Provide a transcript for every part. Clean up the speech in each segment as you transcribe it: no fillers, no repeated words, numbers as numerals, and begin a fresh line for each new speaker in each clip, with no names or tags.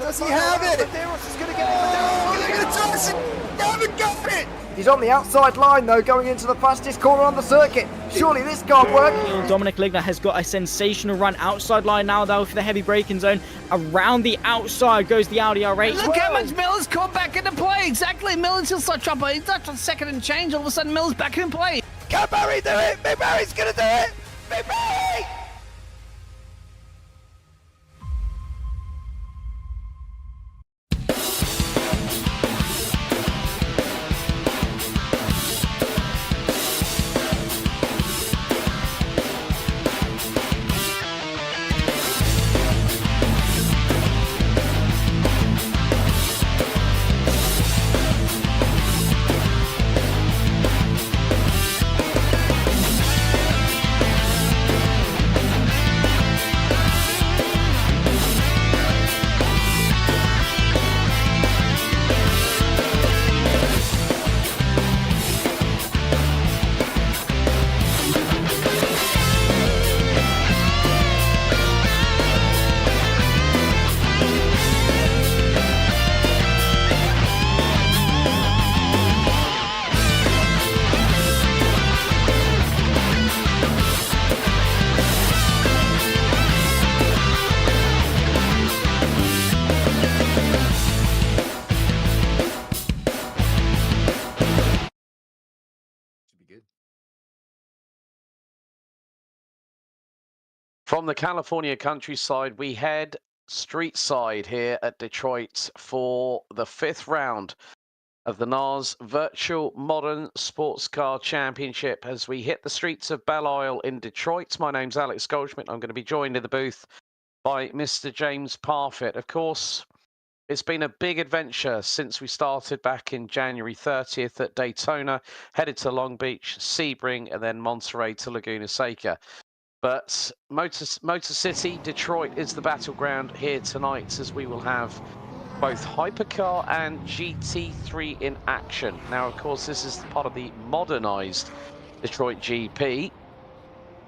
Does he have it?
Medeiros is going to get it.
They're going to toss it. They haven't got it.
He's on the outside line though, going into the fastest corner on the circuit. Surely this can't work.
Dominic Ligner has got a sensational run outside line now though for the heavy braking zone. Around the outside goes the Audi R8.
Look how much Miller's caught back into play. Exactly, Miller's still start dropping. He's not on second and change. All of a sudden, Miller's back in play.
Can Barry do it? Big Barry's going to do it. Big Barry!
From the California countryside, we head street side here at Detroit for the 5th round of the NARS Virtual Modern Sports Car Championship as we hit the streets of Belle Isle in Detroit. My name's Alex Goldschmidt. I'm going to be joined in the booth by Mr. James Parfitt. Of course, it's been a big adventure since we started back in January 30th at Daytona, headed to Long Beach, Sebring, and then Monterey to Laguna Seca. But Motor City, Detroit is the battleground here tonight as we will have both Hypercar and GT3 in action. Now, of course, this is part of the modernised Detroit GP,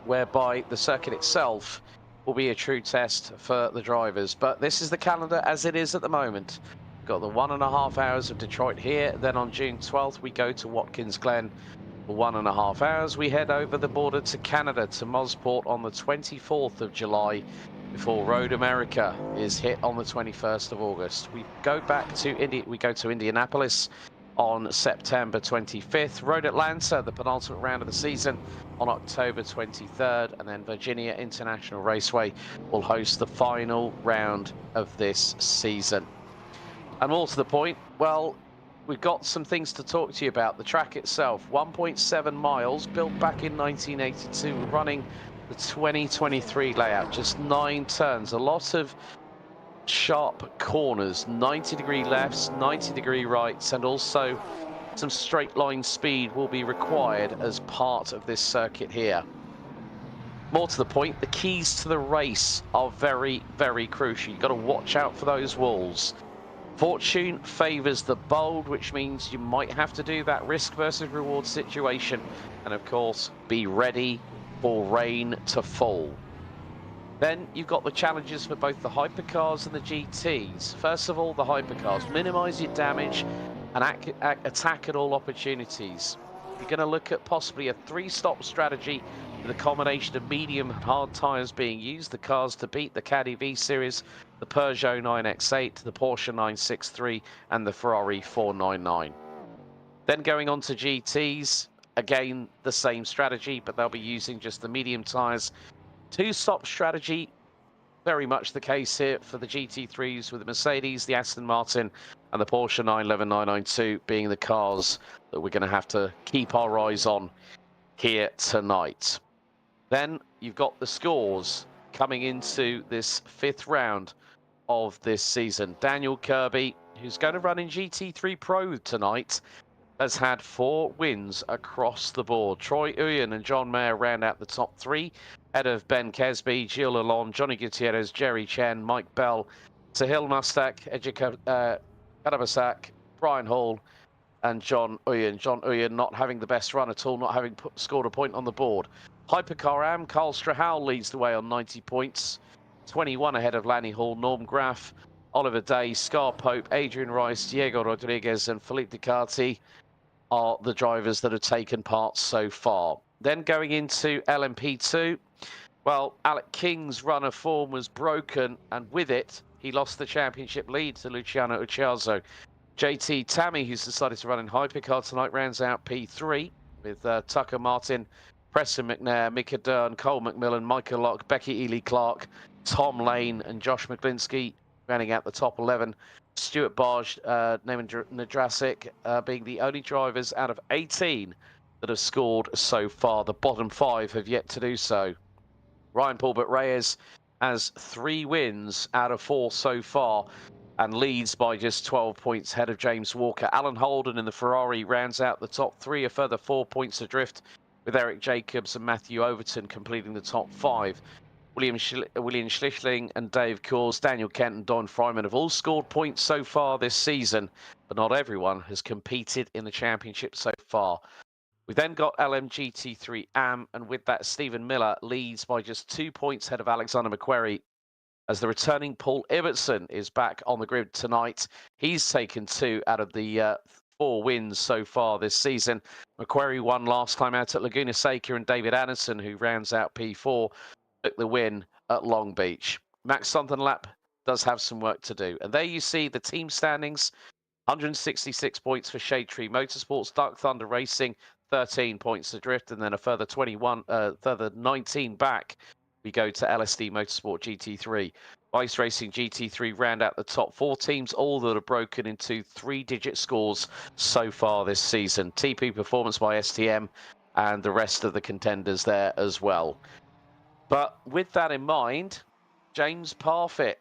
whereby the circuit itself will be a true test for the drivers. But this is the calendar as it is at the moment. We've got the 1.5 hours of Detroit here. Then on June 12th, we go to Watkins Glen. For 1.5 hours, we head over the border to Canada, to Mosport on the 24th of July, before Road America is hit on the 21st of August. We go back to Indianapolis on September 25th. Road Atlanta, the penultimate round of the season, on October 23rd, and then Virginia International Raceway will host the final round of this season. And more to the point, well, we've got some things to talk to you about. The track itself, 1.7 miles, built back in 1982, running the 2023 layout, just 9 turns, a lot of sharp corners, 90-degree lefts, 90-degree rights, and also some straight line speed will be required as part of this circuit here. More to the point, the keys to the race are very, very crucial. You've got to watch out for those walls. Fortune favours the bold, which means you might have to do that risk versus reward situation. And of course, be ready for rain to fall. Then you've got the challenges for both the Hypercars and the GTs. First of all, the Hypercars. Minimise your damage and attack at all opportunities. You're going to look at possibly a 3-stop strategy with a combination of medium and hard tyres being used. The cars to beat: the Caddy V-Series, the Peugeot 9X8, the Porsche 963, and the Ferrari 499. Then going on to GTs, again, the same strategy, but they'll be using just the medium tyres. 2-stop strategy, very much the case here for the GT3s, with the Mercedes, the Aston Martin, and the Porsche 911 992 being the cars that we're going to have to keep our eyes on here tonight. Then you've got the scores coming into this 5th round of this season. Daniel Kirby, who's going to run in GT3 Pro tonight, has had 4 wins across the board. Troy Uyen and John Mayer round out the top 3, ahead of Ben Kesby, Gilles Lalonde, Johnny Gutierrez, Jerry Chen, Mike Bell, Sahil Mustak, Ejika Karabasak, Brian Hall, and John Uyen. John Uyen not having the best run at all, not having scored a point on the board. Hypercar Am, Carl Strahal leads the way on 90 points, 21 ahead of Lanny Hall. Norm Graff Oliver Day, Scar Pope, Adrian Rice, Diego Rodriguez, and Philippe Ducati are the drivers that have taken part so far. Then going into LMP2, well, Alec King's run of form was broken, and with it, he lost the championship lead to Luciano Uchiazo. JT Tammy, who's decided to run in Hypercar tonight, rounds out P3 with Tucker Martin, Preston McNair, Mika Dern, Cole McMillan, Michael Locke, Becky Ely-Clark, Tom Lane, and Josh McGlinskey rounding out the top 11. Stuart Barge, Naaman Nadrasic being the only drivers out of 18 that have scored so far. The bottom 5 have yet to do so. Ryan Paulbert Reyes has 3 wins out of 4 so far and leads by just 12 points ahead of James Walker. Alan Holden in the Ferrari rounds out the top 3, a further 4 points adrift, with Eric Jacobs and Matthew Overton completing the top 5. William Schlichting and Dave Coors, Daniel Kent and Don Fryman have all scored points so far this season, but not everyone has competed in the championship so far. We then got LMGT3 AM, and with that, Stephen Miller leads by just 2 points ahead of Alexander McQuarrie, as the returning Paul Ibbotson is back on the grid tonight. He's taken 2 out of the 4 wins so far this season. McQuarrie won last time out at Laguna Seca, and David Anderson, who rounds out P4, took the win at Long Beach. Max Sonderlap does have some work to do. And there you see the team standings. 166 points for Shade Tree Motorsports, Dark Thunder Racing, 13 points adrift, and then a further 19 back. We go to LSD Motorsport GT3. Vice Racing GT3 round out the top 4 teams, all that have broken into 3-digit scores so far this season. TP Performance by STM and the rest of the contenders there as well. But with that in mind, James Parfitt,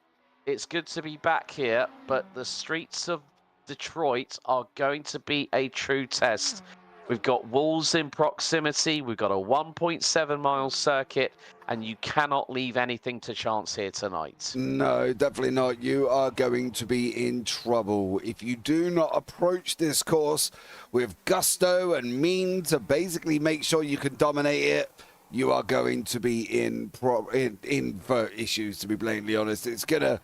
it's good to be back here, but the streets of Detroit are going to be a true test. We've got walls in proximity, we've got a 1.7-mile circuit, and you cannot leave anything to chance here tonight.
No, definitely not. You are going to be in trouble if you do not approach this course with gusto and mean to basically make sure you can dominate it. You are going to be in for issues, to be blatantly honest. It's going to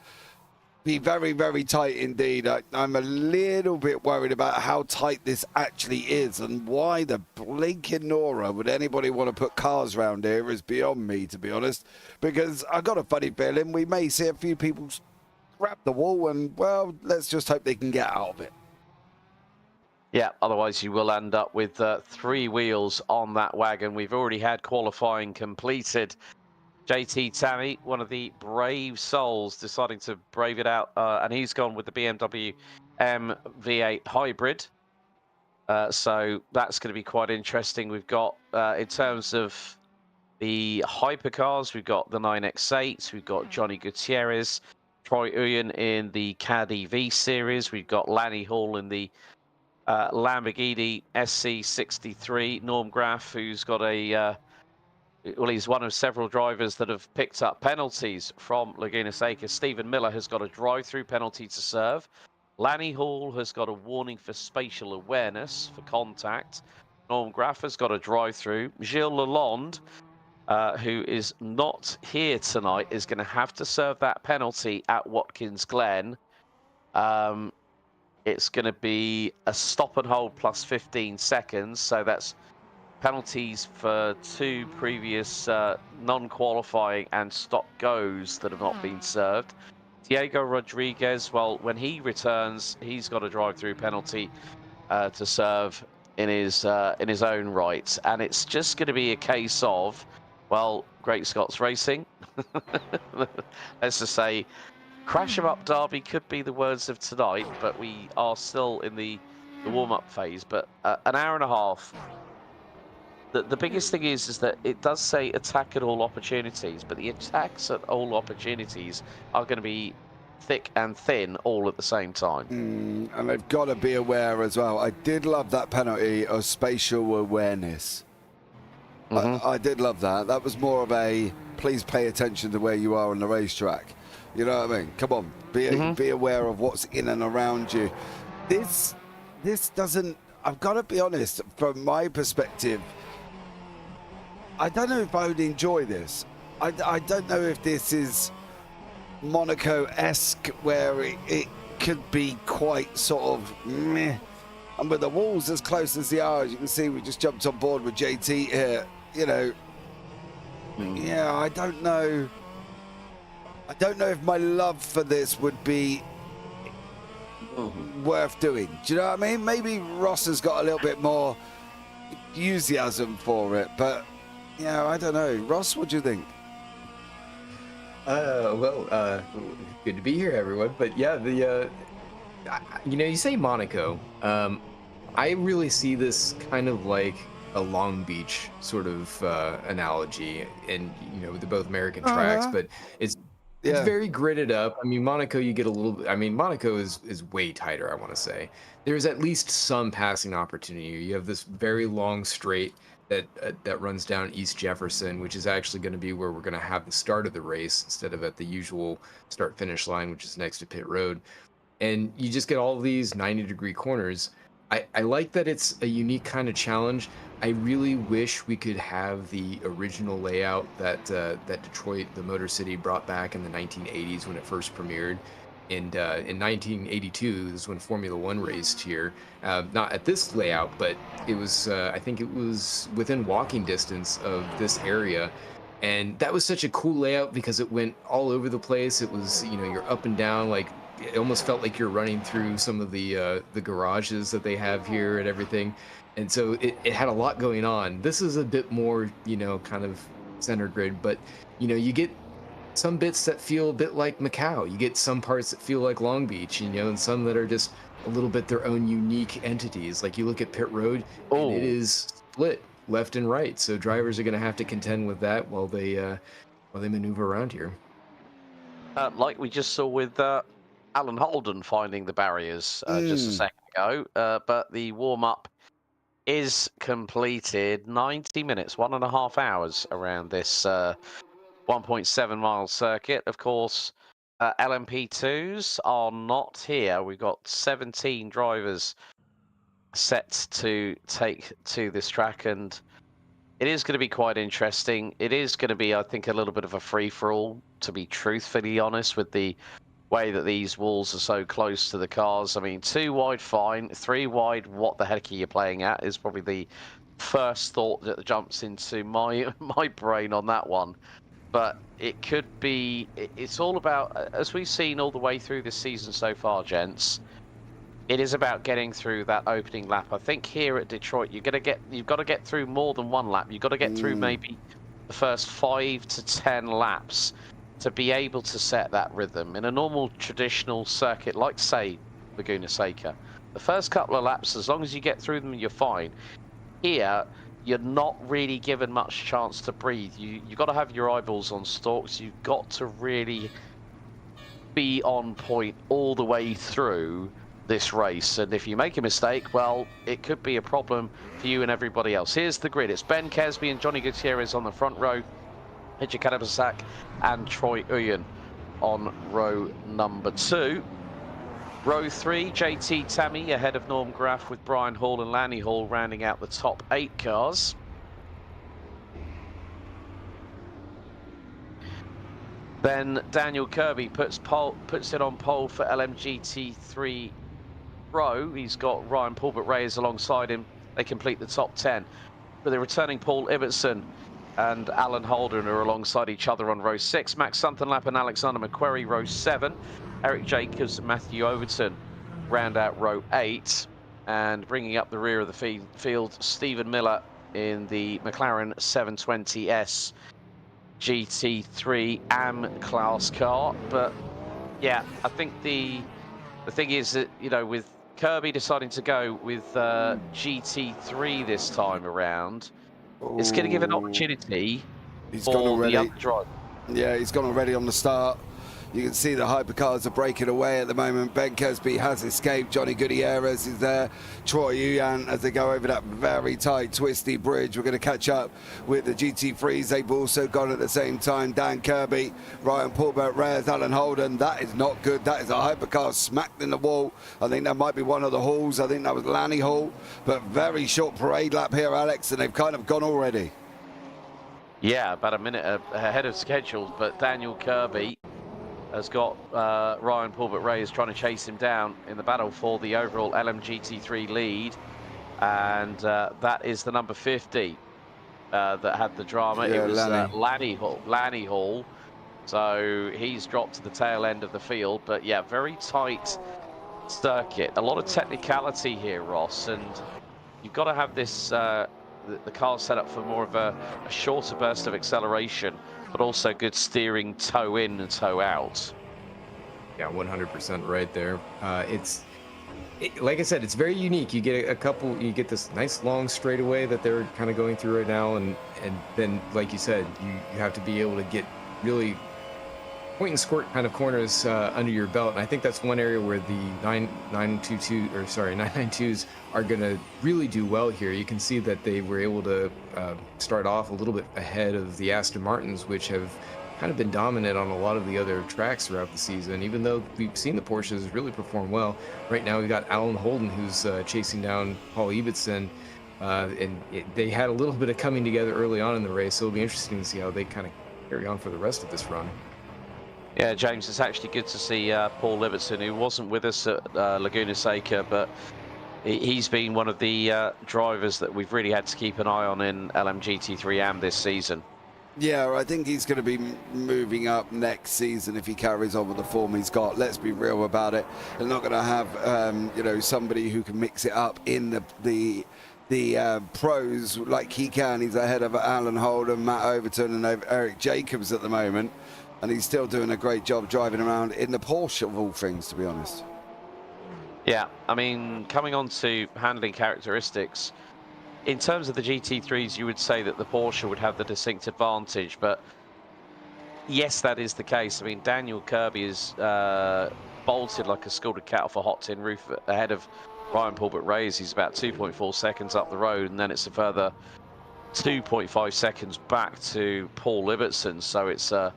be very, very tight indeed. I'm a little bit worried about how tight this actually is, and why the blinking Nora would anybody want to put cars around here is beyond me, to be honest, because I've got a funny feeling we may see a few people grab the wall and, well, let's just hope they can get out of it.
Yeah, otherwise you will end up with 3 wheels on that wagon. We've already had qualifying completed. JT Tammy, one of the brave souls, deciding to brave it out, and he's gone with the BMW M V8 hybrid. So that's going to be quite interesting. We've got, in terms of the hypercars, we've got the 9X8, we've got Johnny Gutierrez, Troy Uyen in the Caddy V series, we've got Lanny Hall in the Lamborghini SC63, Norm Graff, who's got a well, he's one of several drivers that have picked up penalties from Laguna Seca. Stephen Miller has got a drive-through penalty to serve. Lanny Hall has got a warning for spatial awareness for contact. Norm Graff has got a drive-through. Gilles Lalonde, who is not here tonight, is going to have to serve that penalty at Watkins Glen. It's going to be a stop and hold plus 15 seconds, so that's penalties for 2 previous non-qualifying and stop goes that have not been served. Diego Rodriguez, well, when he returns, he's got a drive-through penalty to serve in his own right, and it's just going to be a case of, well, Great Scots Racing. Let's just say, crash 'em up derby could be the words of tonight, but we are still in the warm-up phase. But an hour and a half. The biggest thing is that it does say attack at all opportunities, but the attacks at all opportunities are going to be thick and thin all at the same time.
And they've got to be aware as well. I did love that penalty of spatial awareness. I did love that. That was more of a, please pay attention to where you are on the racetrack. You know what I mean? Come on, be aware of what's in and around you. This doesn't, I've got to be honest, from my perspective, I don't know if I would enjoy this. I don't know if this is Monaco-esque, where it could be quite sort of meh. And with the walls as close as they are, as you can see, we just jumped on board with JT here. You know, yeah, I don't know. I don't know if my love for this would be worth doing. Do you know what I mean? Maybe Ross has got a little bit more enthusiasm for it, but yeah, I don't know. Ross, what do you think?
Good to be here, everyone. But yeah, you know, you say Monaco. I really see this kind of like a Long Beach sort of analogy, and you know, they're both American tracks, but it's very gridded up. I mean, Monaco, you get a little. I mean, Monaco is way tighter, I want to say. There's at least some passing opportunity. You have this very long straight that runs down East Jefferson, which is actually going to be where we're going to have the start of the race instead of at the usual start-finish line, which is next to pit road. And you just get all of these 90-degree corners. I like that it's a unique kind of challenge. I really wish we could have the original layout that Detroit, the Motor City, brought back in the 1980s when it first premiered. And in 1982, this is when Formula One raced here. Not at this layout, but it was, I think it was within walking distance of this area. And that was such a cool layout because it went all over the place. It was, you know, you're up and down, like it almost felt like you're running through some of the garages that they have here and everything. And so it had a lot going on. This is a bit more, you know, kind of center grid, but you know, you get some bits that feel a bit like Macau. You get some parts that feel like Long Beach, you know, and some that are just a little bit their own unique entities. Like you look at pit road, and it is split left and right. So drivers are going to have to contend with that while they maneuver around here.
Like we just saw with Alan Holden finding the barriers just a second ago, but the warm-up is completed. 90 minutes, 1.5 hours around this 1.7 mile circuit. Of course, LMP2s are not here. We've got 17 drivers set to take to this track, and it is going to be quite interesting. It is going to be, I think, a little bit of a free-for-all, to be truthfully honest, with the way that these walls are so close to the cars. I mean, 2 wide, fine. 3 wide, what the heck are you playing at, is probably the first thought that jumps into my brain on that one. But it could be, it's all about, as we've seen all the way through this season so far, gents, it is about getting through that opening lap. I think here at Detroit, you've got to get through more than 1 lap. You've got to get through maybe the first 5 to 10 laps to be able to set that rhythm. In a normal traditional circuit, like say Laguna Seca, the first couple of laps, as long as you get through them, you're fine. Here, you're not really given much chance to breathe. You've got to have your eyeballs on stalks. You've got to really be on point all the way through this race. And if you make a mistake, well, it could be a problem for you and everybody else. Here's the grid. It's Ben Kesby and Johnny Gutierrez on the front row, Hidja Karabasak and Troy Uyen on row number 2. Row 3, JT Tammy ahead of Norm Graff with Brian Hall and Lanny Hall rounding out the top 8 cars. Then Daniel Kirby puts it on pole for LMGT3 Pro. He's got Ryan Paulbert Reyes alongside him. They complete the top 10. But the returning Paul Ibbotson and Alan Holden are alongside each other on row 6. Max Sunthornlap and Alexander McQuarrie row 7. Eric Jacobs and Matthew Overton round out row 8. And bringing up the rear of the field, Stephen Miller in the McLaren 720S GT3 AM class car. But yeah, I think the thing is that, you know, with Kirby deciding to go with GT3 this time around, it's going to give an opportunity for the other driver.
Yeah, he's gone already on the start. You can see the hypercars are breaking away at the moment. Ben Kesby has escaped. Johnny Gutierrez is there. Troy Uyan as they go over that very tight, twisty bridge. We're going to catch up with the GT3s. They've also gone at the same time. Dan Kirby, Ryan Paulbert Reyes, Alan Holden. That is not good. That is a hypercar smacked in the wall. I think that might be one of the halls. I think that was Lanny Hall. But very short parade lap here, Alex, and they've kind of gone already.
Yeah, about a minute ahead of schedule. But Daniel Kirby has got Ryan Pulbert-Ray is trying to chase him down in the battle for the overall LMGT3 lead. And that is the number 50 that had the drama.
Yeah,
it was
Lanny.
Lanny Hall. So he's dropped to the tail end of the field. But yeah, very tight circuit. A lot of technicality here, Ross. And you've got to have this, the car set up for more of a shorter burst of acceleration, but also good steering toe in and toe out.
Yeah, 100% right there. Like I said, it's very unique. You get you get this nice long straightaway that they're kind of going through right now, and then, like you said, you have to be able to get really point and squirt kind of corners under your belt. And I think that's one area where the 992s are going to really do well here. You can see that they were able to start off a little bit ahead of the Aston Martins, which have kind of been dominant on a lot of the other tracks throughout the season, even though we've seen the Porsches really perform well. Right now we've got Alan Holden, who's chasing down Paul Ibbotson, and they had a little bit of coming together early on in the race, so it'll be interesting to see how they kind of carry on for the rest of this run.
Yeah, James, it's actually good to see Paul Ibbotson, who wasn't with us at Laguna Seca, but he's been one of the drivers that we've really had to keep an eye on in LMGT3 AM this season.
Yeah, I think he's going to be moving up next season if he carries on with the form he's got. Let's be real about it. They're not going to have, somebody who can mix it up in the pros like he can. He's ahead of Alan Holden, Matt Overton, and Eric Jacobs at the moment, and he's still doing a great job driving around in the Porsche of all things, to be honest.
Yeah, I mean, coming on to handling characteristics, in terms of the GT3s, you would say that the Porsche would have the distinct advantage, but yes, that is the case. I mean, Daniel Kirby is bolted like a scalded cat off a hot tin roof ahead of Ryan Pulbert-Ray. He's about 2.4 seconds up the road, and then it's a further 2.5 seconds back to Paul Ibbotson. So it's a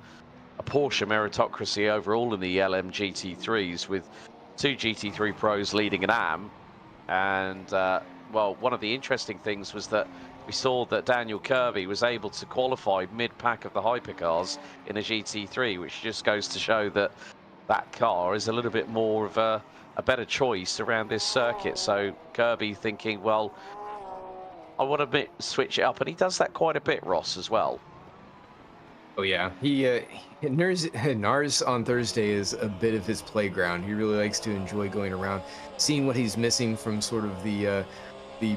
Porsche meritocracy overall in the LMGT3s, with 2 GT3 pros leading an AM. And well, one of the interesting things was that we saw that Daniel Kirby was able to qualify mid-pack of the Hypercars in a GT3, which just goes to show that that car is a little bit more of a better choice around this circuit. So Kirby thinking, well, I want to switch it up, and he does that quite a bit, Ross, as well.
Oh yeah, NARS on Thursday is a bit of his playground. He really likes to enjoy going around, seeing what he's missing from sort of the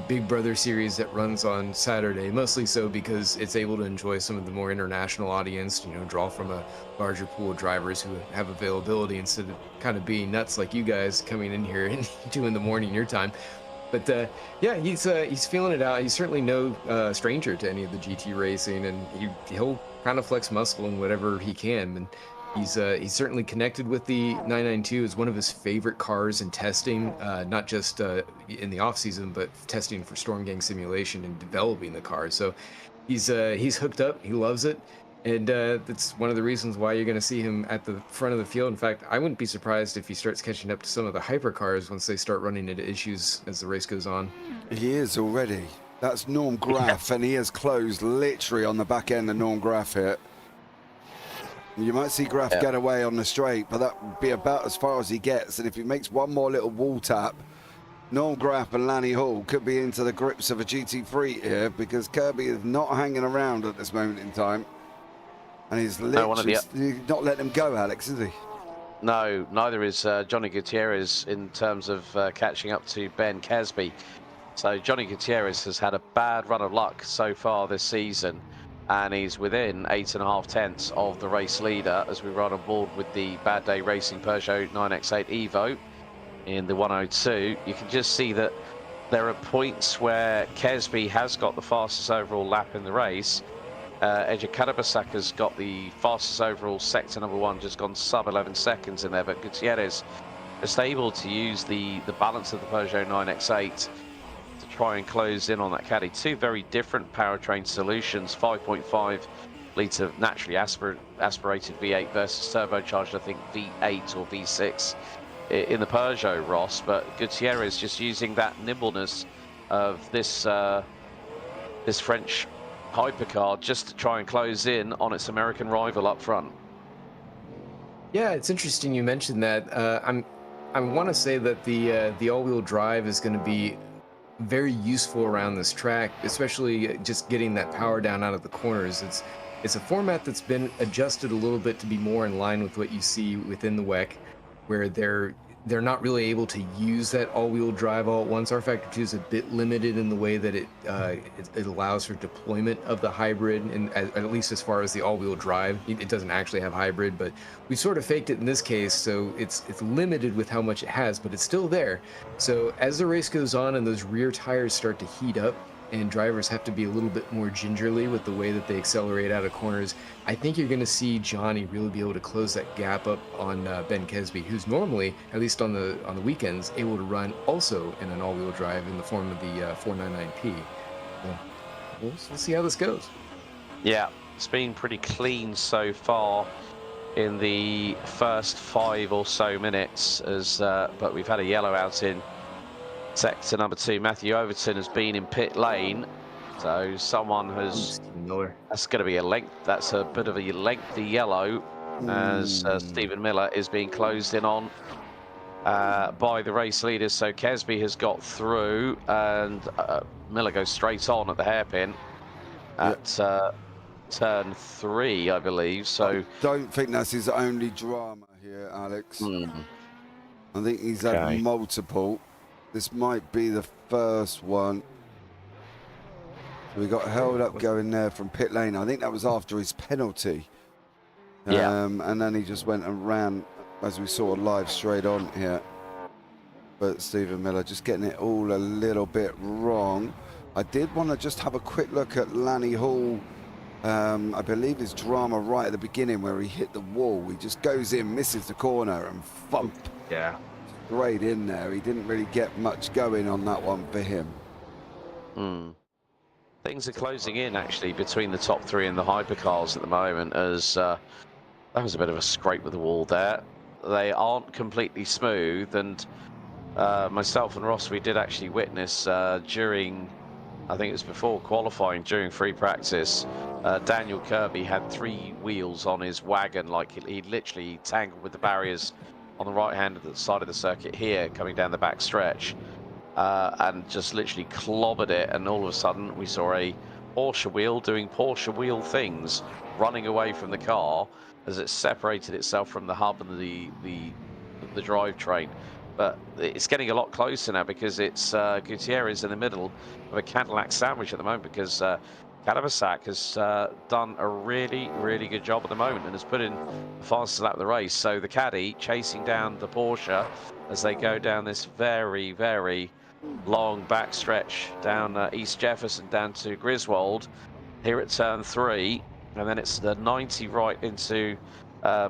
Big Brother series that runs on Saturday, mostly so because it's able to enjoy some of the more international audience, draw from a larger pool of drivers who have availability instead of kind of being nuts like you guys coming in here and 2 in the morning your time. But yeah, he's feeling it out. He's certainly no stranger to any of the GT racing, and he'll kind of flex muscle in whatever he can. And he's certainly connected with the 992. It's one of his favorite cars in testing, not just in the off season, but testing for Storm Gang simulation and developing the car. So he's hooked up. He loves it. And that's one of the reasons why you're going to see him at the front of the field. In fact, I wouldn't be surprised if he starts catching up to some of the hypercars once they start running into issues as the race goes on.
He is already. That's Norm Graff, and he has closed literally on the back end of Norm Graff here. You might see Graff get away on the straight, but that would be about as far as he gets. And if he makes one more little wall tap, Norm Graff and Lanny Hall could be into the grips of a GT3 here, because Kirby is not hanging around at this moment in time. And he's literally not letting him go, Alex, is he?
No, neither is Johnny Gutierrez in terms of catching up to Ben Casby. So Johnny Gutierrez has had a bad run of luck so far this season, and he's within 8.5 tenths of the race leader as we ride on board with the Bad Day Racing Peugeot 9X8 Evo in the 102. You can just see that there are points where Casby has got the fastest overall lap in the race. Eja Karabasaka's got the fastest overall sector number 1, just gone sub 11 seconds in there, but Gutierrez is able to use the balance of the Peugeot 9X8 to try and close in on that caddy. 2 very different powertrain solutions, 5.5 litre naturally aspirated V8 versus turbocharged, I think V8 or V6 in the Peugeot, Ross, but Gutierrez just using that nimbleness of this French hypercar just to try and close in on its American rival up front.
Yeah, it's interesting you mentioned that. I want to say that the all-wheel drive is going to be very useful around this track, especially just getting that power down out of the corners. It's a format that's been adjusted a little bit to be more in line with what you see within the WEC, where they're not really able to use that all-wheel drive all at once. R Factor 2 is a bit limited in the way that it allows for deployment of the hybrid, and at least as far as the all-wheel drive, it doesn't actually have hybrid, but we sort of faked it in this case, so it's limited with how much it has, but it's still there. So as the race goes on and those rear tires start to heat up, and drivers have to be a little bit more gingerly with the way that they accelerate out of corners, I think you're going to see Johnny really be able to close that gap up on Ben Kesby, who's normally, at least on the weekends, able to run also in an all-wheel drive in the form of the 499P. So we'll see how this goes.
Yeah, it's been pretty clean so far in the first 5 or so minutes, but we've had a yellow out in sector number 2. Matthew Overton has been in pit lane, so someone has. That's going to be a length. That's a bit of a lengthy yellow, as Stephen Miller is being closed in on by the race leaders. So Kesby has got through, and Miller goes straight on at the hairpin at turn 3, I believe. So
I don't think that's his only drama here, Alex. I think he's had multiple. This might be the first one. We got held up going there from pit lane. I think that was after his penalty. And then he just went and ran, as we saw live, straight on here. But Stephen Miller just getting it all a little bit wrong. I did want to just have a quick look at Lanny Hall. I believe his drama right at the beginning where he hit the wall. He just goes in, misses the corner, and thump.
Yeah.
Straight in there. He didn't really get much going on that one for him.
Things are closing in, actually, between the top 3 and the hypercars at the moment, as that was a bit of a scrape with the wall there. They aren't completely smooth, and myself and Ross, we did actually witness during, I think it was before qualifying, during free practice, Daniel Kirby had 3 wheels on his wagon, like he literally tangled with the barriers on the right hand side of the circuit here, coming down the back stretch, and just literally clobbered it, and all of a sudden we saw a Porsche wheel doing Porsche wheel things, running away from the car as it separated itself from the hub and the drivetrain. But it's getting a lot closer now, because it's Gutierrez in the middle of a Cadillac sandwich at the moment, because Kalabasak has done a really, really good job at the moment and has put in the fastest lap of the race. So the Caddy chasing down the Porsche as they go down this very, very long back stretch down East Jefferson down to Griswold here at turn 3. And then it's the 90 right into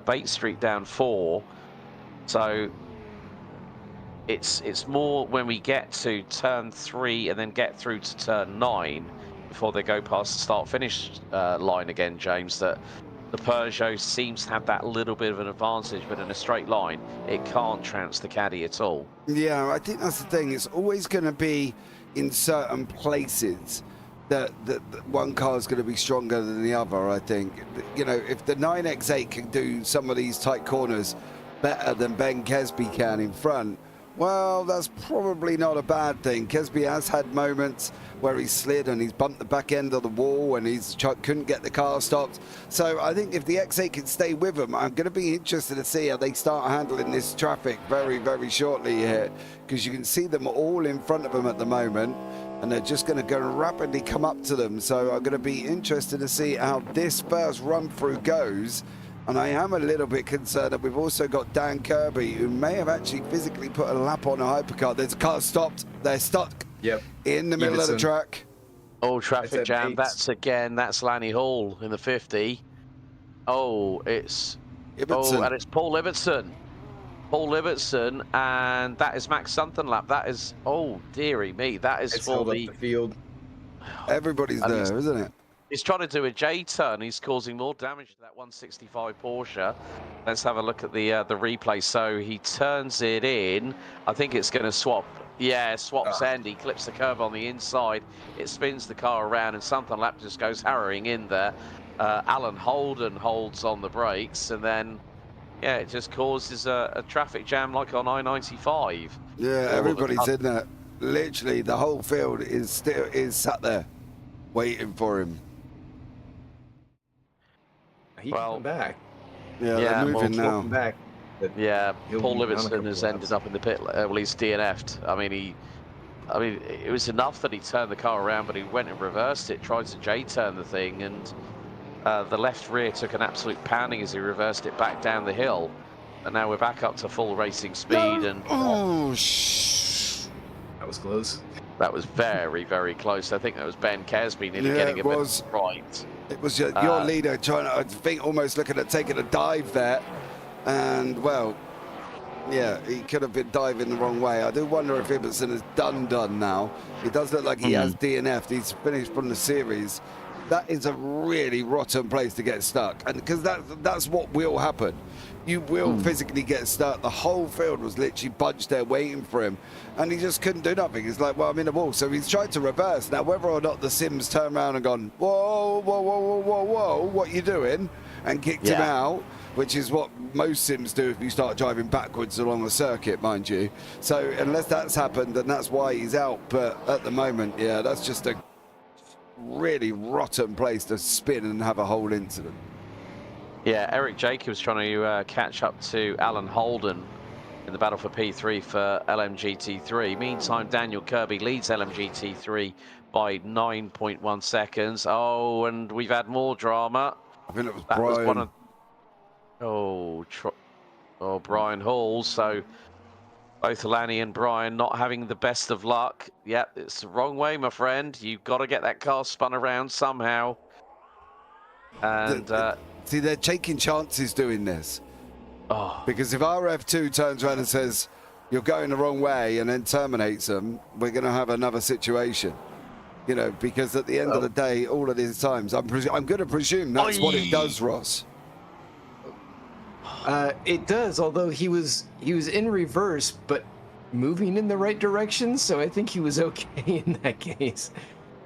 Bate Street down 4. So it's more when we get to turn 3 and then get through to turn 9 before they go past the start-finish line again, James, that the Peugeot seems to have that little bit of an advantage, but in a straight line, it can't trounce the Caddy at all. Yeah,
I think that's the thing. It's always going to be in certain places that one car is going to be stronger than the other, I think. You know, if the 9X8 can do some of these tight corners better than Ben Kesby can in front, well, that's probably not a bad thing. Kesby has had moments where he's slid and he's bumped the back end of the wall and he's couldn't get the car stopped. So I think if the X8 can stay with him, I'm going to be interested to see how they start handling this traffic very, very shortly here, because you can see them all in front of them at the moment, and they're just going to go rapidly come up to them. So I'm going to be interested to see how this first run through goes. And I am a little bit concerned that we've also got Dan Kirby, who may have actually physically put a lap on a hypercar. There's a car stopped. They're stuck in the middle of the track.
Oh, traffic jam. That's Lanny Hall in the 50. Oh, it's
Ibbotson.
Oh, and it's Paul Ibbotson. Paul Ibbotson, and that is Max Sunthornlap. That is, oh, dearie me. That is for the
field.
Everybody's there, isn't it?
He's trying to do a J-turn. He's causing more damage to that 165 Porsche. Let's have a look at the replay. So he turns it in. I think it's going to swap. Yeah, swaps end. He clips the curb on the inside. It spins the car around, and Sunthornlap just goes harrowing in there. Alan Holden holds on the brakes, and then yeah, it just causes a traffic jam like on I-95.
Yeah, everybody's in there. Literally, the whole field is sat there waiting for him.
He can come back.
Yeah,
Yeah,
they're moving now.
Come back. But
Yeah,
he'll
Paul
be down a
Livingston
couple
has
laps.
ended up in the pit. Well, he's DNF'd. I mean, it was enough that he turned the car around, but he went and reversed it, tried to J-turn the thing, and the left rear took an absolute pounding as he reversed it back down the hill. And now we're back up to full racing speed, and
Oh,
That was close.
that was very, very close. I think that was Ben Kesby nearly
Yeah,
getting
it
a bit
was.
right.
It was your leader trying to, I think, almost looking at taking a dive there. And, well, yeah, he could have been diving the wrong way. I do wonder if Ibbotson is done now. It does look like he has DNF'd. He's finished from the series. That is a really rotten place to get stuck. And because that's what will happen. You will physically get stuck. The whole field was literally bunched there waiting for him. And he just couldn't do nothing. It's like, well, I'm in a wall. So he's tried to reverse. Now, whether or not the Sims turned around and gone, whoa, whoa, whoa, whoa, whoa, whoa, what you doing? And kicked him out, which is what most Sims do if you start driving backwards along the circuit, mind you. So unless that's happened, then that's why he's out. But at the moment, yeah, that's just a really rotten place to spin and have a whole incident.
Yeah, Eric Jacobs trying to catch up to Alan Holden in the battle for P3 for LMGT3. Meantime, Daniel Kirby leads LMGT3 by 9.1 seconds. Oh, and we've had more drama.
I think it was
That
Brian.
was one of Brian Hall. So both Alani and Brian not having the best of luck. Yep, it's the wrong way, my friend. You've got to get that car spun around somehow. And
see, they're taking chances doing this.
oh,
Because if RF2 turns around and says, you're going the wrong way, and then terminates them, we're going to have another situation. You know, because at the end of the day, all of these times, I'm going to presume that's what it does, Ross.
It does, although he was in reverse, but moving in the right direction, so I think he was okay in that case.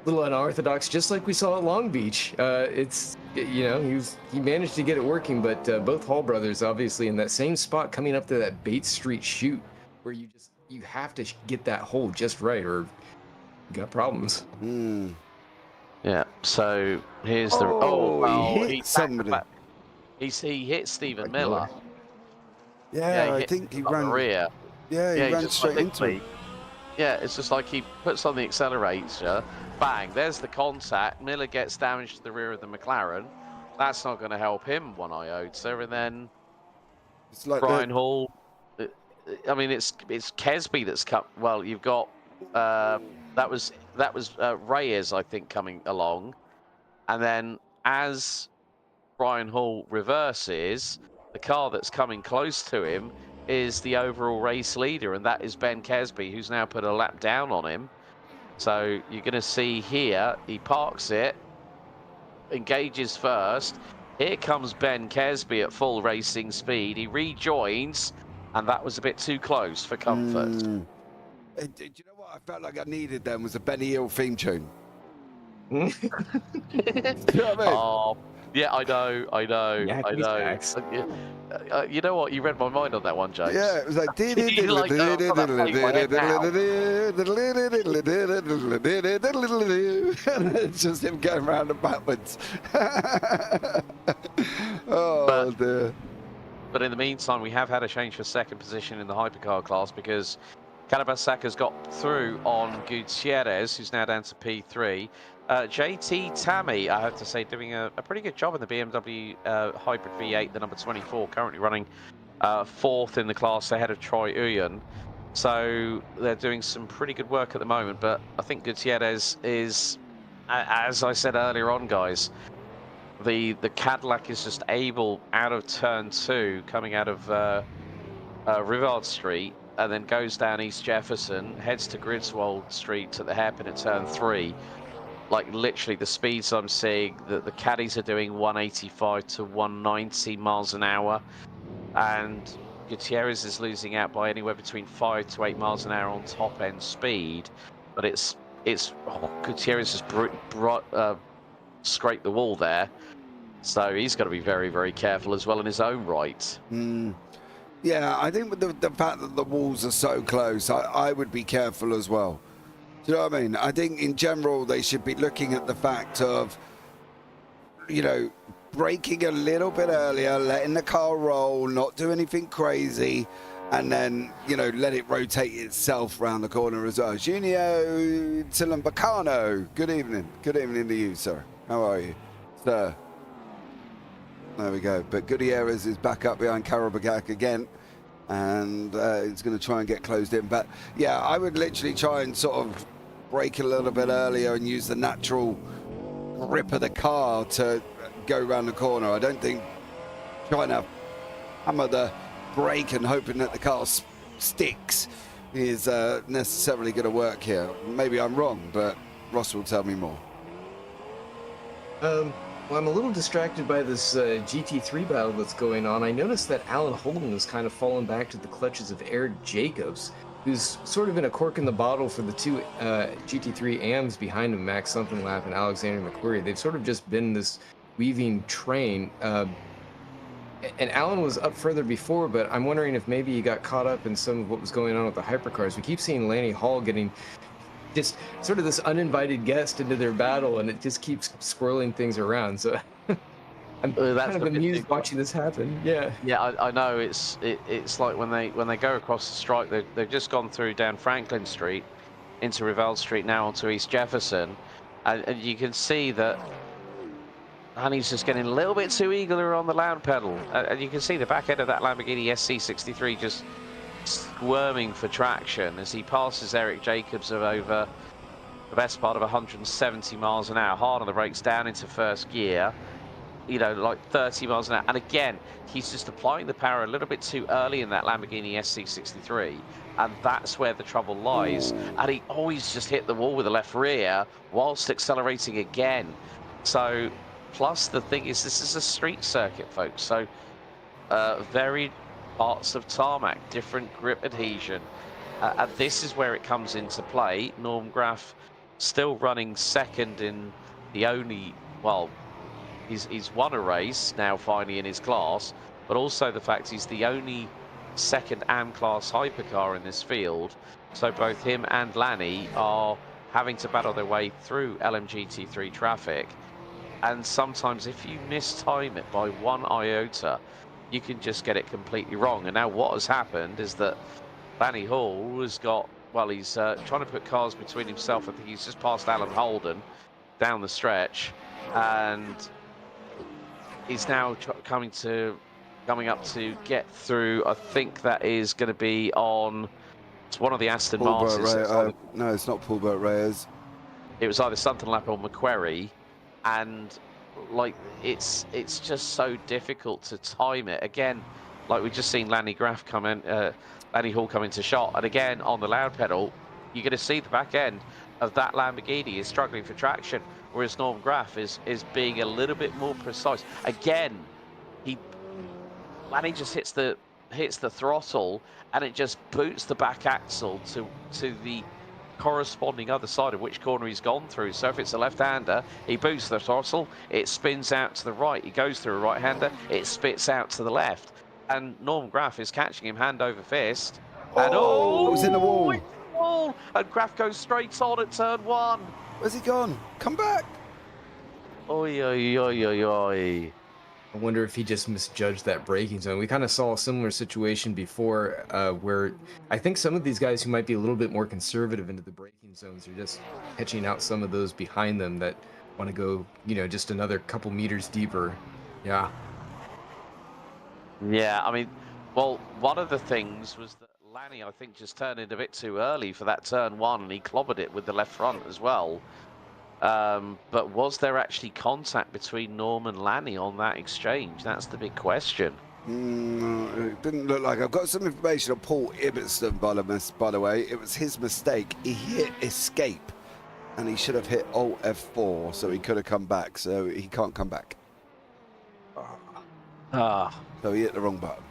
A little unorthodox, just like we saw at Long Beach. It's, you know, he managed to get it working, but both Hall brothers obviously in that same spot coming up to that Bates Street chute, where you have to get that hole just right, or you got problems.
yeah. So here's the
he hit somebody.
He hit Stephen Miller.
Yeah, I
hit
think he
on the
ran.
rear.
Yeah, he ran
just
straight into
literally-
it.
Yeah, it's just like he puts on the accelerator, bang, there's the contact. Miller gets damage to the rear of the McLaren. That's not going to help him one iota. And then
It's like
Brian Hall. I mean, it's Kesby that's cut. Well, you've got that was Reyes, I think, coming along, and then as Brian Hall reverses, the car that's coming close to him is the overall race leader, and that is Ben Kesby, who's now put a lap down on him. So you're going to see here, he parks it, engages first. Here comes Ben Kesby at full racing speed. He rejoins, and that was a bit too close for comfort.
Do you know what I felt like I needed then was a Benny Hill theme tune? Do you know what I mean?
Oh, yeah, I know.
Yeah,
I
these
know.
facts.
You know what? You read my mind on that one, James.
Yeah, it was like. It's just him going round and backwards. Oh, dear.
But in the meantime, we have had a change for second position in the hypercar class because Kalabasaka's got through on Gutierrez, who's now down to P3. JT Tammy, I have to say, doing a pretty good job in the BMW Hybrid V8, the number 24, currently running fourth in the class ahead of Troy Uyen. So they're doing some pretty good work at the moment, but I think Gutierrez is, as I said earlier on, guys, the Cadillac is just able, out of turn 2, coming out of Rivard Street, and then goes down East Jefferson, heads to Griswold Street to the hairpin at turn 3. Like literally the speeds I'm seeing, the caddies are doing 185 to 190 miles an hour, and Gutierrez is losing out by anywhere between 5 to 8 miles an hour on top end speed. But Gutierrez has scraped the wall there, So he's got to be very, very careful as well in his own right.
Yeah, I think with the fact that the walls are so close, I would be careful as well. Do you know what I mean? I think in general they should be looking at the fact of, you know, braking a little bit earlier, letting the car roll, not do anything crazy, and then, you know, let it rotate itself around the corner as well. Junio Tilambacano, good evening. Good evening to you, sir. How are you, sir? There we go. But Gutierrez is back up behind Karabagak again, and it's going to try and get closed in. But yeah, I would literally try and sort of brake a little bit earlier and use the natural grip of the car to go around the corner. I don't think trying to hammer the brake and hoping that the car sticks is necessarily going to work here. Maybe I'm wrong, but Ross will tell me more.
Well, I'm a little distracted by this GT3 battle that's going on. I noticed that Alan Holden has kind of fallen back to the clutches of Eric Jacobs, who's sort of been a cork in the bottle for the two GT3 AMs behind him, Max Something-Lap and Alexander McQuarrie. They've sort of just been this weaving train. And Alan was up further before, but I'm wondering if maybe he got caught up in some of what was going on with the Hypercars. We keep seeing Lanny Hall getting just sort of this uninvited guest into their battle, and it just keeps swirling things around. So I'm kind of amused watching this happen. Yeah.
Yeah, I know. It's like when they go across the strike, they've just gone through down Franklin Street into Revelle Street, now onto East Jefferson, and you can see that Honey's just getting a little bit too eager on the loud pedal, and you can see the back end of that Lamborghini SC63 just squirming for traction as he passes Eric Jacobs of over the best part of 170 miles an hour, hard on the brakes, down into first gear, you know, like 30 miles an hour. And again, he's just applying the power a little bit too early in that Lamborghini SC63, and that's where the trouble lies. And he always just hit the wall with the left rear whilst accelerating again. So, plus the thing is, this is a street circuit, folks, so very parts of tarmac, different grip adhesion, and this is where it comes into play. Norm Graf still running second in the only, well, he's won a race now finally in his class, but also the fact he's the only second AM class hypercar in this field. So both him and Lanny are having to battle their way through LMGT3 traffic, and sometimes if you mistime it by 1 iota, you can just get it completely wrong. And now what has happened is that Lanny Hall has got, well, he's trying to put cars between himself. I think he's just passed Alan Holden down the stretch, and he's now coming up to get through. I think that is going to be on, it's one of the Aston Martins.
No, it's not Paul Burt Reyes.
It was either Something-Lap or McQuarrie, and like it's just so difficult to time it. Again, like we've just seen Lanny Hall come into shot, and again on the loud pedal, you're going to see the back end of that Lamborghini is struggling for traction, whereas Norm Graf is being a little bit more precise. Again, Lanny just hits the throttle, and it just boots the back axle to the corresponding other side of which corner he's gone through. So if it's a left-hander, he boosts the throttle, it spins out to the right, he goes through a right-hander, it spits out to the left, and Norm Graf is catching him hand over fist, and
it was in the wall.
And Graf goes straight on at turn 1.
Where's he gone? Come back.
Oi, oi, oi, oi, oi.
I wonder if he just misjudged that braking zone. We kind of saw a similar situation before where I think some of these guys who might be a little bit more conservative into the braking zones are just catching out some of those behind them that want to go, you know, just another couple meters deeper. Yeah.
Yeah, I mean, well, one of the things was that Lanny, I think, just turned in a bit too early for that turn 1, and he clobbered it with the left front as well. But was there actually contact between Norm and Lanny on that exchange? That's the big question.
It didn't look like. I've got some information on Paul Ibbotson, by the way. It was his mistake. He hit escape, and he should have hit Alt F4, so he could have come back. So he can't come back. So he hit the wrong button.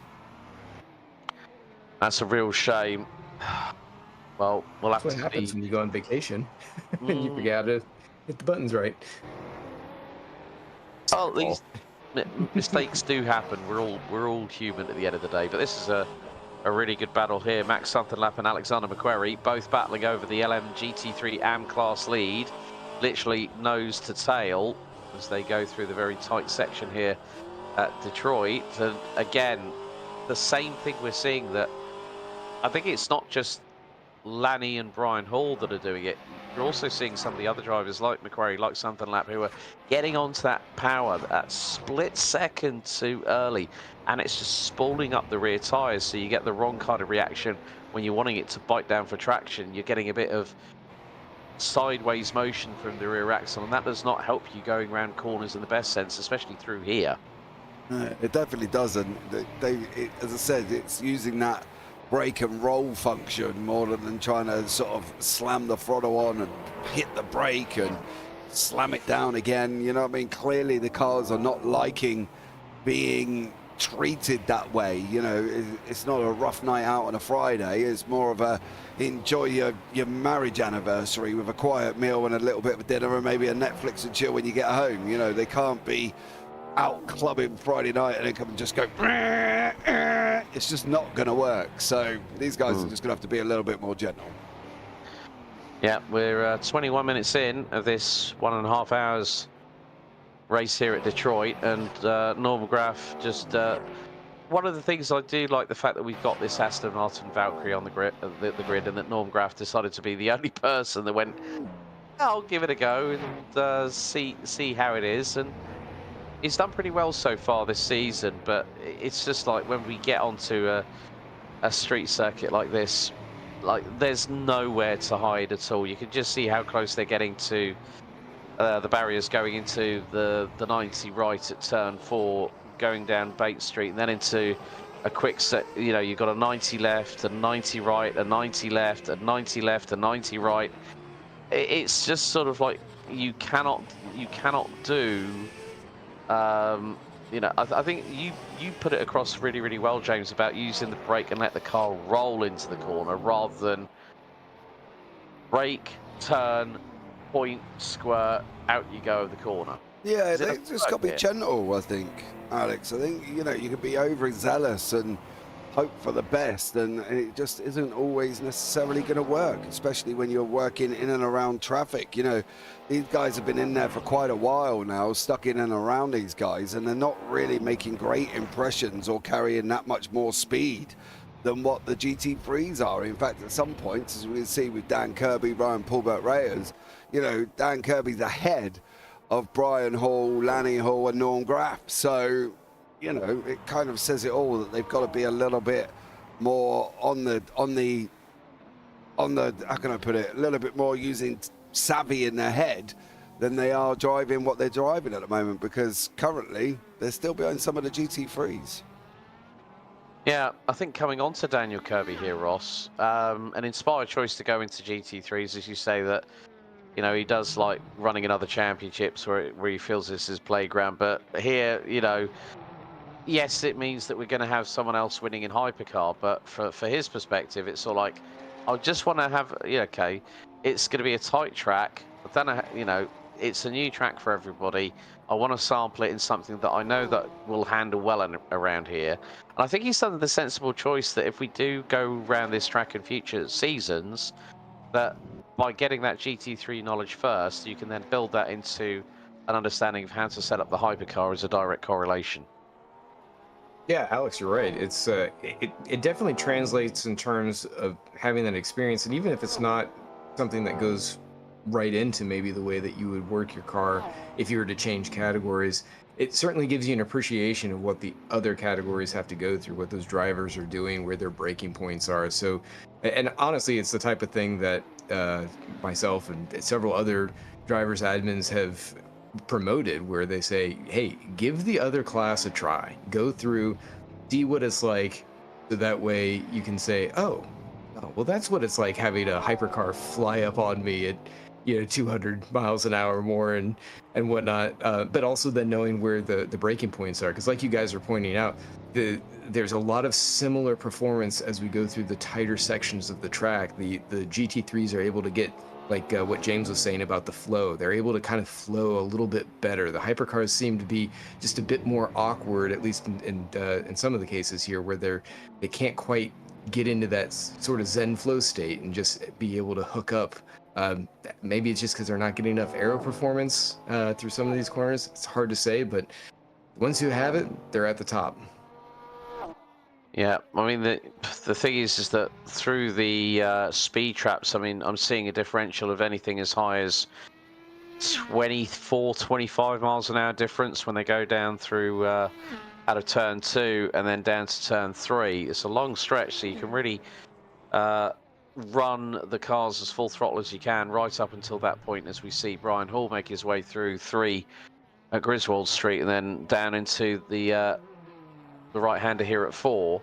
That's a real shame. Well, we'll have
That's
to
what happens
see.
when you go on vacation. You forget to hit the buttons right.
Oh, mistakes do happen. We're all human at the end of the day. But this is a really good battle here. Max Sunderlap and Alexander McQuarrie both battling over the LM GT3 AM class lead, literally nose to tail as they go through the very tight section here at Detroit. And again, the same thing we're seeing, that I think it's not just Lanny and Brian Hall that are doing it. You're also seeing some of the other drivers like McQuarrie, like Sunderlap, who are getting onto that power that split second too early, and it's just spooling up the rear tyres, so you get the wrong kind of reaction when you're wanting it to bite down for traction. You're getting a bit of sideways motion from the rear axle, and that does not help you going around corners in the best sense, especially through here.
It definitely doesn't. As I said, it's using that brake and roll function more than trying to sort of slam the throttle on and hit the brake and slam it down again. You know what I mean? Clearly the cars are not liking being treated that way. You know, it's not a rough night out on a Friday. It's more of a enjoy your marriage anniversary with a quiet meal and a little bit of dinner and maybe a Netflix and chill when you get home. You know, they can't be out clubbing Friday night and then come and just go, it's just not going to work. So these guys are just going to have to be a little bit more gentle.
Yeah, we're 21 minutes in of this 1.5 hours race here at Detroit, and Norman Graff just one of the things I do like, the fact that we've got this Aston Martin Valkyrie on the grid, and that Norman Graff decided to be the only person that went, I'll give it a go and see how it is. And he's done pretty well so far this season, but it's just like when we get onto a street circuit like this, like there's nowhere to hide at all. You can just see how close they're getting to the barriers going into the 90 right at turn 4, going down Bate Street, and then into a quick set. You know, you've got a 90 left, a 90 right, a 90 left, a 90 left, a 90 right. It's just sort of like you cannot do. You know, I think you put it across really, really well, James, about using the brake and let the car roll into the corner rather than brake, turn, point, squirt, out you go of the corner.
Yeah, they just got to be gentle, I think, Alex. I think, you know, you could be overzealous and hope for the best, and it just isn't always necessarily going to work, especially when you're working in and around traffic. You know, these guys have been in there for quite a while now, stuck in and around these guys, and they're not really making great impressions or carrying that much more speed than what the GT3s are. In fact, at some points, as we can see with Dan Kirby, Ryan Paulbert Reyes, you know, Dan Kirby's ahead of Brian Hall, Lanny Hall, and Norm Graff. So, you know, it kind of says it all, that they've got to be a little bit more on the how can I put it, a little bit more using savvy in their head than they are driving what they're driving at the moment, because currently they're still behind some of the GT3s.
Yeah, I think coming on to Daniel Kirby here, Ross, an inspired choice to go into GT3s, as you say, that, you know, he does like running in other championships where he feels this is his playground, but here, you know, yes, it means that we're going to have someone else winning in Hypercar, but for his perspective, it's sort of like, I just want to have, yeah, okay, it's going to be a tight track. I don't know, you know, it's a new track for everybody. I want to sample it in something that I know that will handle well around here. And I think he's done the sensible choice that if we do go around this track in future seasons, that by getting that GT3 knowledge first, you can then build that into an understanding of how to set up the hypercar as a direct correlation.
Yeah, Alex, you're right. It's it definitely translates in terms of having that experience, and even if it's not something that goes right into maybe the way that you would work your car if you were to change categories, it certainly gives you an appreciation of what the other categories have to go through, what those drivers are doing, where their braking points are. So, and honestly, it's the type of thing that myself and several other drivers admins have promoted, where they say, hey, give the other class a try, go through, see what it's like, so that way you can say, oh well, that's what it's like having a hypercar fly up on me at, you know, 200 miles an hour more and whatnot, but also then knowing where the braking points are, because like you guys are pointing out, there's a lot of similar performance as we go through the tighter sections of the track. The GT3s are able to get like what James was saying about the flow. They're able to kind of flow a little bit better. The hypercars seem to be just a bit more awkward, at least in some of the cases here, where they can't quite get into that sort of zen flow state and just be able to hook up. Maybe it's just because they're not getting enough aero performance through some of these corners. It's hard to say, but the ones who have it, they're at the top.
Yeah, I mean, the thing is that through the speed traps, I mean, I'm seeing a differential of anything as high as 24, 25 miles an hour difference when they go down through out of turn 2 and then down to turn 3. It's a long stretch, so you can really run the cars as full throttle as you can right up until that point, as we see Brian Hall make his way through 3 at Griswold Street and then down into the right-hander here at 4.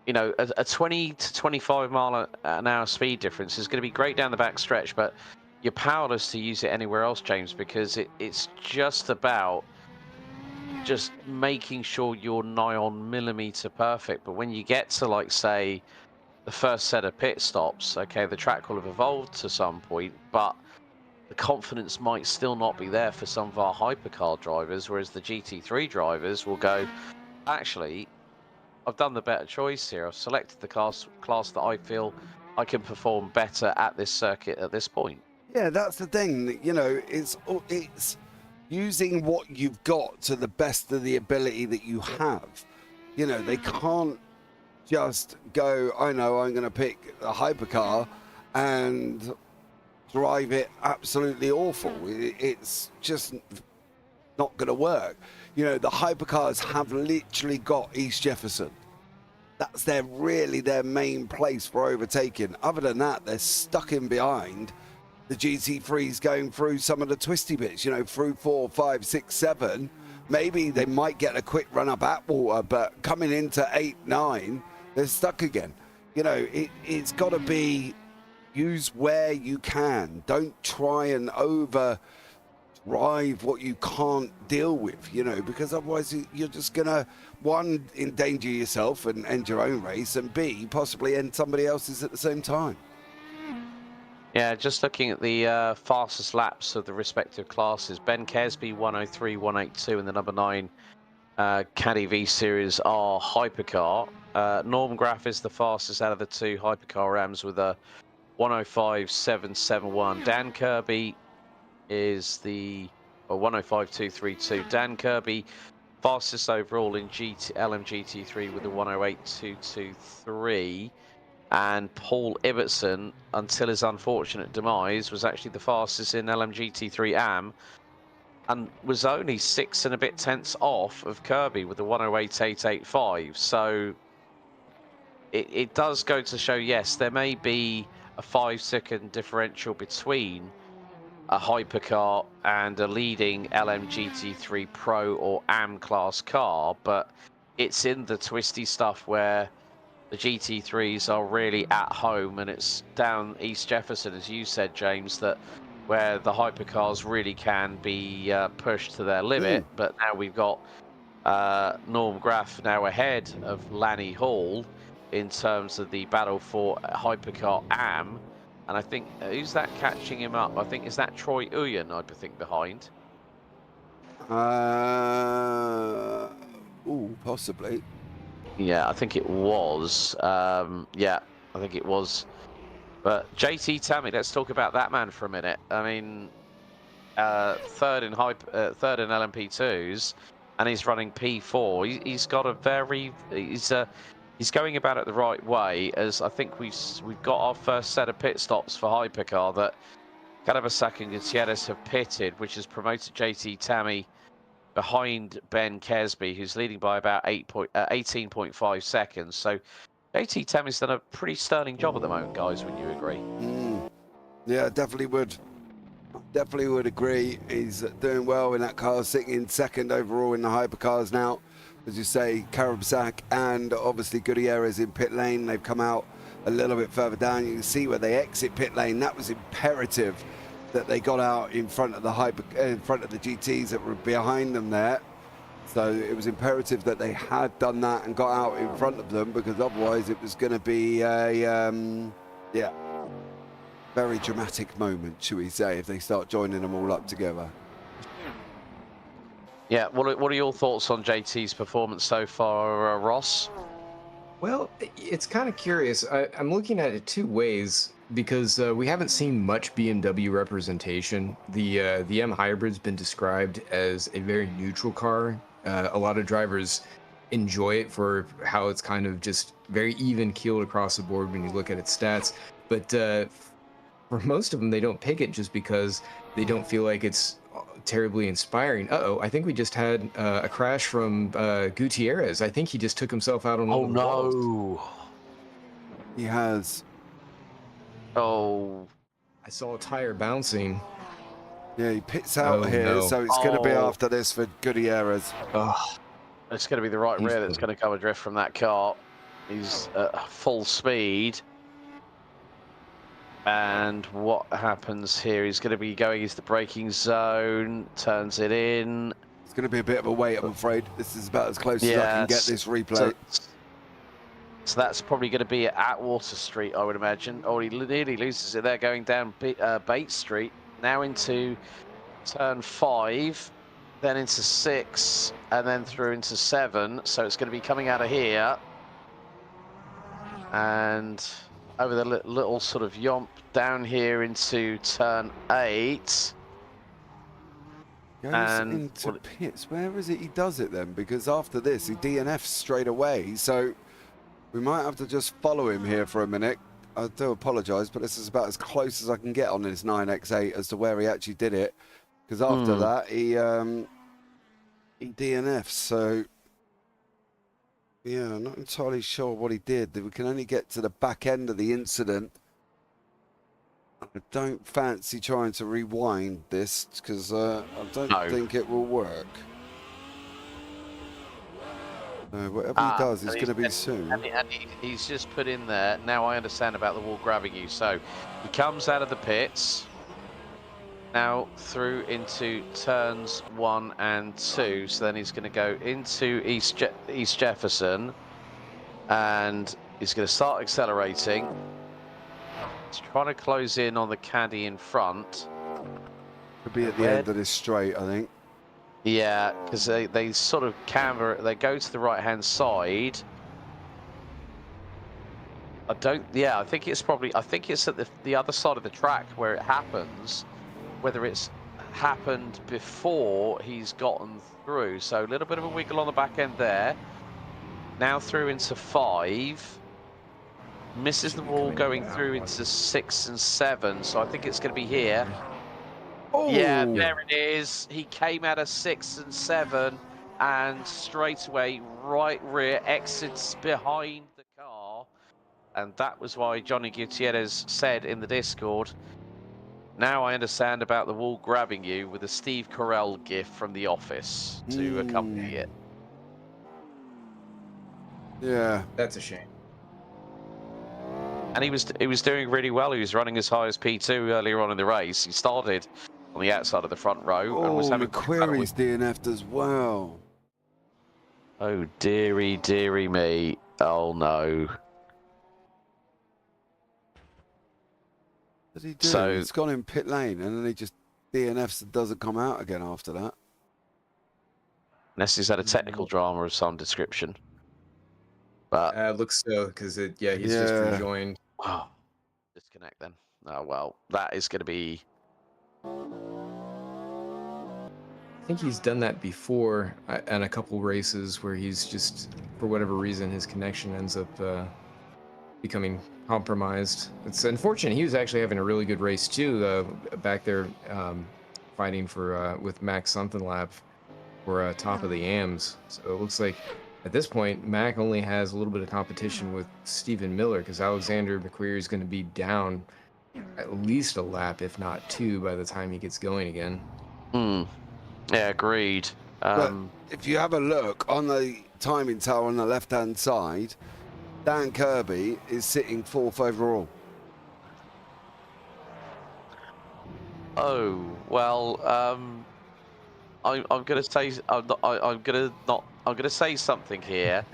You know, a 20 to 25 mile an hour speed difference is going to be great down the back stretch, but you're powerless to use it anywhere else, James, because it's just about just making sure you're nigh on millimeter perfect. But when you get to, like, say, the first set of pit stops, okay, the track will have evolved to some point, but the confidence might still not be there for some of our hypercar drivers, whereas the GT3 drivers will go, actually, I've done the better choice here. I've selected the class that I feel I can perform better at this circuit at this point.
Yeah, that's the thing. You know, it's using what you've got to the best of the ability that you have. You know, they can't just go, I know I'm going to pick a hypercar and drive it absolutely awful. It's just not going to work. You know, the hypercars have literally got East Jefferson. That's really their main place for overtaking. Other than that, they're stuck in behind the GT3s going through some of the twisty bits, you know, through 4, 5, 6, 7. Maybe they might get a quick run up Atwater, but coming into 8, 9, they're stuck again. You know, it's got to be use where you can. Don't try and over drive what you can't deal with, you know, because otherwise you're just gonna, one, endanger yourself and end your own race, and B, possibly end somebody else's at the same time.
Yeah, just looking at the fastest laps of the respective classes, Ben Kesby 103, 182 in the number 9 Caddy V Series R Hypercar. Norm Graff is the fastest out of the 2 Hypercar Rams with a 105.771. Dan Kirby is the 105.232. Dan Kirby, fastest overall in LMGT3 with a 108.223. And Paul Ibbotson, until his unfortunate demise, was actually the fastest in LMGT3 AM and was only 6 and a bit tenths off of Kirby with a 108.885. So it does go to show, yes, there may be a 5-second differential between a hypercar and a leading LMGT3 Pro or AM class car, but it's in the twisty stuff where the GT3s are really at home, and it's down East Jefferson, as you said, James, that where the hypercars really can be pushed to their limit. But now we've got Norm Graff now ahead of Lanny Hall in terms of the battle for hypercar AM. And I think, who's that catching him up? I think, is that Troy Uyen, I think, behind?
Possibly.
Yeah, I think it was. Yeah, I think it was. But JT Tammy, let's talk about that man for a minute. I mean, third in LMP2s, and he's running P4. He's got a very, he's going about it the right way, as I think we've got our first set of pit stops for Hypercar that Kawasaki and Gutierrez have pitted, which has promoted JT Tammy behind Ben Kesby, who's leading by about 18.5 seconds. So JT Tammy's done a pretty sterling job at the moment, guys, wouldn't you agree?
Yeah, definitely would. Definitely would agree. He's doing well in that car, sitting in second overall in the hypercars now. As you say, Karabzak and obviously Gutierrez in pit lane. They've come out a little bit further down. You can see where they exit pit lane. That was imperative that they got out in front of the GTs that were behind them there. So it was imperative that they had done that and got out in front of them, because otherwise it was going to be a very dramatic moment, should we say, if they start joining them all up together.
Yeah, what are your thoughts on JT's performance so far, Ross?
Well, it's kind of curious. I'm looking at it two ways because we haven't seen much BMW representation. The M Hybrid's been described as a very neutral car. A lot of drivers enjoy it for how it's kind of just very even keeled across the board when you look at its stats. But for most of them, they don't pick it just because they don't feel like it's terribly inspiring. I think we just had a crash from Gutierrez. I think he just took himself out on one of the walls.
No.
He has.
Oh.
I saw a tire bouncing.
Yeah, he pits out here,
no.
so it's going to be after this for Gutierrez.
Ugh.
It's going to be the right rear that's going to come adrift from that car. He's at full speed. And what happens here? He's going to be going into the braking zone, turns it in.
It's going to be a bit of a wait, I'm afraid. This is about as close as I can get this replay.
So that's probably going to be at Atwater Street, I would imagine. Oh, he nearly loses it there, going down Bates Street. Now into turn 5, then into 6, and then through into 7. So it's going to be coming out of here. And over the little sort of yomp down here into turn 8.
Goes
and
into pits. Where is it he does it then? Because after this, he DNFs straight away. So we might have to just follow him here for a minute. I do apologise, but this is about as close as I can get on this 9X8 as to where he actually did it. Because after that, he DNFs. So yeah, I'm not entirely sure what he did. We can only get to the back end of the incident. I don't fancy trying to rewind this because I don't think it will work. Whatever he does is going to be soon.
And he's just put in there. Now I understand about the wall grabbing you. So he comes out of the pits. Now through into turns 1 and 2. So then he's going to go into East Jefferson. And he's going to start accelerating. He's trying to close in on the caddy in front.
Could be at the end of this straight, I think.
Yeah, because they sort of camber, they go to the right-hand side. I think it's at the other side of the track where it happens, whether it's happened before he's gotten through. So a little bit of a wiggle on the back end there. Now through into 5. Misses the wall going through into 6 and 7. So I think it's going to be here.
Oh.
Yeah, there it is. He came out of 6 and 7 and straight away right rear exits behind the car. And that was why Johnny Gutierrez said in the Discord, now I understand about the wall grabbing you, with a Steve Carell gif from The Office to accompany it.
Yeah.
That's a shame.
And he was doing really well. He was running as high as P2 earlier on in the race. He started on the outside of the front row and was having
McQuarrie's DNF'd as well.
Oh dearie, dearie me. Oh no.
What did he do?
So,
He's gone in pit lane and then he just DNFs and doesn't come out again after that.
unless he's had a technical drama of some description. But
looks so, because he's just rejoined.
oh, disconnect then. Oh well, that is going to be.
I think he's done that before on a couple races where he's just, for whatever reason, his connection ends up becoming compromised. It's unfortunate. He was actually having a really good race too, back there fighting for with Max something lap for top of the AMS. So it looks like at this point Mac only has a little bit of competition with Stephen Miller, because Alexander McQuarrie is going to be down at least a lap, if not two, by the time he gets going again.
Yeah, agreed.
But if you have a look on the timing tower on the left-hand side, Dan Kirby is sitting 4th overall.
Oh well, I'm gonna say I'm gonna say something here.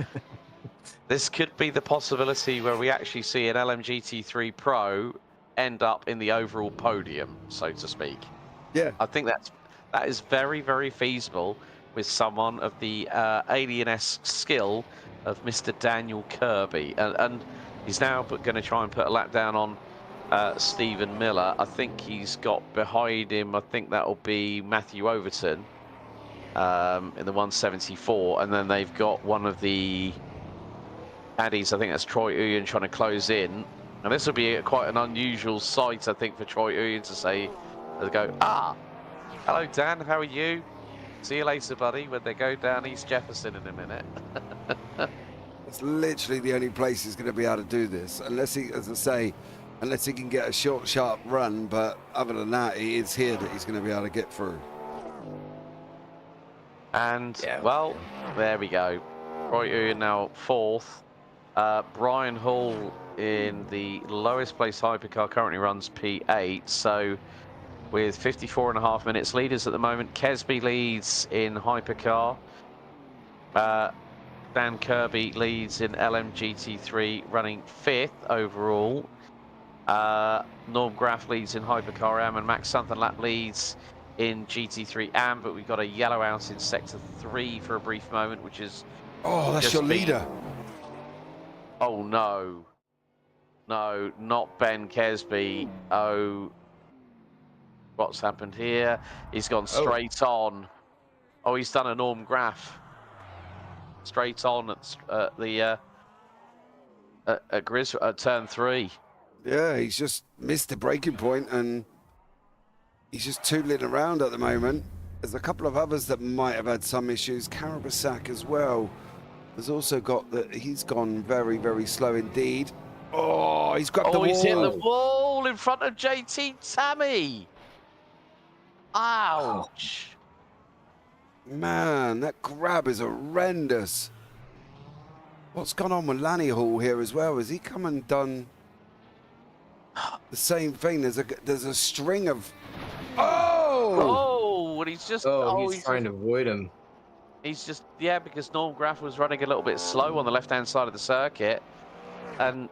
This could be the possibility where we actually see an LMGT3 Pro end up in the overall podium, so to speak.
Yeah.
I think that is very, very feasible with someone of the alien-esque skill of Mr. Daniel Kirby, and he's now going to try and put a lap down on Stephen Miller. I think he's got behind him, I think that'll be Matthew Overton in the 174, and then they've got one of the caddies, I think that's Troy Uyen, trying to close in. And this will be quite an unusual sight, I think, for Troy Uyen to say, to go, hello Dan, how are you? See you later, buddy, when they go down East Jefferson in a minute.
It's literally the only place he's going to be able to do this, unless he, as I say, unless he can get a short, sharp run. But other than that, it is here that he's going to be able to get through.
And, well, there we go. Troy Uyen now 4th. Brian Hall in the lowest place hypercar currently runs P8. So with 54.5 minutes leaders at the moment, Kesby leads in hypercar. Dan Kirby leads in LMGT3, running 5th overall. Norm Graff leads in hypercar AM, and Max Sunderlap leads in GT3 AM, but we've got a yellow out in sector 3 for a brief moment, which is...
Oh, that's your leader.
Oh, no. No, not Ben Kesby. Oh, what's happened here? He's gone straight on. Oh, he's done a Norm Graff. Straight on at the at turn 3.
Yeah, he's just missed the breaking point and he's just tootling around at the moment. There's a couple of others that might have had some issues. Karabasak as well. There's also got that he's gone very, very slow indeed. Oh, he's grabbed the wall.
Oh, he's hit the wall in front of JT Tammy. Ouch.
Man, that grab is horrendous. What's gone on with Lanny Hall here as well? Has he come and done the same thing? There's a string of...
Oh, and he's just...
he's trying to avoid him.
He's just... Yeah, because Norm Graff was running a little bit slow on the left-hand side of the circuit. And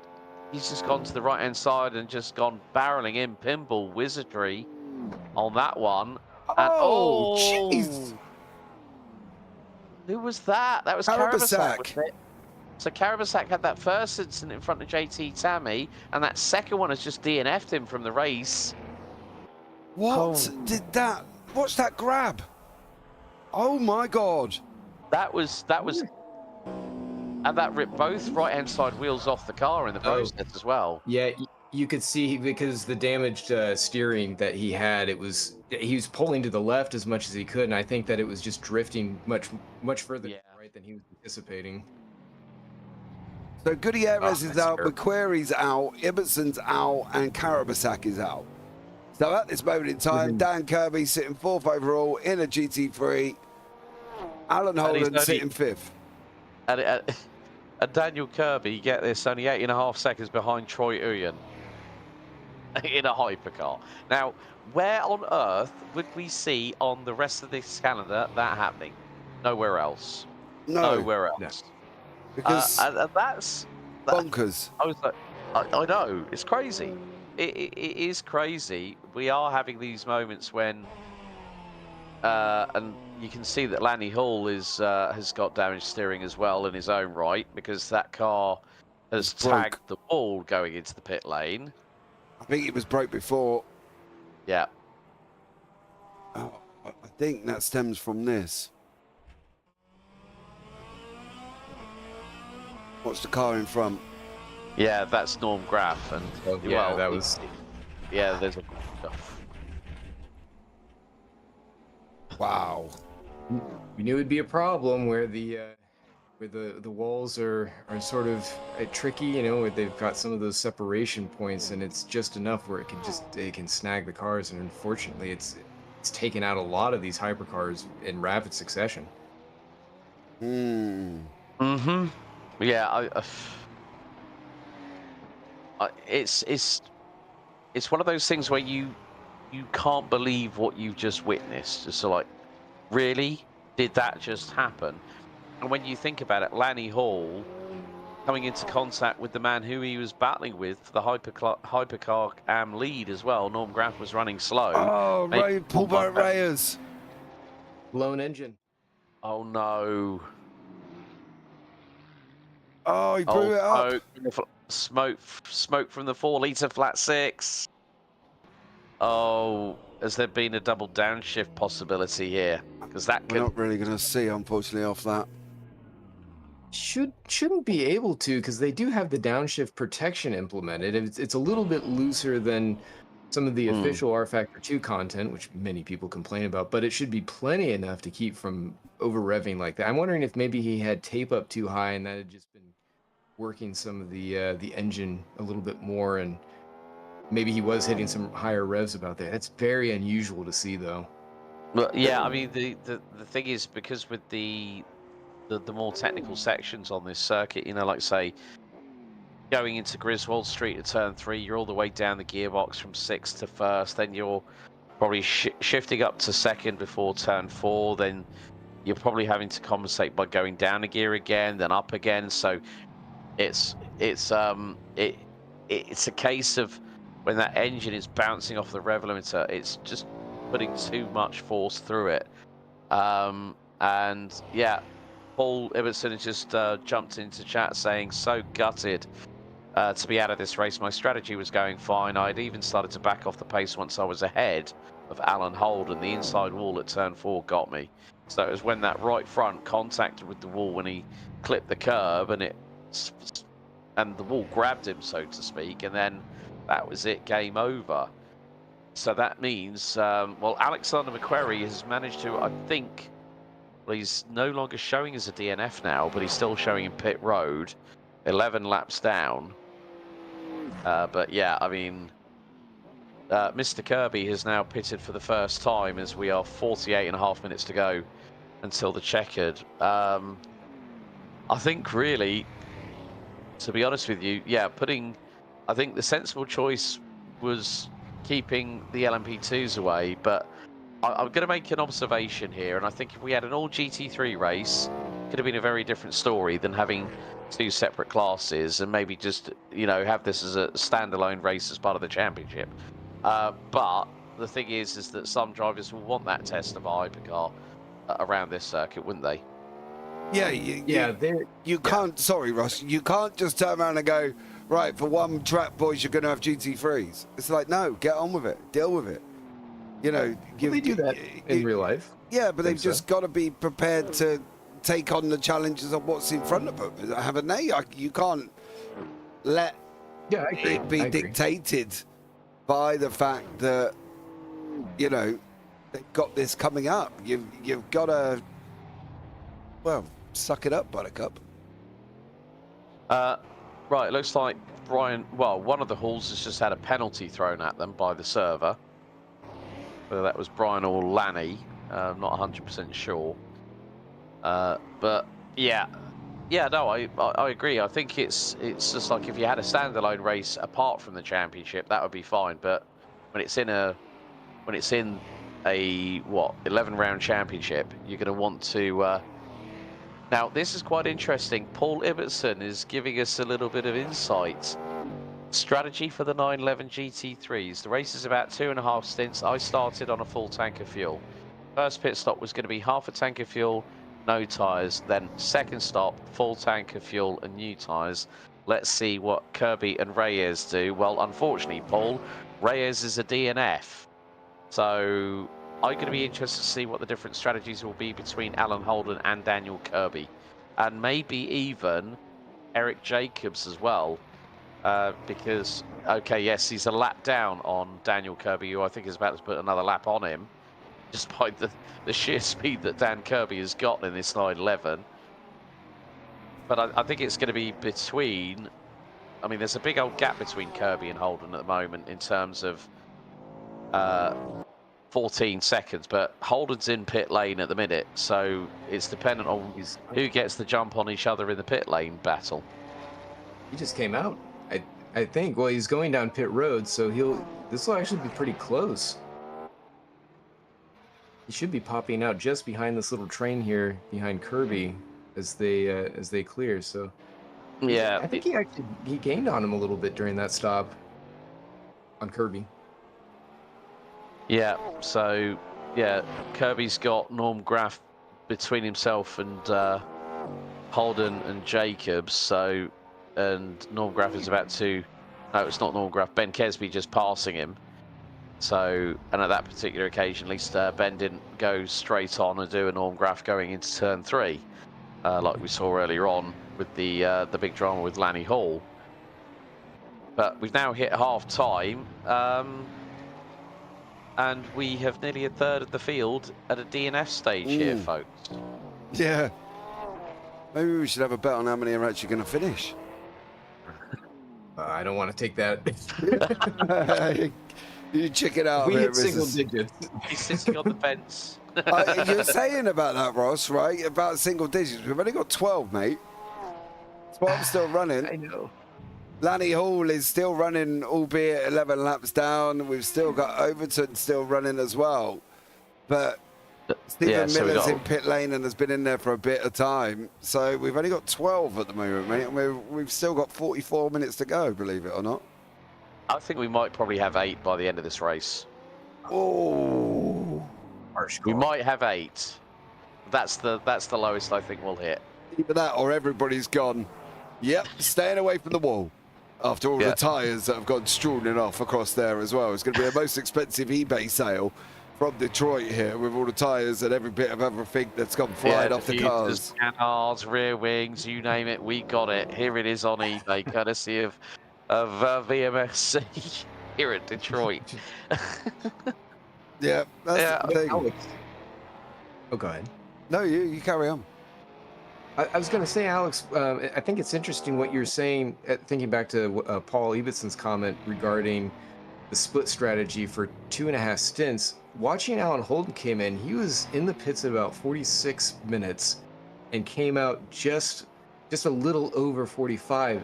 he's just gone to the right-hand side and just gone barreling in pinball wizardry on that one. And,
jeez!
Who was that? That was Karabasak, wasn't it? So Karabasak had that first incident in front of JT Tammy, and that second one has just DNF'd him from the race.
What did that... Watch that grab. Oh my God.
That was... And that ripped both right-hand side wheels off the car in the process as well.
Yeah, you could see because the damaged steering that he had, he was pulling to the left as much as he could, and I think that it was just drifting much further to the right than he was anticipating.
So Gutierrez is out, McQuarrie's out, Ibbetson's out, and Karabasak is out. So at this moment in time, Dan Kirby sitting 4th overall in a GT3. Alan Holden sitting 5th.
And Daniel Kirby, get this, only 8.5 seconds behind Troy Uyen in a hypercar. Now, where on earth would we see on the rest of this calendar that happening? Nowhere else. Nowhere else.
No. Because
and that's
bonkers.
I was like, I know, it's crazy. It is crazy. We are having these moments when, and you can see that Lanny Hall has got damaged steering as well in his own right, because that car has tagged the ball going into the pit lane.
I think it was broke before.
Yeah.
Oh, I think that stems from this. What's the car in front?
Yeah, that's Norm Graff, and
yeah, that was.
Yeah, there's a.
Wow.
We knew it'd be a problem where the walls are sort of tricky, you know, where they've got some of those separation points, and it's just enough where it can snag the cars, and unfortunately, it's taken out a lot of these hypercars in rapid succession.
Yeah, it's one of those things where you can't believe what you've just witnessed. It's like, really? Did that just happen? And when you think about it, Lanny Hall coming into contact with the man who he was battling with for the Hypercar lead as well. Norm Graf was running slow.
Oh, Ray, Paul Reyes.
Blown engine.
Oh no.
Oh, he blew it up.
Smoke from the 4-litre flat six. Oh, has there been a double downshift possibility here? Because that
We're not really going to see, unfortunately, off that.
Shouldn't be able to, because they do have the downshift protection implemented. It's a little bit looser than some of the official R Factor 2 content, which many people complain about, but it should be plenty enough to keep from over revving like that. I'm wondering if maybe he had tape up too high and that had just been working some of the engine a little bit more, and maybe he was hitting some higher revs about that. That's very unusual to see, though.
Well, yeah, I mean the thing is, because with the more technical sections on this circuit, you know, like say going into Griswold Street at turn 3, you're all the way down the gearbox from 6th to 1st, then you're probably shifting up to 2nd before turn 4, then you're probably having to compensate by going down a gear again, then up again. So it's a case of when that engine is bouncing off the rev limiter, it's just putting too much force through it. And yeah, Paul Ibbotson has just jumped into chat saying, so gutted to be out of this race. My strategy was going fine. I'd even started to back off the pace once I was ahead of Alan Holden. The inside wall at turn 4 got me. So it was when that right front contacted with the wall when he clipped the curb, and the wall grabbed him, so to speak, and then that was it, game over. So that means, well, Alexander McQuarrie has managed to, I think, well, he's no longer showing as a DNF now, but he's still showing in pit road, 11 laps down. But yeah, I mean, Mr. Kirby has now pitted for the first time as we are 48.5 minutes to go until the checkered. I think really, to be honest with you, yeah, I think the sensible choice was keeping the LMP2s away, but I'm going to make an observation here, and I think if we had an all GT3 race, it could have been a very different story than having 2 separate classes, and maybe just, you know, have this as a standalone race as part of the championship. But the thing is that some drivers will want that test of a hypercar around this circuit, wouldn't they?
Yeah, you can't, sorry, Russ, you can't just turn around and go, right, for one track, boys, you're going to have GT3s. It's like, no, get on with it, deal with it. You know,
they do that in real life.
Yeah, but they've just got to be prepared to take on the challenges of what's in front of them, haven't they? You can't let it be dictated by the fact that, you know, they've got this coming up. You've got to, well, suck it up, Buttercup.
Right, looks like Brian, well, one of the halls has just had a penalty thrown at them by the server. Whether that was Brian or Lanny, I'm not 100% sure. But yeah, no, I agree. I think it's just like if you had a standalone race apart from the championship, that would be fine. But when it's in a 11-round championship, you're going to want to. Now this is quite interesting. Paul Ibbotson is giving us a little bit of insight. Strategy for the 911 GT3s. The race is about 2.5 stints. I started on a full tank of fuel. First pit stop was going to be half a tank of fuel, no tyres. Then second stop, full tank of fuel and new tyres. Let's see what Kirby and Reyes do. Well, unfortunately, Paul, Reyes is a DNF. So I'm going to be interested to see what the different strategies will be between Alan Holden and Daniel Kirby. And maybe even Eric Jacobs as well. Because, okay, yes, he's a lap down on Daniel Kirby, who I think is about to put another lap on him, despite the sheer speed that Dan Kirby has got in this 911. But I think it's going to be between, I mean, there's a big old gap between Kirby and Holden at the moment in terms of 14 seconds, but Holden's in pit lane at the minute, so it's dependent on who gets the jump on each other in the pit lane battle.
He just came out. I think. Well, he's going down pit road, so this will actually be pretty close. He should be popping out just behind this little train here, behind Kirby, as they clear. So
Yeah,
I think he gained on him a little bit during that stop on Kirby.
yeah. So yeah, Kirby's got Norm Graff between himself and Holden and Jacobs. So, and Norm Graff is about to. No, it's not Norm Graff. Ben Kesby just passing him. So, and at that particular occasion, at least Ben didn't go straight on and do a Norm Graff going into turn 3, like we saw earlier on with the big drama with Lanny Hall. But we've now hit half time, and we have nearly a third of the field at a DNF stage here, folks.
Yeah. Maybe we should have a bet on how many are actually going to finish.
I don't want to take that.
You check it out.
We hit single digits.
He's sitting on the fence.
You're saying about that, Ross, right? About single digits. We've only got 12, mate. 12 still running.
I know.
Lanny Hall is still running, albeit 11 laps down. We've still got Overton still running as well. But Stephen Miller's in pit lane and has been in there for a bit of time. So we've only got 12 at the moment, mate. And we've still got 44 minutes to go, believe it or not.
I think we might probably have 8 by the end of this race.
Oh,
Harsh
We
call.
might have 8. That's the lowest I think we'll hit.
either that or everybody's gone. Yep, staying away from the wall. After all the tyres that have gone strolling off across there as well. It's going to be a most expensive eBay sale from Detroit here with all the tyres and every bit of everything that's gone flying off the cars.
Canards, rear wings, you name it, we got it. Here it is on eBay, courtesy of VMSC here at Detroit.
Yeah, that's the thing.
Alex. Oh, go ahead.
No, you carry on.
I was going to say, Alex, I think it's interesting what you're saying, thinking back to Paul Ebetson's comment regarding the split strategy for 2.5 stints. Watching Alan Holden came in, he was in the pits at about 46 minutes and came out just a little over 45.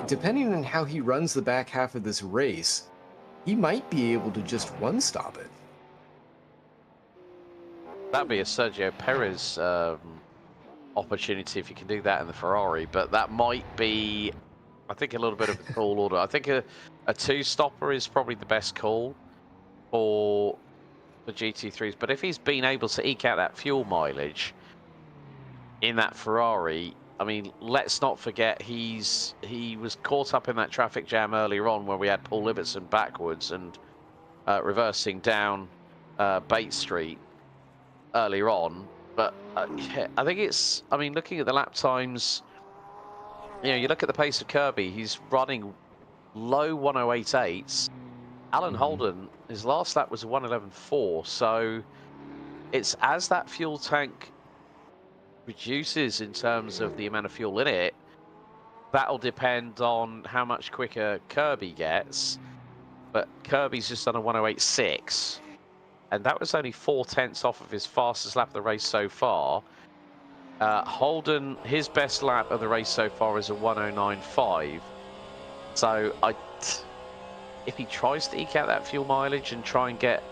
Depending on how he runs the back half of this race, he might be able to just one-stop it.
That'd be a Sergio Perez opportunity if you can do that in the Ferrari, but that might be, I think, a little bit of a tall order. I think a 2-stopper is probably the best call for GT3s, but if he's been able to eke out that fuel mileage in that Ferrari, I mean, let's not forget he was caught up in that traffic jam earlier on where we had Paul Ibbotson backwards and reversing down Bate Street earlier on. But I think it's, I mean, looking at the lap times, you look at the pace of Kirby, he's running low 108.8s. Alan Holden, his last lap was a 111.4, so it's as that fuel tank reduces in terms of the amount of fuel in it, that'll depend on how much quicker Kirby gets. But Kirby's just done a 108.6, and that was only 0.4 off of his fastest lap of the race so far. Holden, his best lap of the race so far is a 109.5. So if he tries to eke out that fuel mileage and try and get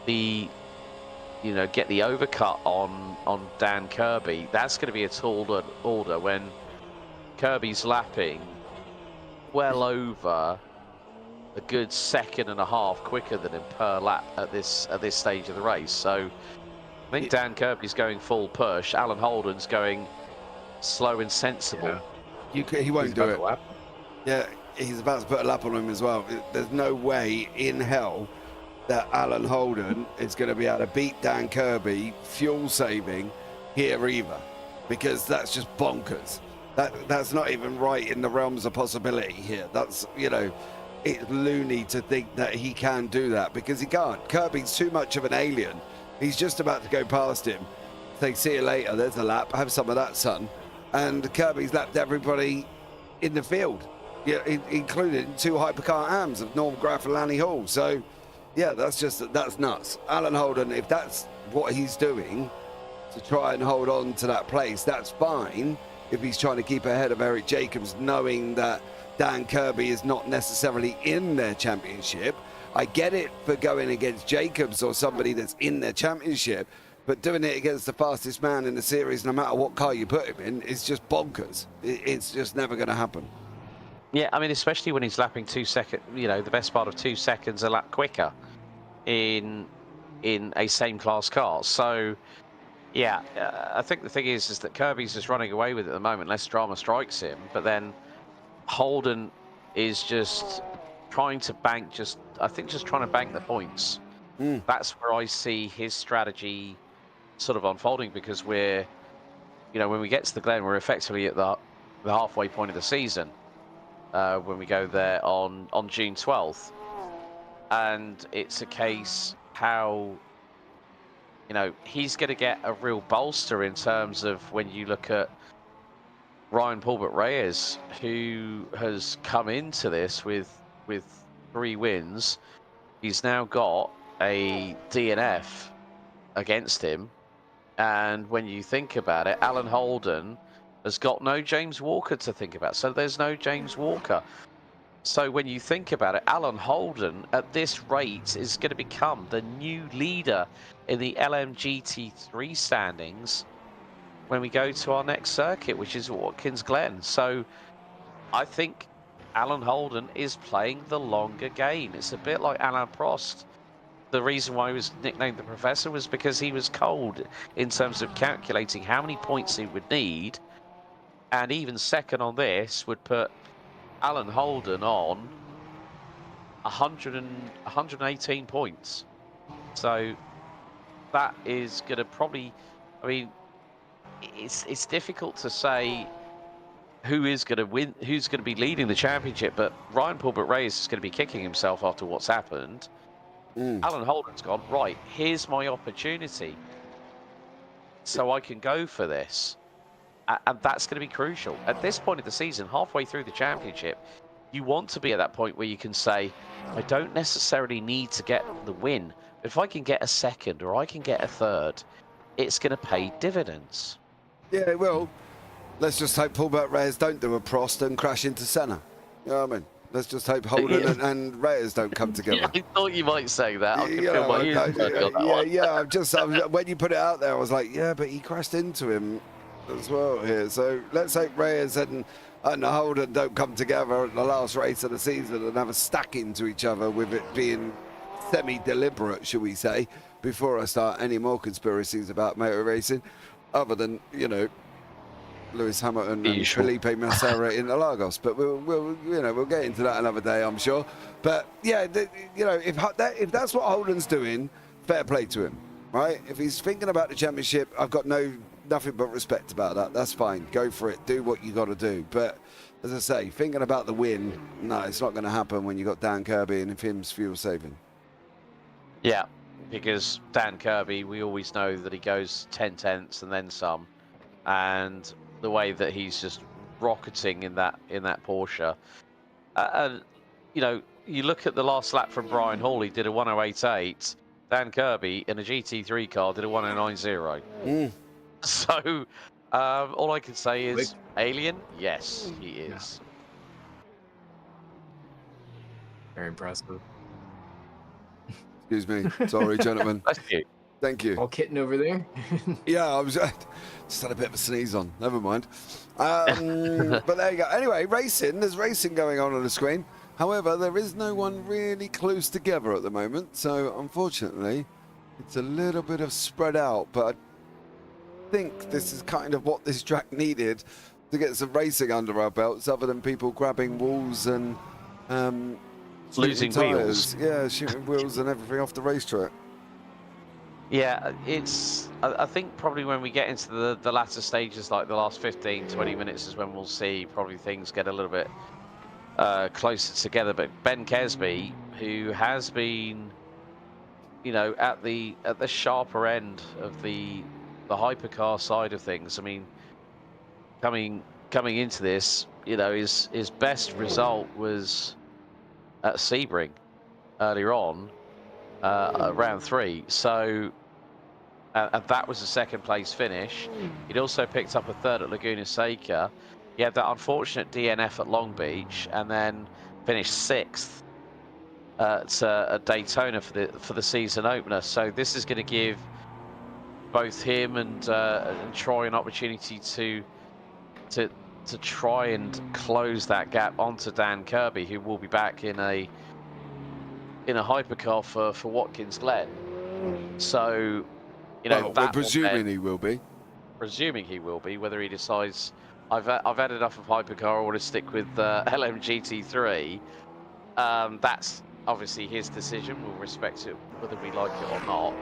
the get the overcut on Dan Kirby, that's going to be a tall order when Kirby's lapping well over a good 1.5 seconds quicker than him per lap at this stage of the race. So I think Dan Kirby's going full push. Alan Holden's going slow and sensible.
Yeah. He won't do it. Yeah, he's about to put a lap on him as well. There's no way in hell that Alan Holden is going to be able to beat Dan Kirby fuel saving here either, because that's just bonkers. That's not even right in the realms of possibility here. That's, it's loony to think that he can do that, because he can't. Kirby's too much of an alien. He's just about to go past him. Say, see you later, there's a lap, have some of that, son. And Kirby's lapped everybody in the field, including 2 hypercar AMs of Norm Graff and Lanny Hall. So, yeah, that's nuts. Alan Holden, if that's what he's doing to try and hold on to that place, that's fine. If he's trying to keep ahead of Eric Jacobs, knowing that Dan Kirby is not necessarily in their championship. I get it for going against Jacobs or somebody that's in their championship, But doing it against the fastest man in the series, no matter what car you put him in, is just bonkers. It's just never going to happen.
Yeah, I mean, especially when he's lapping 2 seconds, you know, the best part of 2 seconds a lap quicker in a same class car. So, yeah, I think the thing is that Kirby's just running away with it at the moment. Less drama strikes him, but then Holden is just trying to bank, just trying to bank the points. That's where I see his strategy sort of unfolding, because we're, you know, when we get to the Glen, we're effectively at the halfway point of the season when we go there on June 12th. And it's a case how, you know, he's going to get a real bolster in terms of when you look at Ryan Paulbert Reyes, who has come into this with 3 wins. He's now got a DNF against him. And when you think about it, Alan Holden has got no James Walker to think about. So there's no James Walker. So when you think about it, Alan Holden at this rate is going to become the new leader in the LMGT3 standings when we go to our next circuit, which is Watkins Glen. So I think Alan Holden is playing the longer game. It's a bit like Alain Prost. The reason why he was nicknamed the Professor was because he was cold in terms of calculating how many points he would need. And even second on this would put Alan Holden on 118 points. So that is going to probably, I mean, it's difficult to say who is going to win, who's going to be leading the championship, but Ryan Paulbert Reyes is going to be kicking himself after what's happened. Alan Holden's gone, right, here's my opportunity, so I can go for this. And that's going to be crucial. At this point of the season, halfway through the championship, you want to be at that point where you can say, I don't necessarily need to get the win, but if I can get a second or I can get a third, it's going to pay dividends.
Yeah, it will. Let's just hope Paulbert Reyes don't do a Prost and crash into Senna. You know what I mean? Let's just hope Holden and Reyes don't come together.
Yeah, I thought you might say that. I can feel my ears burning on that one.
Yeah. When you put it out there, I was like, yeah, but he crashed into him as well here. So let's hope Reyes and Holden don't come together at the last race of the season and have a stack into each other, with it being semi-deliberate, shall we say, before I start any more conspiracies about motor racing, other than, you know, Lewis Hamilton and Felipe Massa in the Lagos. But we'll get into that another day, I'm sure. But yeah, if that's what Holden's doing, fair play to him, right? If he's thinking about the championship, I've got nothing but respect about that. That's fine. Go for it. Do what you got to do. But as I say, thinking about the win, no, it's not going to happen when you got Dan Kirby and him's fuel saving.
Yeah, because Dan Kirby, we always know that he goes 10 tenths and then some, and the way that he's just rocketing in that Porsche, and you know, you look at the last lap from Brian Hall, he did a 108.8. Dan Kirby in a GT3 car did a 109.0. So all I can say is, alien, yes, he is.
Very impressive.
Excuse me. Sorry, gentlemen.
That's cute.
Thank you.
All kitten over there.
Yeah, I was just had a bit of a sneeze on. Never mind. But there you go. Anyway, racing. There's racing going on the screen. However, there is no one really close together at the moment. So, unfortunately, it's a little bit of spread out. But I think this is kind of what this track needed to get some racing under our belts, other than people grabbing walls and
losing wheels.
Yeah, shooting wheels and everything off the racetrack.
Yeah, I think probably when we get into the latter stages, like the last 15, 20 minutes is when we'll see probably things get a little bit closer together. But Ben Kesby, who has been, you know, at the sharper end of the hypercar side of things. I mean, coming into this, you know, his best result was at Sebring earlier on, round 3. So, and that was a second place finish. He'd also picked up a third at Laguna Seca. He had that unfortunate DNF at Long Beach, and then finished 6th at Daytona for the season opener. So this is going to give both him and Troy an opportunity to try and close that gap onto Dan Kirby, who will be back in a hypercar for Watkins Glen. So, you know,
Well, we're
that
presuming he will be.
presuming he will be, whether he decides I've had enough of hypercar, I want to stick with LMGT3. That's obviously his decision. We'll respect it whether we like it or not.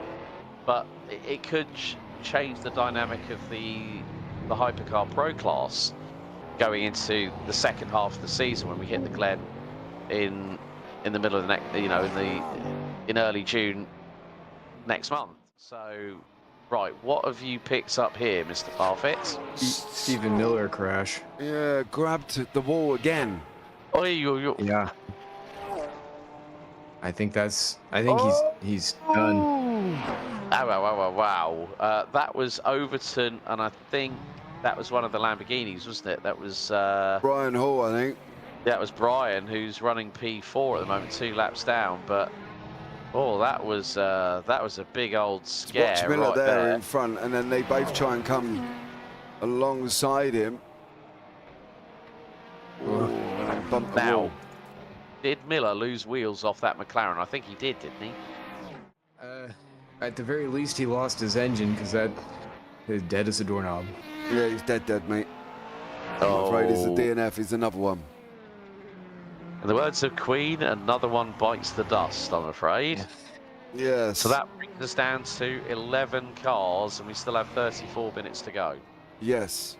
But it could change the dynamic of the hypercar pro class going into the second half of the season when we hit the Glen in the middle of the next, you know, in early June next month. So, right, what have you picked up here, Mr. Parfit?
Stephen Miller crash.
Yeah, grabbed the wall again.
Oh,
Yeah. I think he's done.
Wow. That was Overton, and I think that was one of the Lamborghinis, wasn't it? That was
Brian Hall, I think.
that was Brian, who's running P4 at the moment, 2 laps down. But oh, that was a big old scare.
Watch Miller
right
there in front, and then they both try and come alongside him. And bump the
Now,
wall.
did Miller lose wheels off that McLaren? I think he did, didn't he?
At the very least, he lost his engine because that is dead as a doorknob.
Yeah, he's dead, mate. I'm afraid it's a DNF. He's another one.
In the words of Queen, another one bites the dust, I'm afraid.
Yes.
So that brings us down to 11 cars, and we still have 34 minutes to go.
Yes.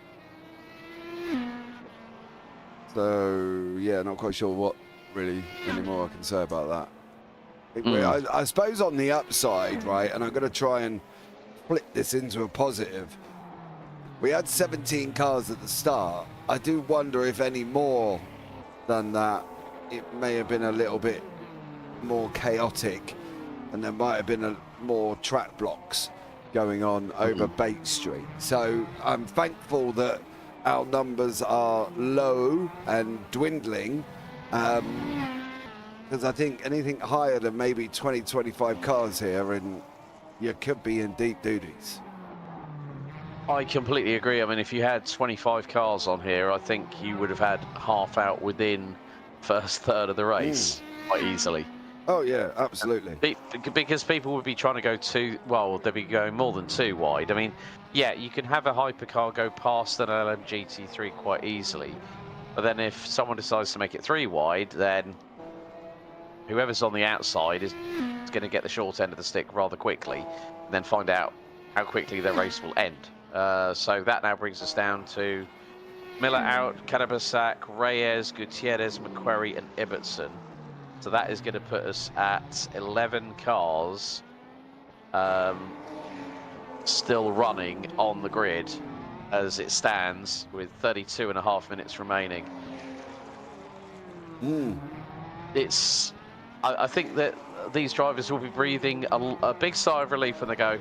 So, yeah, not quite sure what really anymore I can say about that. I suppose on the upside, right, and I'm going to try and flip this into a positive. We had 17 cars at the start. I do wonder if any more than that, it may have been a little bit more chaotic, and there might have been more track blocks going on over Bate Street. So I'm thankful that our numbers are low and dwindling, because I think anything higher than maybe 20, 25 cars here, and you could be in deep doo-doos.
I completely agree. I mean, if you had 25 cars on here, I think you would have had half out within first third of the race quite easily.
Oh, yeah, absolutely.
Because people would be trying to go they'd be going more than 2 wide. I mean, yeah, you can have a hypercar go past an LMGT3 quite easily. But then if someone decides to make it 3 wide, then whoever's on the outside is going to get the short end of the stick rather quickly, and then find out how quickly their race will end. So that now brings us down to Miller out, Canabasac, Reyes, Gutierrez, McQuarrie, and Ibbotson. So that is going to put us at 11 cars still running on the grid as it stands, with 32.5 minutes remaining. I think that these drivers will be breathing a big sigh of relief when they go,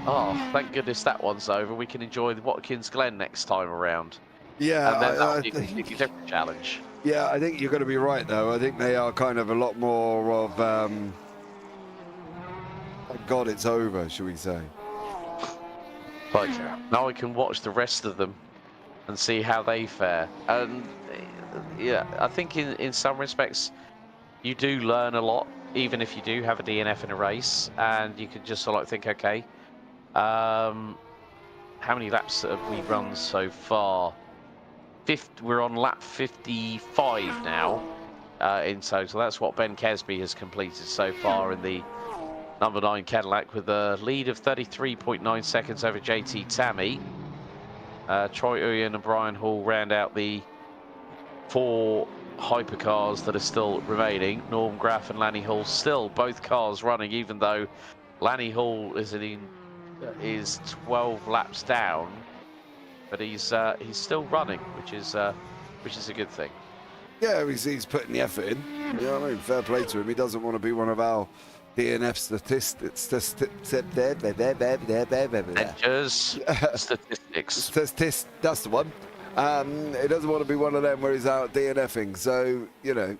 oh, thank goodness that one's over. We can enjoy the Watkins Glen next time around.
Yeah,
And then that'll be
I
a completely
think,
different challenge.
yeah, I think you're going to be right, though. I think they are kind of a lot more of, thank God it's over, shall we say.
Like, now I can watch the rest of them and see how they fare. And yeah, I think in some respects, you do learn a lot, even if you do have a DNF in a race, and you can just sort of like think, okay, how many laps have we run so far? We're on lap 55 now in total. That's what Ben Kesby has completed so far in the number 9 Cadillac, with a lead of 33.9 seconds over JT Tammy. Troy Uyen and Brian Hall round out the 4 hypercars that are still remaining. Norm Graff and Lanny Hall still both cars running, even though Lanny Hall is 12 laps down, but he's still running, which is a good thing.
Yeah, he's putting the effort in. You know what I mean? Fair play to him. He doesn't want to be one of our DNF statistics. That's the one. He doesn't want to be one of them where he's out DNFing. So, you know,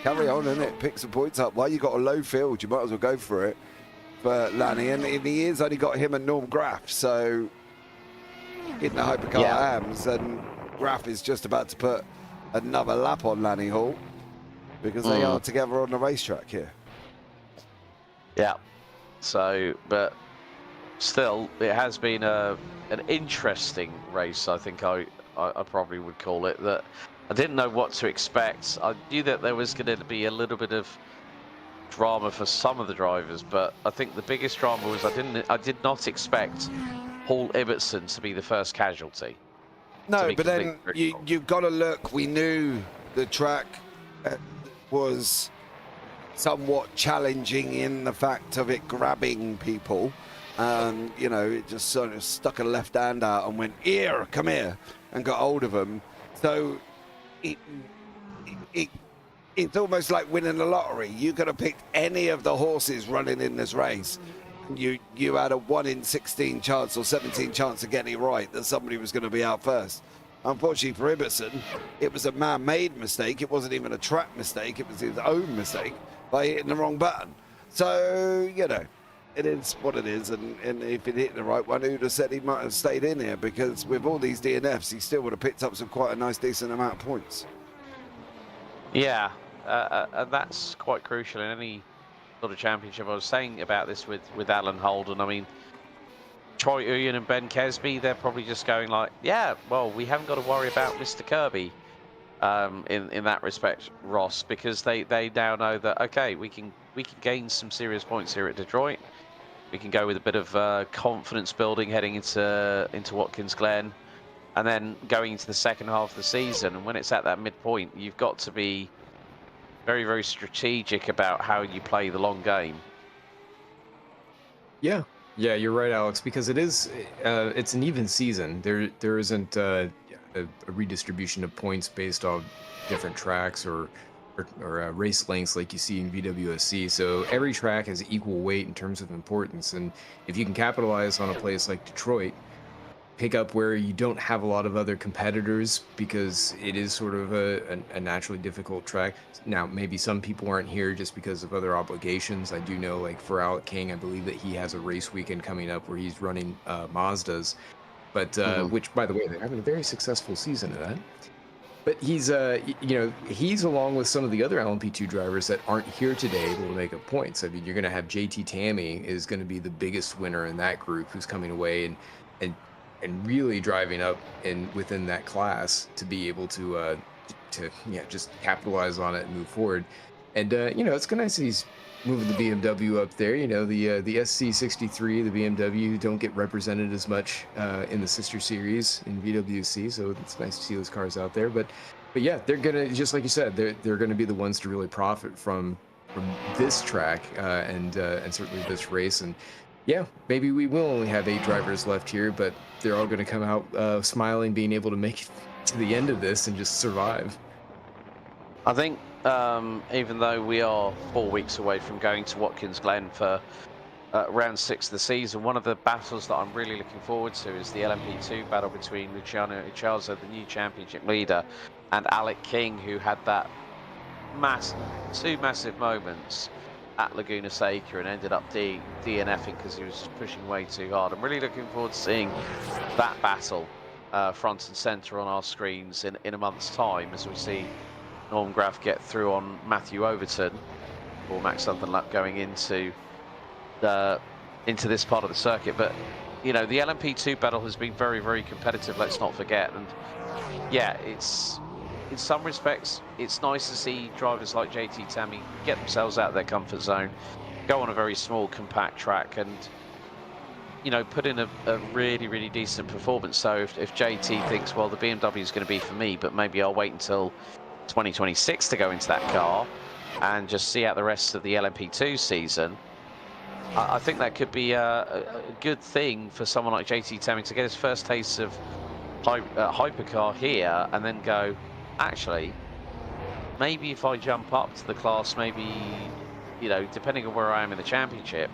carry on, innit? Pick some points up. While you got a low field, you might as well go for it. for Lanny, and he has only got him and Norm Graff, so in the Hypercar AMS, and Graff is just about to put another lap on Lanny Hall because they are together on the racetrack here.
Yeah. So, but still, it has been an interesting race. I think I probably would call it that. I didn't know what to expect. I knew that there was going to be a little bit of drama for some of the drivers, but I think the biggest drama was I did not expect Paul Ibbotson to be the first casualty.
No, but then you've got to look. We knew the track was somewhat challenging in the fact of it grabbing people. You know, it just sort of stuck a left hand out and went, here, come here, and got hold of them. So it's almost like winning the lottery. You could have picked any of the horses running in this race. You had a 1 in 16 chance or 17 chance of getting it right that somebody was going to be out first. Unfortunately for Ibbotson, it was a man-made mistake. It wasn't even a track mistake. It was his own mistake by hitting the wrong button. So, you know, it is what it is. And if he'd hit the right one, who'd have said he might have stayed in here? Because with all these DNFs, he still would have picked up some quite a nice, decent amount of points.
Yeah, and that's quite crucial in any sort of championship. I was saying about this with Alan Holden. I mean, Troy Uyen and Ben Kesby, they're probably just going like, yeah, well, we haven't got to worry about Mr. Kirby in that respect, Ross, because they now know that, okay, we can gain some serious points here at Detroit. We can go with a bit of confidence building heading into Watkins Glen, and then going into the second half of the season. And when it's at that midpoint, you've got to be very, very strategic about how you play the long game.
Yeah, you're right, Alex, because it is it's an even season. There isn't a redistribution of points based on different tracks or race lengths like you see in VWSC. So every track has equal weight in terms of importance, and if you can capitalize on a place like Detroit, pick up where you don't have a lot of other competitors because it is sort of a naturally difficult track. Now, maybe some people aren't here just because of other obligations. I do know, like for Alec King, I believe that he has a race weekend coming up where he's running Mazdas, but which, by the way, they're having a very successful season of that. But he's, he's along with some of the other LMP2 drivers that aren't here today able to make up points. I mean, you're going to have JT Tammy is going to be the biggest winner in that group, who's coming away and really driving up within that class to be able to just capitalize on it and move forward. And it's nice that he's moving the BMW up there. You know, the SC63, the BMW, don't get represented as much in the sister series in VWC, so it's nice to see those cars out there. But yeah, they're gonna, just like you said, they're gonna be the ones to really profit from this track and certainly this race. And yeah, maybe we will only have 8 drivers left here, but they're all going to come out smiling, being able to make it to the end of this and just survive.
I think even though we are 4 weeks away from going to Watkins Glen for round 6 of the season, one of the battles that I'm really looking forward to is the LMP2 battle between Luciano Ichazo, the new championship leader, and Alec King, who had that two massive moments at Laguna Seca and ended up DNFing because he was pushing way too hard. I'm really looking forward to seeing that battle front and center on our screens in a month's time, as we see Norm Graff get through on Matthew Overton or Max Dunlap going into this part of the circuit. But you know, the LMP2 battle has been very, very competitive, let's not forget. And yeah, it's, in some respects, it's nice to see drivers like JT Tammy get themselves out of their comfort zone, go on a very small, compact track, and you know, put in a really, really decent performance. So if JT thinks, well, the BMW is going to be for me, but maybe I'll wait until 2026 to go into that car and just see out the rest of the LMP2 season, I think that could be a good thing for someone like JT Tammy to get his first taste of hypercar here, and then go, actually, maybe if I jump up to the class, maybe, you know, depending on where I am in the championship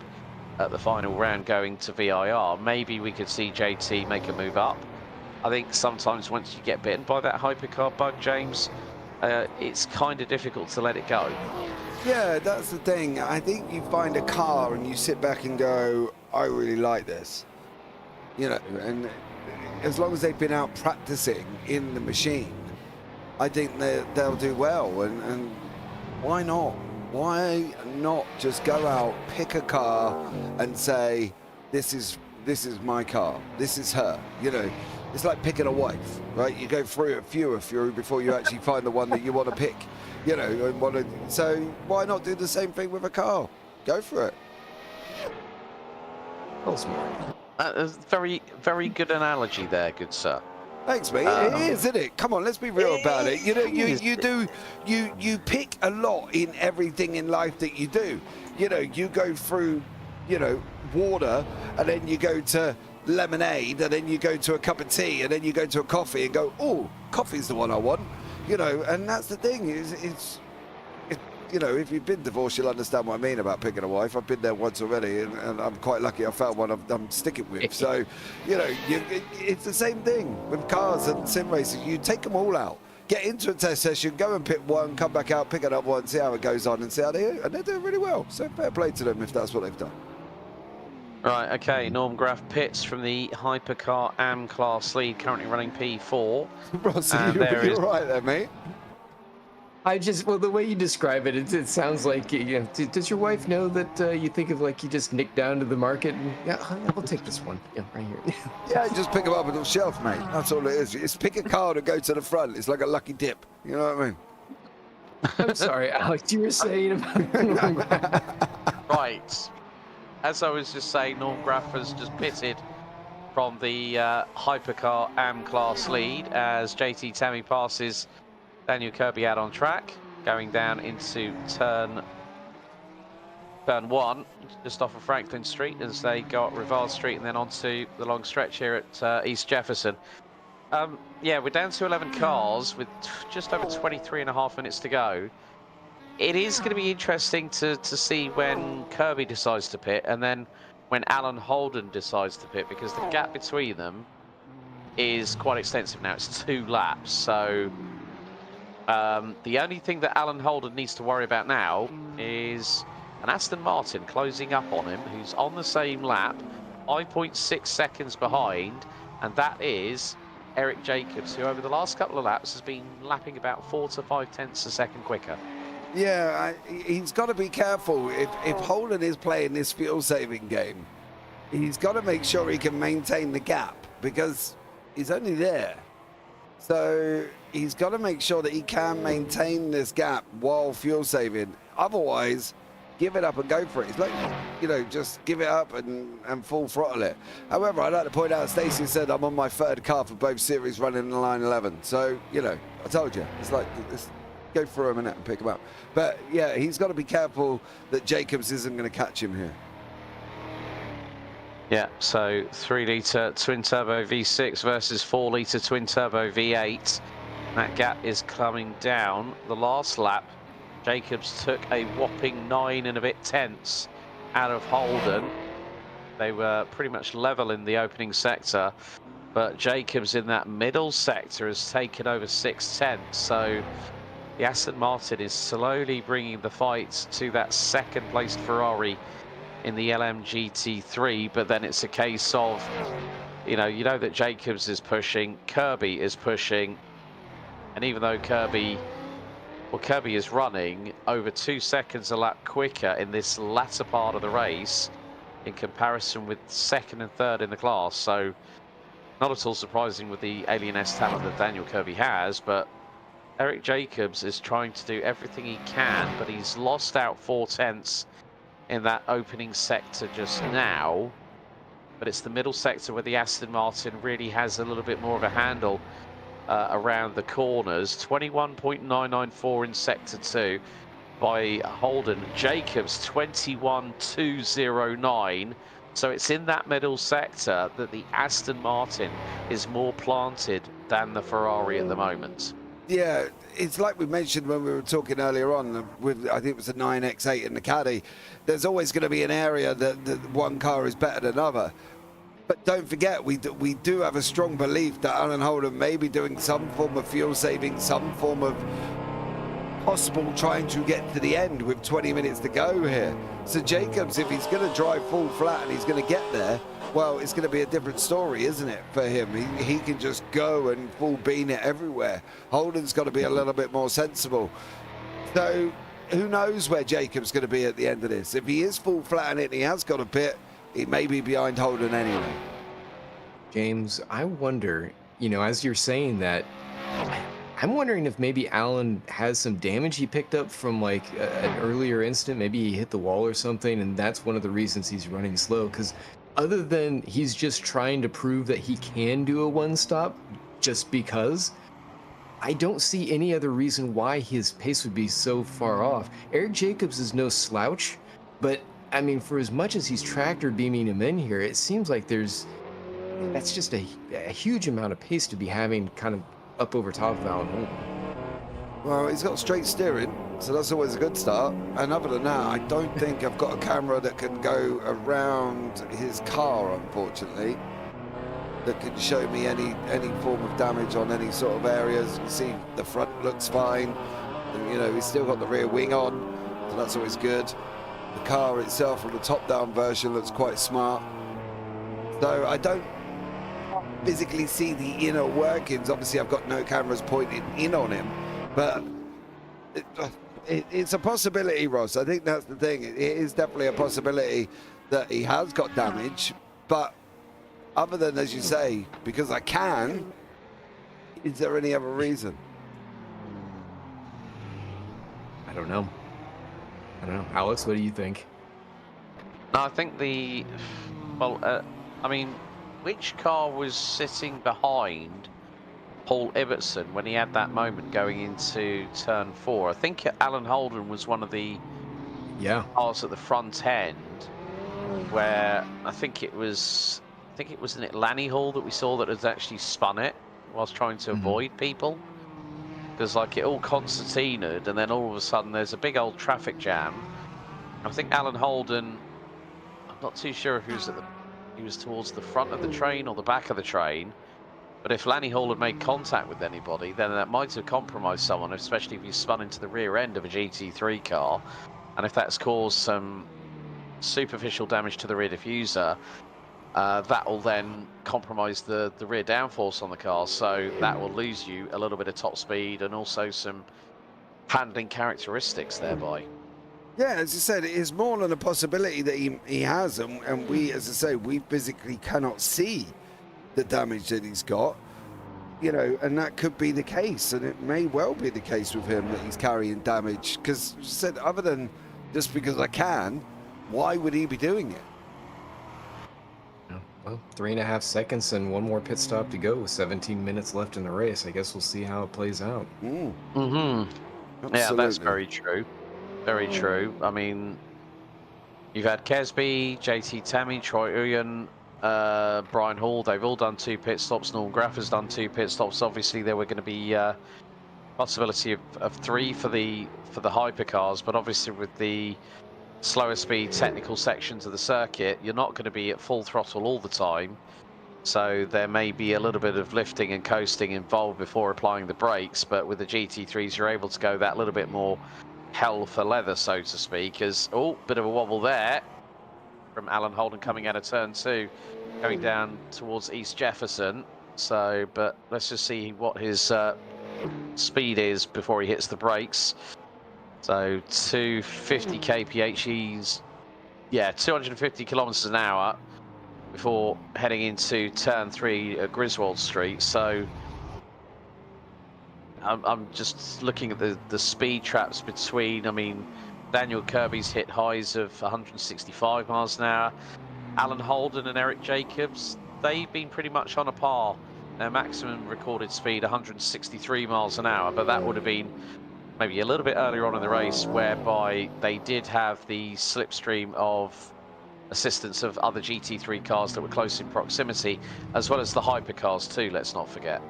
at the final round going to VIR, maybe we could see JT make a move up. I think sometimes once you get bitten by that hypercar bug, James, it's kind of difficult to let it go.
Yeah, that's the thing. I think you find a car and you sit back and go, I really like this. You know, and as long as they've been out practicing in the machine, I think they'll do well. And why not? Why not just go out, pick a car and say, this is my car, this is her. You know, it's like picking a wife, right? You go through a few before you actually find the one that you want to pick. You know, and so why not do the same thing with a car? Go for it.
Well, smart.
Very, very good analogy there, good sir.
Thanks, mate. It is, isn't it? Come on, let's be real about it. You know, you pick a lot in everything in life that you do. You know, you go through, you know, water, and then you go to lemonade, and then you go to a cup of tea, and then you go to a coffee and go, oh, coffee's the one I want. You know, and that's the thing. It's you know, if you've been divorced, you'll understand what I mean about picking a wife. I've been there once already, and I'm quite lucky I found one I'm sticking with. So, you know, it's the same thing with cars and sim races. You take them all out, get into a test session, go and pick one, come back out, pick another one, see how it goes on, and see how they do. And they're doing really well. So fair play to them if that's what they've done.
Right, okay, Norm Graf pits from the Hypercar AM class lead, currently running P4.
Ross, you're right there, mate.
Well, the way you describe it, it sounds like, you know, does your wife know that you think of like you just nick down to the market and, yeah, I'll take this one, yeah, right here.
Yeah, just pick them up on the shelf, mate. That's all it is. It's pick a card and go to the front. It's like a lucky dip. You know what I mean?
I'm sorry, Alex, you were saying about...
Right. As I was just saying, Norm Graf has just pitted from the Hypercar AM class lead as JT Tammy passes Daniel Kirby out on track, going down into turn 1, just off of Franklin Street as they go up Rivard Street and then onto the long stretch here at East Jefferson. Yeah, we're down to 11 cars with just over 23.5 minutes to go. It is going to be interesting to see when Kirby decides to pit and then when Alan Holden decides to pit, because the gap between them is quite extensive now. It's 2 laps, so the only thing that Alan Holden needs to worry about now is an Aston Martin closing up on him, who's on the same lap, 5.6 seconds behind, and that is Eric Jacobs, who over the last couple of laps has been lapping about 4 to 5 tenths a second quicker.
Yeah, he's got to be careful. If Holden is playing this fuel-saving game, he's got to make sure he can maintain the gap, because he's only there. So he's got to make sure that he can maintain this gap while fuel saving. Otherwise, give it up and go for it. It's like, you know, just give it up and full throttle it. However, I'd like to point out, Stacey said I'm on my 3rd car for both series running in the line 11. So, you know, I told you, it's like, go for a minute and pick him up. But yeah, he's got to be careful that Jacobs isn't going to catch him here.
Yeah, so 3-litre twin-turbo V6 versus 4-litre twin-turbo V8. That gap is coming down. The last lap, Jacobs took a whopping 9 and a bit tenths out of Holden. They were pretty much level in the opening sector, but Jacobs in that middle sector has taken over 6 tenths. So the Aston Martin is slowly bringing the fight to that second-placed Ferrari in the GT3, but then it's a case of, you know that Jacobs is pushing, Kirby is pushing, and even though Kirby is running over 2 seconds a lap quicker in this latter part of the race in comparison with 2nd and 3rd in the class, so not at all surprising with the alien-esque talent that Daniel Kirby has, but Eric Jacobs is trying to do everything he can, but he's lost out 4 tenths in that opening sector just now, but it's the middle sector where the Aston Martin really has a little bit more of a handle around the corners. 21.994 in sector 2 by Holden. Jacobs 21.209. So it's in that middle sector that the Aston Martin is more planted than the Ferrari at the moment.
Yeah, it's like we mentioned when we were talking earlier on with, I think it was the 9X8 and the Caddy. There's always going to be an area that one car is better than another. But don't forget, we do have a strong belief that Alan Holden may be doing some form of fuel saving, some form of possible trying to get to the end with 20 minutes to go here. So Jacobs, if he's going to drive full flat and he's going to get there, well, it's going to be a different story, isn't it, for him? He can just go and full bean it everywhere. Holden's got to be a little bit more sensible. So who knows where Jacobs going to be at the end of this? If he is full flat in it and he has got a pit, he may be behind Holden anyway.
James, I wonder, you know, as you're saying that, I'm wondering if maybe Alan has some damage he picked up from like an earlier incident. Maybe he hit the wall or something, and that's one of the reasons he's running slow. Because other than he's just trying to prove that he can do a one-stop just because, I don't see any other reason why his pace would be so far off. Eric Jacobs is no slouch, but I mean, for as much as he's tractor beaming him in here, it seems like that's just a huge amount of pace to be having kind of up over top of Alan Holden.
Well, he's got straight steering, so that's always a good start. And other than that, I don't think I've got a camera that can go around his car, unfortunately, that can show me any form of damage on any sort of areas. You can see the front looks fine. And, you know, he's still got the rear wing on, so that's always good. The car itself from the top-down version looks quite smart. So I don't physically see the inner workings. Obviously, I've got no cameras pointed in on him, but it's a possibility, Ross. I think that's the thing. It is definitely a possibility that he has got damage, but other than, as you say, because I can, is there any other reason?
I don't know. Alex, what do you think?
No, I think I mean, which car was sitting behind Paul Ibbotson when he had that moment going into turn 4? I think Alan Holden was one of the cars at the front end where I think it was in it Lanny Hall that we saw that had actually spun it whilst trying to avoid people. Because like it all concertinaed, and then all of a sudden there's a big old traffic jam. I think Alan Holden, I'm not too sure if he was towards the front of the train or the back of the train, but if Lanny Hall had made contact with anybody, then that might have compromised someone, especially if he spun into the rear end of a GT3 car, and if that's caused some superficial damage to the rear diffuser, that will then compromise the rear downforce on the car, so that will lose you a little bit of top speed and also some handling characteristics thereby.
Yeah, as I said, it is more than a possibility that he has, and we, as I say, we physically cannot see the damage that he's got, you know, and that could be the case, and it may well be the case with him that he's carrying damage, because, as I said, other than just because I can, why would he be doing it?
Well, 3.5 seconds and one more pit stop to go with 17 minutes left in the race. I guess we'll see how it plays out.
Yeah, that's very true. Very true. I mean, you've had Kesby, JT Tammy, Troy Uyen, Brian Hall. They've all done 2 pit stops. Norman Graff has done 2 pit stops. Obviously, there were going to be possibility of 3 for the hypercars, but obviously with the slower speed technical sections of the circuit, you're not going to be at full throttle all the time. So there may be a little bit of lifting and coasting involved before applying the brakes, but with the GT3s, you're able to go that little bit more hell for leather, so to speak. As bit of a wobble there from Alan Holden coming out of turn 2, going down towards East Jefferson. So, but let's just see what his speed is before he hits the brakes. So 250 kph, 250 kilometers an hour before heading into turn 3 at Griswold Street. So I'm just looking at the speed traps between, I mean, Daniel Kirby's hit highs of 165 miles an hour. Alan Holden and Eric Jacobs, they've been pretty much on a par. Their maximum recorded speed 163 miles an hour, but that would have been maybe a little bit earlier on in the race, whereby they did have the slipstream of assistance of other GT3 cars that were close in proximity, as well as the hypercars too, let's not forget.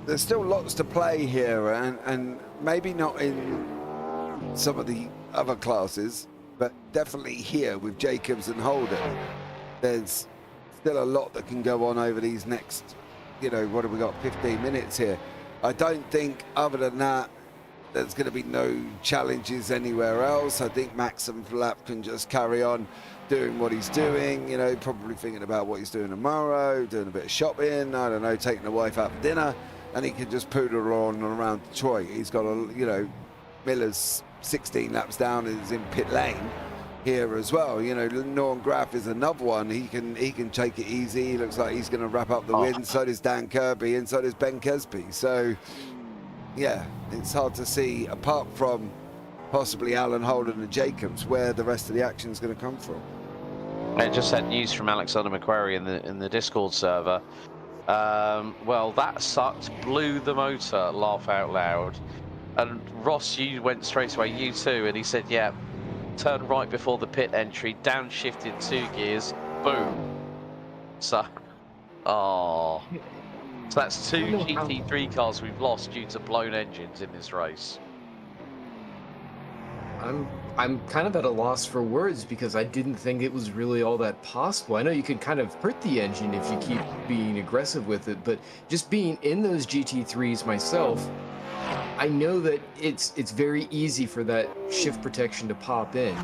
There's still lots to play here, and maybe not in some of the other classes, but definitely here with Jacobs and Holden. There's still a lot that can go on over these next, you know, what have we got, 15 minutes here. I don't think, other than that, there's going to be no challenges anywhere else. I think Max and Flap can just carry on doing what he's doing, you know, probably thinking about what he's doing tomorrow, doing a bit of shopping, I don't know, taking the wife out for dinner, and he can just poodle on around Detroit. He's got a, you know, Miller's 16 laps down is in pit lane here as well. You know, Norm Graff is another one. He can take it easy. He looks like he's going to wrap up the win. So does Dan Kirby, and so does Ben Kesby. So yeah, it's hard to see, apart from possibly Alan Holden and Jacobs, where the rest of the action is going to come from.
I just had news from Alexander McQuarrie in the Discord server. Well, that sucked. Blew the motor. Laugh out loud. And Ross, you went straight away. You too. And he said, yeah, turn right before the pit entry. Downshifted 2 gears. Boom. So, so that's 2 GT3 cars we've lost due to blown engines in this race.
I'm kind of at a loss for words because I didn't think it was really all that possible. I know you can kind of hurt the engine if you keep being aggressive with it, but just being in those GT3s myself, I know that it's very easy for that shift protection to pop in.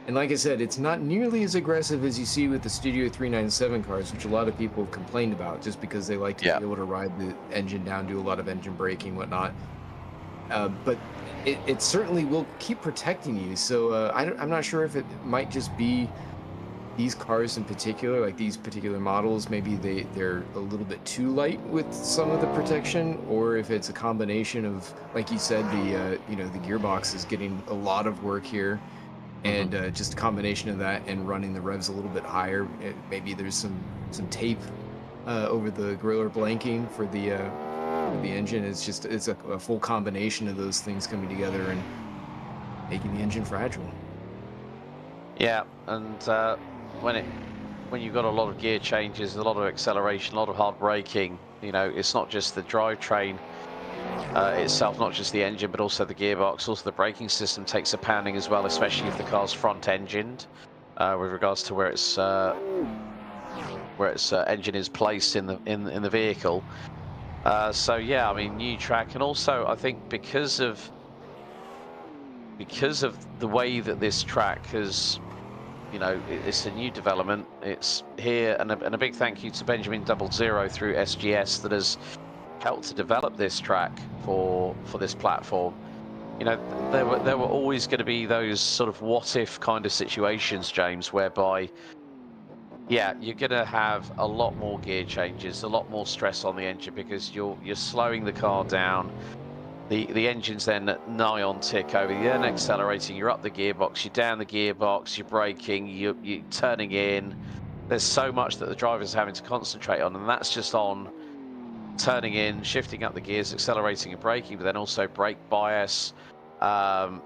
And like I said, it's not nearly as aggressive as you see with the Studio 397 cars, which a lot of people have complained about just because they like to be able to ride the engine down, do a lot of engine braking, whatnot. But it certainly will keep protecting you. So I'm not sure if it might just be these cars in particular, like these particular models, maybe they're a little bit too light with some of the protection, or if it's a combination of, like you said, the the gearbox is getting a lot of work here, and just a combination of that and running the revs a little bit higher. Maybe there's some tape over the griller blanking for the engine. It's a full combination of those things coming together and making the engine fragile.
Yeah, and when you've got a lot of gear changes, a lot of acceleration, a lot of hard braking, you know, it's not just the drivetrain itself, not just the engine, but also the gearbox. Also the braking system takes a pounding as well, especially if the car's front engined, with regards to where its engine is placed in the vehicle. So yeah, I mean, new track, and also I think because of the way that this track has, you know, it's a new development. It's here, and a big thank you to Benjamin 00 through SGS that has helped to develop this track for this platform. You know, there were always going to be those sort of what if kind of situations, James, whereby, yeah, you're going to have a lot more gear changes, a lot more stress on the engine because you're slowing the car down. The engine's then nigh on tick over. You're then accelerating. You're up the gearbox. You're down the gearbox. You're braking. You're turning in. There's so much that the driver's having to concentrate on, and that's just on turning in, shifting up the gears, accelerating and braking, but then also brake bias,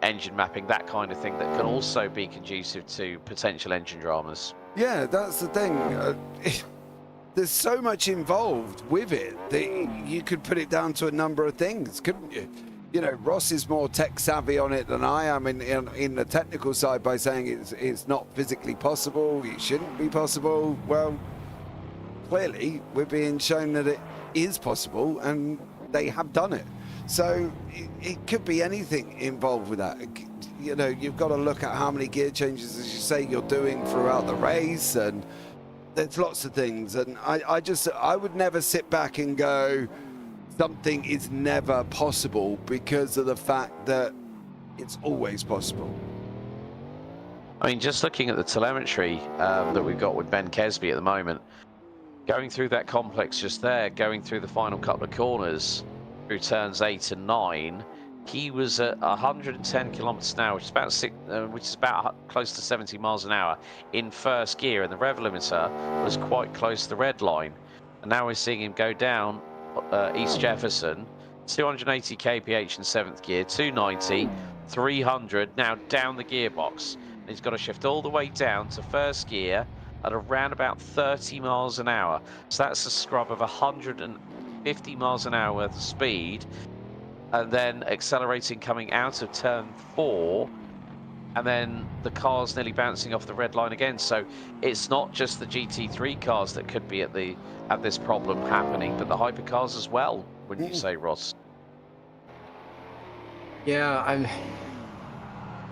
engine mapping, that kind of thing that can also be conducive to potential engine dramas.
Yeah, that's the thing. There's so much involved with it that you could put it down to a number of things, couldn't you? You know, Ross is more tech savvy on it than I am in the technical side by saying it's not physically possible, it shouldn't be possible. Well, clearly we're being shown that it is possible, and they have done it. So it could be anything involved with that. You know, you've got to look at how many gear changes, as you say, you're doing throughout the race, and there's lots of things. And I would never sit back and go, something is never possible, because of the fact that it's always possible.
I mean, just looking at the telemetry that we've got with Ben Kesby at the moment, going through that complex just there, going through the final couple of corners through turns 8 and 9, he was at 110 kilometers an hour, which is about close to 70 miles an hour in first gear, and the rev limiter was quite close to the red line. And now we're seeing him go down East Jefferson, 280 kph in 7th gear, 290, 300, now down the gearbox. And he's got to shift all the way down to first gear at around about 30 miles an hour. So that's a scrub of 150 miles an hour worth of speed, and then accelerating coming out of turn 4, and then the car's nearly bouncing off the red line again. So it's not just the GT3 cars that could be at this problem happening, but the hypercars as well, wouldn't you say, Ross?
Yeah,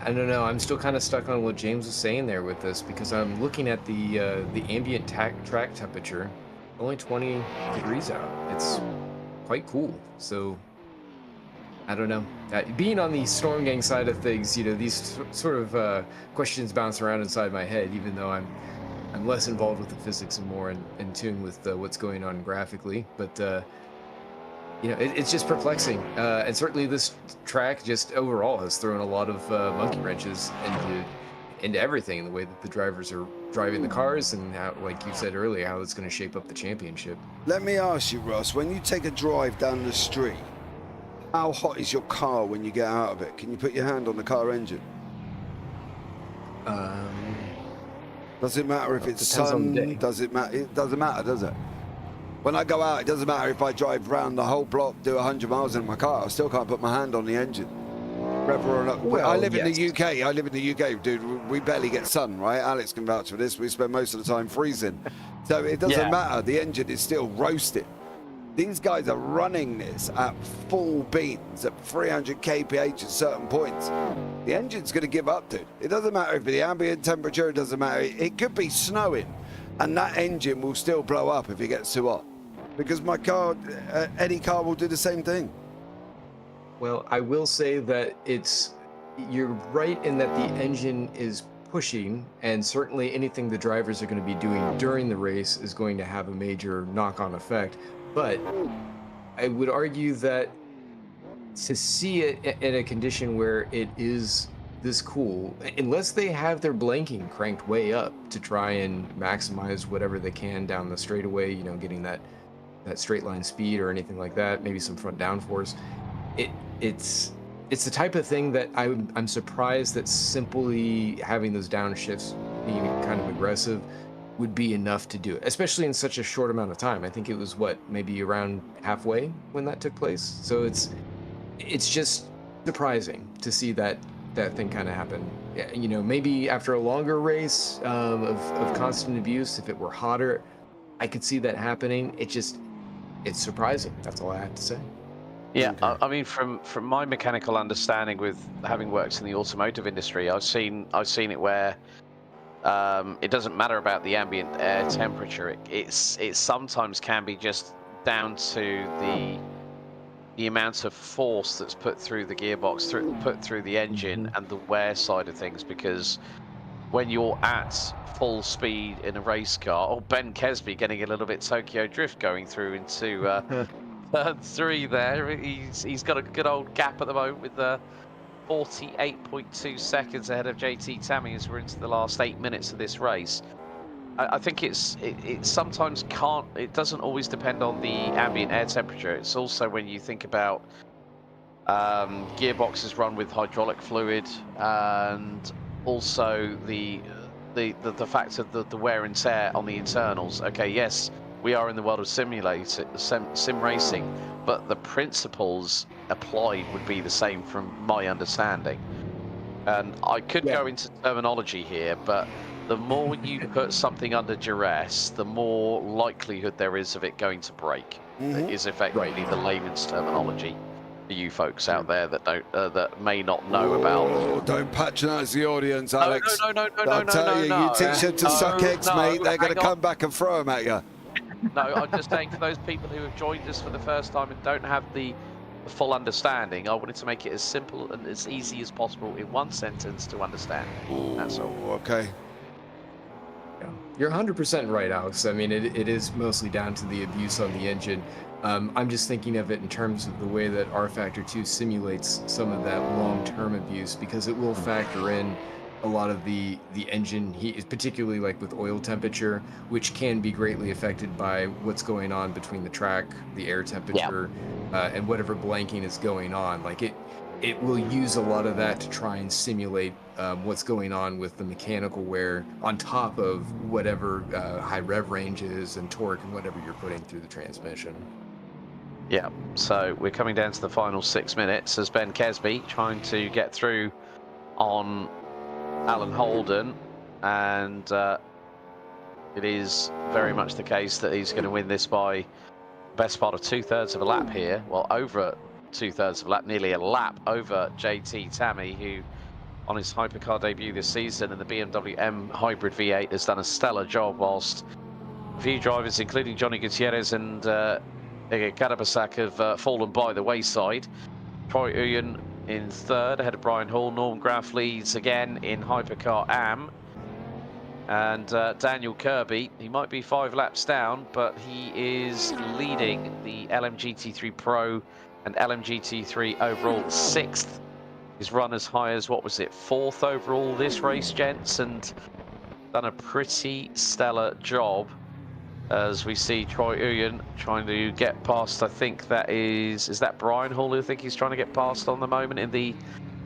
I don't know. I'm still kind of stuck on what James was saying there with this because I'm looking at the ambient track temperature, only 20 degrees out. It's quite cool. So I don't know. Being on the Storm Gang side of things, you know, these sort of questions bounce around inside my head, even though I'm less involved with the physics and more in tune with what's going on graphically. But you know, it's just perplexing. And certainly this track just overall has thrown a lot of monkey wrenches into everything, the way that the drivers are driving the cars and how, like you said earlier, how it's going to shape up the championship.
Let me ask you, Ross, when you take a drive down the street, how hot is your car when you get out of it? Can you put your hand on the car engine? Does it matter if it's
Depends on the
sun?
day.
Does it matter? It doesn't matter, does it? When I go out, it doesn't matter if I drive round the whole block, do 100 miles in my car, I still can't put my hand on the engine. Whether or not,
Well,
I live in
yes.
the UK. I live in the UK, dude. We barely get sun, right? Alex can vouch for this. We spend most of the time freezing, so it doesn't
Yeah.
matter. The engine is still roasted. These guys are running this at full beans at 300 kph at certain points. The engine's going to give up, dude. It doesn't matter if the ambient temperature, it doesn't matter. It could be snowing, and that engine will still blow up if it gets too hot. Because my car, any car will do the same thing.
Well, I will say that you're right in that the engine is pushing, and certainly anything the drivers are going to be doing during the race is going to have a major knock-on effect. But I would argue that to see it in a condition where it is this cool, unless they have their blanking cranked way up to try and maximize whatever they can down the straightaway, you know, getting that straight line speed or anything like that, maybe some front downforce, it's the type of thing that I'm surprised that simply having those downshifts being kind of aggressive would be enough to do it, especially in such a short amount of time. I think it was maybe around halfway when that took place. So it's just surprising to see that thing kind of happen. You know, maybe after a longer race of constant abuse, if it were hotter, I could see that happening. It's surprising. That's all I have to say.
Yeah,
Okay.
I mean, from my mechanical understanding, with having worked in the automotive industry, I've seen it where it doesn't matter about the ambient air temperature. It sometimes can be just down to the amount of force that's put through the gearbox, put through the engine, and the wear side of things. Because when you're at full speed in a race car, or Ben Kesby getting a little bit Tokyo Drift going through into turn 3 there. He's got a good old gap at the moment with 48.2 seconds ahead of JT Tammy as we're into the last 8 minutes of this race. I think it sometimes can't. It doesn't always depend on the ambient air temperature. It's also when you think about gearboxes run with hydraulic fluid, and also the fact of the wear and tear on the internals. Okay, yes, we are in the world of sim racing, but the principles applied would be the same from my understanding. And I could go into terminology here, but the more you put something under duress, the more likelihood there is of it going to break. Is effectively the layman's terminology for you folks out there that don't that may not know about.
Oh, don't patronise the audience, Alex.
No.
I'll tell you, you teach them to suck eggs, mate. They're going to come back and throw them at you.
No, I'm just saying, for those people who have joined us for the first time and don't have the full understanding, I wanted to make it as simple and as easy as possible in one sentence to understand. That's all.
Okay.
Yeah. You're 100% right, Alex. I mean, it is mostly down to the abuse on the engine. I'm just thinking of it in terms of the way that R Factor 2 simulates some of that long-term abuse, because it will factor in a lot of the engine heat, particularly like with oil temperature, which can be greatly affected by what's going on between the track, the air temperature, and whatever blanking is going on. Like it will use a lot of that to try and simulate what's going on with the mechanical wear on top of whatever high rev ranges and torque and whatever you're putting through the transmission.
Yeah, so we're coming down to the final 6 minutes as Ben Kesby trying to get through on Alan Holden, and it is very much the case that he's going to win this by best part of 2/3 of a lap here. Well, over 2/3 of a lap, nearly a lap over JT Tammy, who on his hypercar debut this season in the BMW M Hybrid V8 has done a stellar job, whilst a few drivers, including Johnny Gutierrez and Karabasak, have fallen by the wayside. Troy Uyen in third, ahead of Brian Hall. Norm Graff leads again in Hypercar AM. And Daniel Kirby, he might be 5 laps down, but he is leading the LMGT3 Pro and LMGT3 overall 6th. He's run as high as, what was it, 4th overall this race, gents, and done a pretty stellar job. As we see Troy Uyen trying to get past, I think that is that Brian Hall, who I think he's trying to get past on the moment in the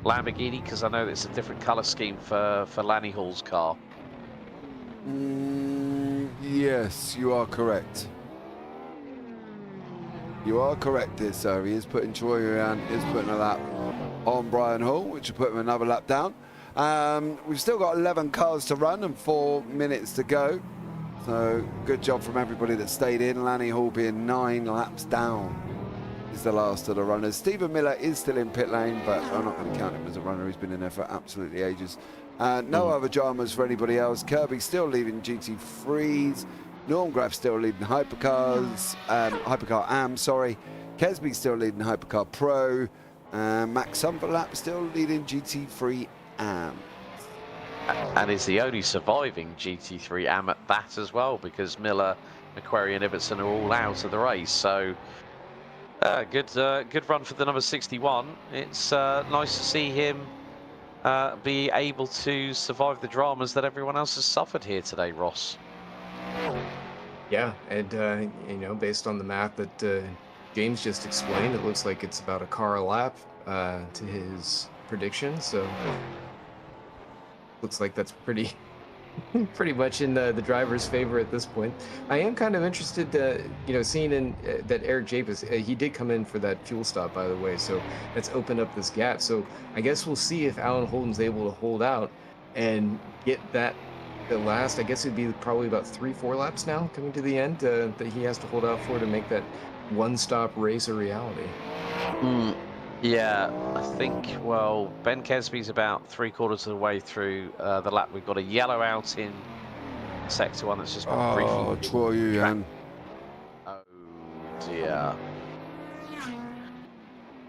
Lamborghini, because I know it's a different colour scheme for Lanny Hall's car.
Yes, you are correct. You are correct here, sir. He is putting Troy Uyen, is putting a lap on Brian Hall, which will put him another lap down. We've still got 11 cars to run and 4 minutes to go. So good job from everybody that stayed in. Lanny Hall being 9 laps down is the last of the runners. Stephen Miller is still in pit lane, but I'm not going to count him as a runner. He's been in there for absolutely ages. No other dramas for anybody else. Kirby still leading GT3s. Norm Graff still leading Hypercars. Hypercar AM, sorry. Kesby still leading Hypercar Pro. Max Sunverlap still leading GT3 AM.
And is the only surviving GT3 AM at that as well, because Miller, McQuarrie and Ibbotson are all out of the race. So good run for the number 61. It's nice to see him be able to survive the dramas that everyone else has suffered here today, Ross.
Yeah, and you know, based on the math that James just explained, it looks like it's about a car a lap to his prediction. So looks like that's pretty much in the driver's favor at this point. I am kind of interested, you know, seeing in that Eric Japes, he did come in for that fuel stop, by the way, so that's opened up this gap. So I guess we'll see if Alan Holden's able to hold out and get that the last, I guess it'd be probably about 3-4 laps now coming to the end that he has to hold out for to make that one-stop race a reality.
Yeah, I think, well, Ben Kesby's about 3/4 of the way through the lap. We've got a yellow out in sector 1 that's just been briefly...
Oh, Troy Uyen.
Oh, dear.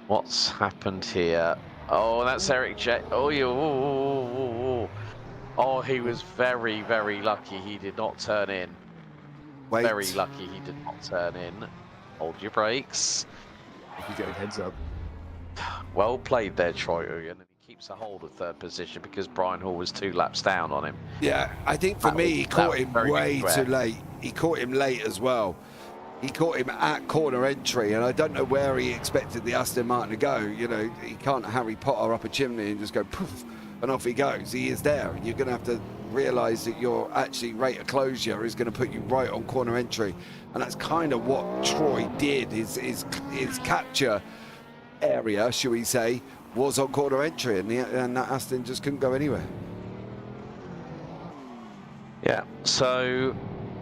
What's happened here? Oh, that's Eric J. Oh, oh, he was very, very lucky he did not turn in.
Wait.
Very lucky he did not turn in. Hold your brakes.
You got a heads up.
Well played there, Troy Uyen, and he keeps a hold of 3rd position because Brian Hall was 2 laps down on him.
Yeah, I think for me, he caught him way too late. He caught him late as well. He caught him at corner entry, and I don't know where he expected the Aston Martin to go. You know, he can't Harry Potter up a chimney and just go poof, and off he goes. He is there, and you're going to have to realise that your actually rate of closure is going to put you right on corner entry, and that's kind of what Troy did. His capture area, shall we say, was on corner entry, and that Aston just couldn't go anywhere.
Yeah, so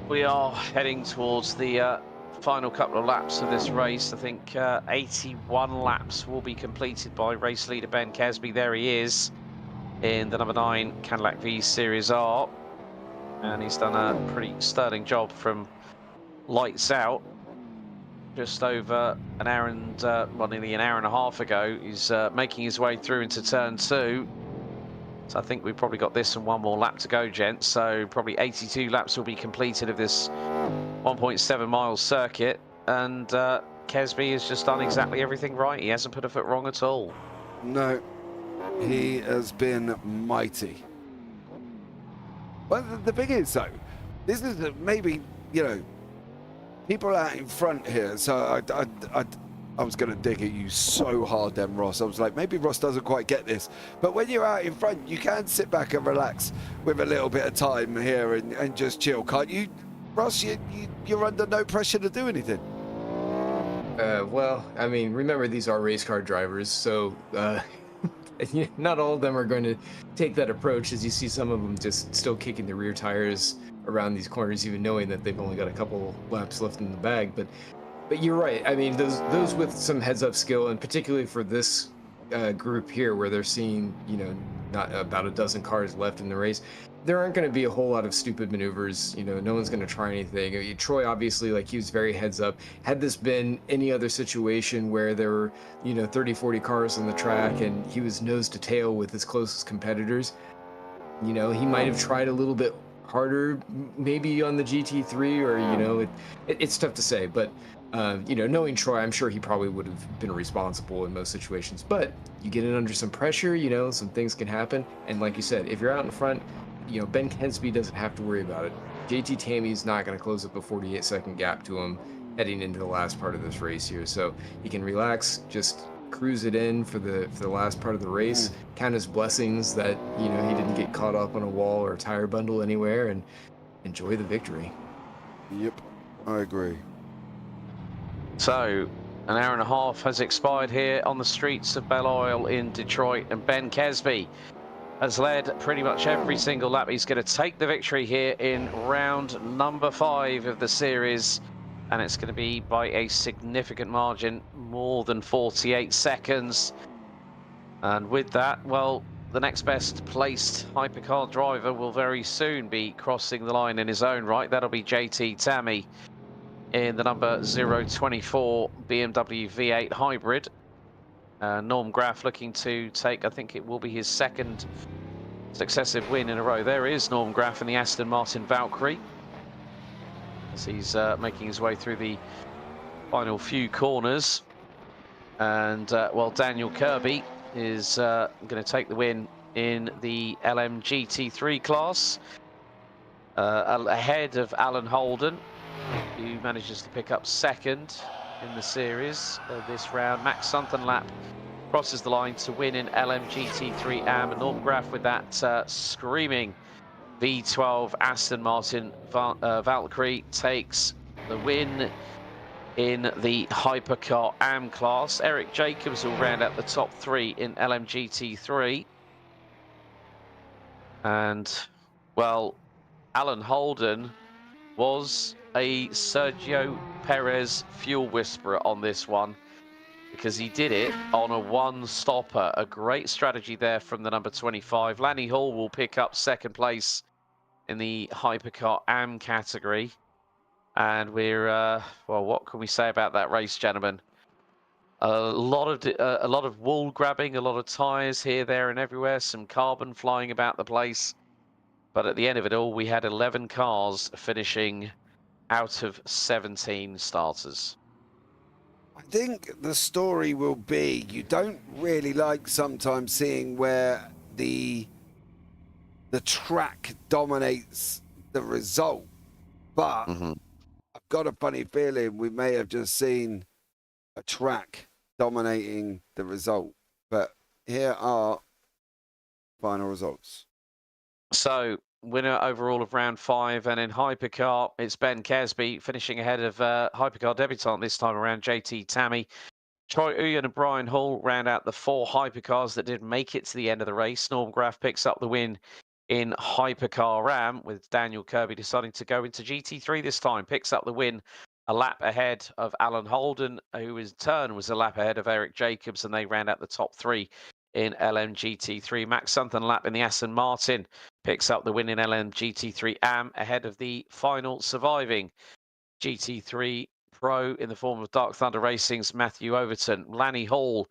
we are heading towards the final couple of laps of this race. I think 81 laps will be completed by race leader Ben Kesby. There he is in the number 9 Cadillac V Series R, and he's done a pretty sterling job from lights out. Just over an hour and, well, nearly an hour and a half ago, he's making his way through into turn 2. So I think we've probably got this and one more lap to go, gents. So probably 82 laps will be completed of this 1.7 mile circuit. And Kesby has just done exactly everything right. He hasn't put a foot wrong at all.
No, he has been mighty. Well, the thing is, though, this is maybe, you know, people out in front here, so I was going to dig at you so hard then, Ross. I was like, maybe Ross doesn't quite get this. But when you're out in front, you can sit back and relax with a little bit of time here and just chill, can't you? Ross, you're under no pressure to do anything.
Well, I mean, remember, these are race car drivers, so not all of them are going to take that approach, as you see some of them just still kicking the rear tires around these corners, even knowing that they've only got a couple laps left in the bag. But But you're right. I mean, those with some heads-up skill, and particularly for this group here, where they're seeing, you know, not about a dozen cars left in the race, there aren't going to be a whole lot of stupid maneuvers. You know, no one's going to try anything. I mean, Troy, obviously, like, he was very heads up. Had this been any other situation where there were, you know, 30, 40 cars on the track and he was nose to tail with his closest competitors, you know, he might have tried a little bit harder, maybe on the GT3, or, you know, it's tough to say. But you know, knowing Troy, I'm sure he probably would have been responsible in most situations. But you get in under some pressure, you know, some things can happen. And like you said, if you're out in front, you know, Ben Kensby doesn't have to worry about it. JT Tammy's not going to close up a 48-second gap to him heading into the last part of this race here. So he can relax, just cruise it in for the last part of the race, count his blessings that, you know, he didn't get caught up on a wall or a tire bundle anywhere, and enjoy the victory.
Yep, I agree.
So, an hour and a half has expired here on the streets of Belle Isle in Detroit, and Ben Kesby has led pretty much every single lap. He's going to take the victory here in round number 5 of the series, and it's going to be by a significant margin, more than 48 seconds. And with that, well, the next best placed hypercar driver will very soon be crossing the line in his own right. That'll be JT Tammy in the number 024 BMW V8 Hybrid. Norm Graff looking to take, I think it will be his second successive win in a row. There is Norm Graff in the Aston Martin Valkyrie, as he's making his way through the final few corners. And, well, Daniel Kirby is going to take the win in the LM GT3 class, ahead of Alan Holden, who manages to pick up second in the series this round. Max Sunkenlap crosses the line to win in LM GT3 AM, and Norm Graff with that screaming V12 Aston Martin Valkyrie takes the win in the Hypercar AM class. Eric Jacobs will round out the top 3 in LM GT3. And, well, Alan Holden was a Sergio Perez fuel whisperer on this one, because he did it on a one-stopper. A great strategy there from the number 25. Lanny Hall will pick up second place in the Hypercar AM category. And we're, well, what can we say about that race, gentlemen? A lot of wool grabbing, a lot of tyres here, there, and everywhere. Some carbon flying about the place. But at the end of it all, we had 11 cars finishing out of 17 starters.
I think the story will be, you don't really like sometimes seeing where the track dominates the result, but I've got a funny feeling we may have just seen a track dominating the result. But here are final results.
So, winner overall of round 5, and in Hypercar, it's Ben Kesby finishing ahead of Hypercar debutant this time around, JT Tammy. Troy Uyen and Brian Hall round out the 4 Hypercars that did make it to the end of the race. Norm Graff picks up the win in Hypercar RAM, with Daniel Kirby deciding to go into GT3 this time. Picks up the win a lap ahead of Alan Holden, who in turn was a lap ahead of Eric Jacobs, and they round out the top 3 in LM GT3. Max Sunkenlap in the Aston Martin picks up the win in LM GT3 AM, ahead of the final surviving GT3 Pro in the form of Dark Thunder Racing's Matthew Overton. Lanny Hall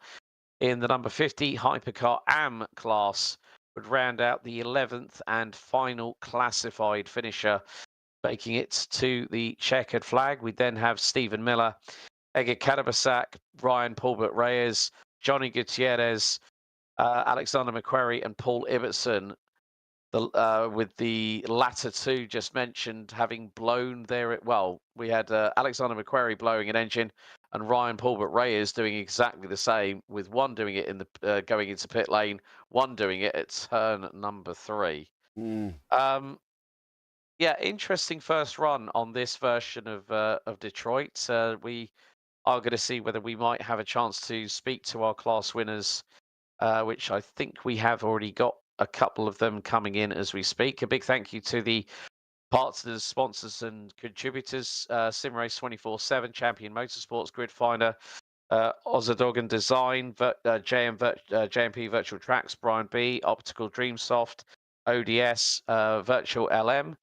in the number 50 Hypercar AM class would round out the 11th and final classified finisher, making it to the checkered flag. We then have Stephen Miller, Edgar Karabasak, Ryan Paulbert Reyes, Johnny Gutierrez, Alexander McQuarrie, and Paul Ibbotson, with the latter 2 just mentioned having blown their... Well, we had Alexander McQuarrie blowing an engine, and Ryan Paulbert Reyes doing exactly the same, with one doing it in the going into pit lane, one doing it at turn number 3. Yeah, interesting first run on this version of Detroit. We are going to see whether we might have a chance to speak to our class winners, which I think we have already got a couple of them coming in as we speak. A big thank you to the Partners, sponsors, and contributors: SimRace 24/7, Champion Motorsports, Grid Finder, Ozadogan Design, JMP Virtual Tracks, Brian B, Optical Dreamsoft, ODS, Virtual LM.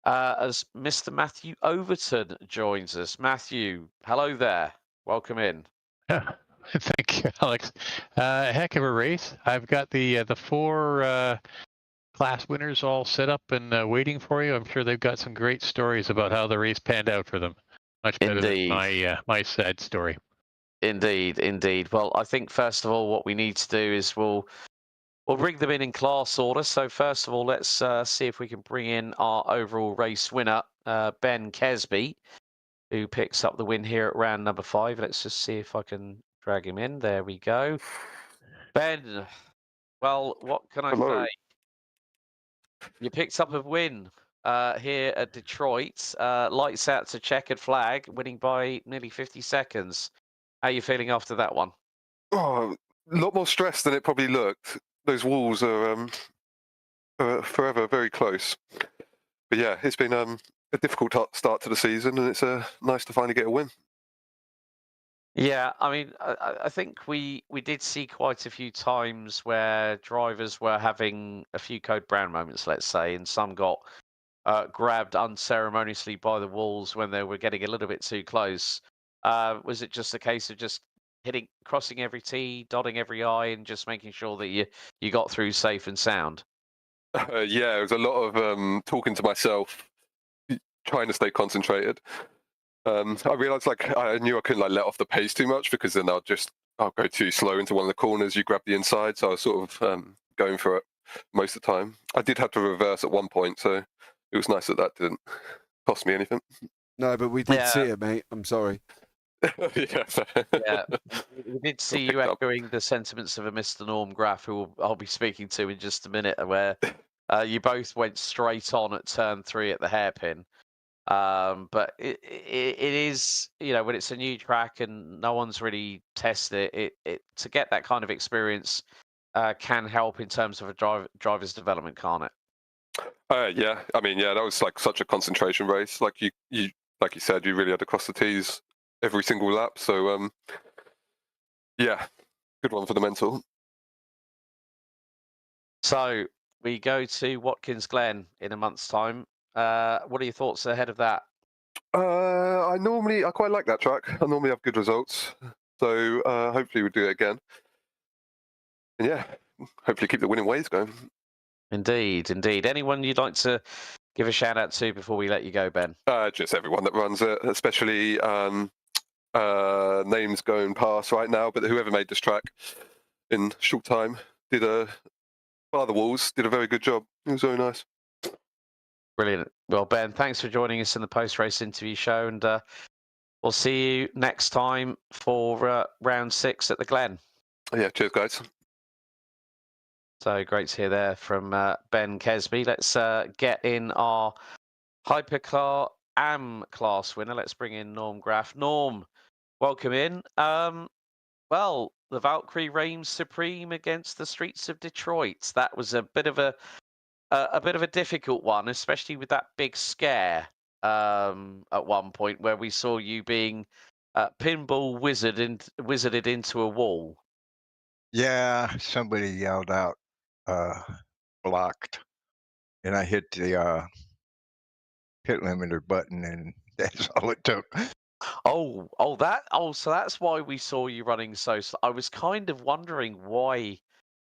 As Mr. Matthew Overton joins us. Matthew, hello there. Welcome in.
Thank you, Alex. Heck of a race. I've got the 4 class winners all set up and waiting for you. I'm sure they've got some great stories about how the race panned out for them. Much better
Indeed.
than my sad story.
Indeed, indeed. Well, I think first of all, what we need to do is we'll bring them in class order. So first of all, let's see if we can bring in our overall race winner, Ben Kesby, who picks up the win here at round number 5. Let's just see if I can drag him in. There we go. Ben, well, what can I say? You picked up a win here at Detroit. Lights out to checkered flag, winning by nearly 50 seconds. How are you feeling after that one?
Oh, a lot more stress than it probably looked. Those walls are forever very close. But yeah, it's been a difficult start to the season, and it's nice to finally get a win.
Yeah, I mean, I think we did see quite a few times where drivers were having a few Code Brown moments, let's say, and some got grabbed unceremoniously by the walls when they were getting a little bit too close. Was it just a case of just crossing every T, dotting every I, and just making sure that you got through safe and sound?
Yeah, it was a lot of talking to myself, trying to stay concentrated. I realized I knew I couldn't let off the pace too much, because then I'll go too slow into one of the corners. You grab the inside, so I was sort of going for it most of the time. I did have to reverse at one point, so it was nice that didn't cost me anything.
No, but we did see it, mate. I'm sorry.
Yeah, we did see you echoing the sentiments of a Mr. Norm Graff, who I'll be speaking to in just a minute, where you both went straight on at turn 3 at the hairpin. But it is, when it's a new track and no one's really tested it to get that kind of experience can help in terms of a driver's development, can't it?
Yeah, I mean, that was such a concentration race. Like you said, you really had to cross the T's every single lap. So yeah, good one for the mental. So
we go to Watkins Glen in a month's time. What are your thoughts ahead of that?
I quite like that track. I normally have good results, so hopefully we'll do it again. And yeah, hopefully keep the winning ways going.
Indeed, indeed. Anyone you'd like to give a shout out to before we let you go, Ben?
Just everyone that runs it, especially names going past right now, but whoever made this track in short time did the walls did a very good job. It was very nice.
Brilliant. Well, Ben, thanks for joining us in the post-race interview show, and we'll see you next time for round 6 at the Glen.
Yeah, cheers, guys.
So great to hear there from Ben Kesby. Let's get in our Hypercar AM class winner. Let's bring in Norm Graff. Norm, welcome in. Well, the Valkyrie reigns supreme against the streets of Detroit. That was a bit of a difficult one, especially with that big scare at one point where we saw you being pinball wizarded into a wall.
Yeah, somebody yelled out, blocked, and I hit the pit limiter button, and that's all it took.
So that's why we saw you running so slow. I was kind of wondering why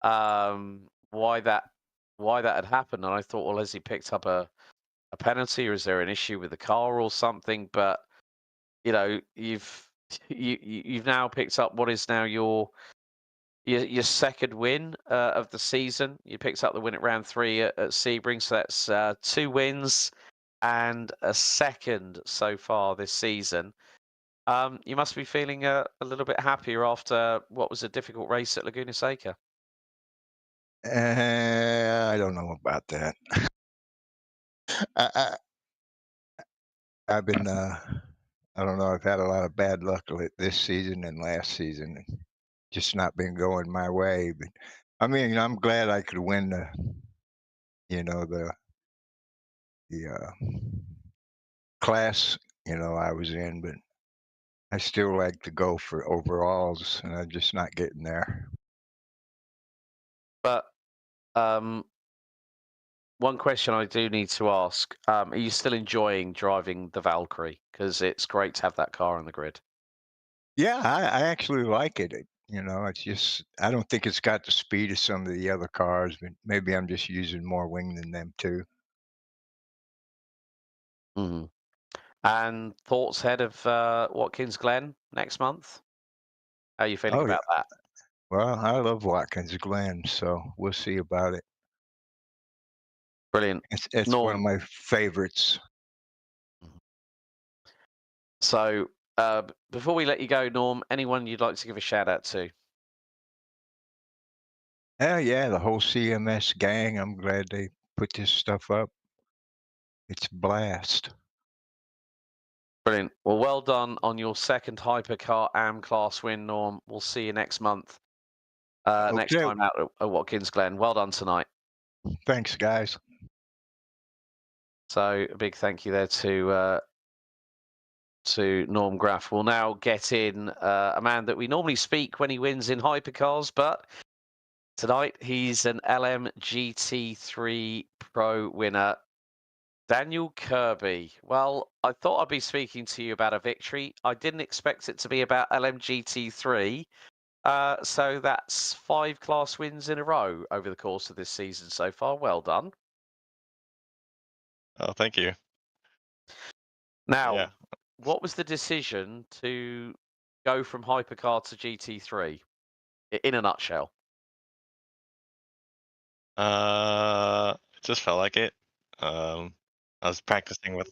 that had happened, and I thought, well, has he picked up a penalty, or is there an issue with the car or something? But you've now picked up what is now your second win of the season. You picked up the win at round 3 at Sebring, so that's 2 wins and a second so far this season. You must be feeling a little bit happier after what was a difficult race at Laguna Seca.
I don't know about that. I've been, I don't know, I've had a lot of bad luck this season and last season, and just not been going my way. But I mean, I'm glad I could win the class, I was in, but I still like to go for overalls, and I'm just not getting there.
But one question I do need to ask: are you still enjoying driving the Valkyrie? Because it's great to have that car on the grid.
Yeah, I actually like it. It's just I don't think it's got the speed of some of the other cars, but maybe I'm just using more wing than them too.
Hmm. And thoughts ahead of Watkins Glen next month? How are you feeling
Oh yeah.
about that?
Well, I love Watkins Glen, so we'll see about it.
Brilliant.
It's one of
Norm,
my favorites.
so before we let you go, Norm, anyone you'd like to give a shout out to?
Yeah, the whole CMS gang. I'm glad they put this stuff up. It's a blast.
Brilliant. Well, well done on your second Hypercar AM class win, Norm. We'll see you next month. Next
Okay,
time out at Watkins Glen. Well done tonight.
thanks, guys.
So a big thank you there to Norm Graff. We'll now get in a man that we normally speak when he wins in Hypercars, but tonight he's an LMGT3 Pro winner. Daniel Kirby. Well, I thought I'd be speaking to you about a victory. I didn't expect it to be about LMGT3. So that's 5 class wins in a row over the course of this season so far. Well done.
Oh, thank you.
Now,
Yeah.
what was the decision to go from Hypercar to GT3 in a nutshell?
It just felt like it. I was practicing with.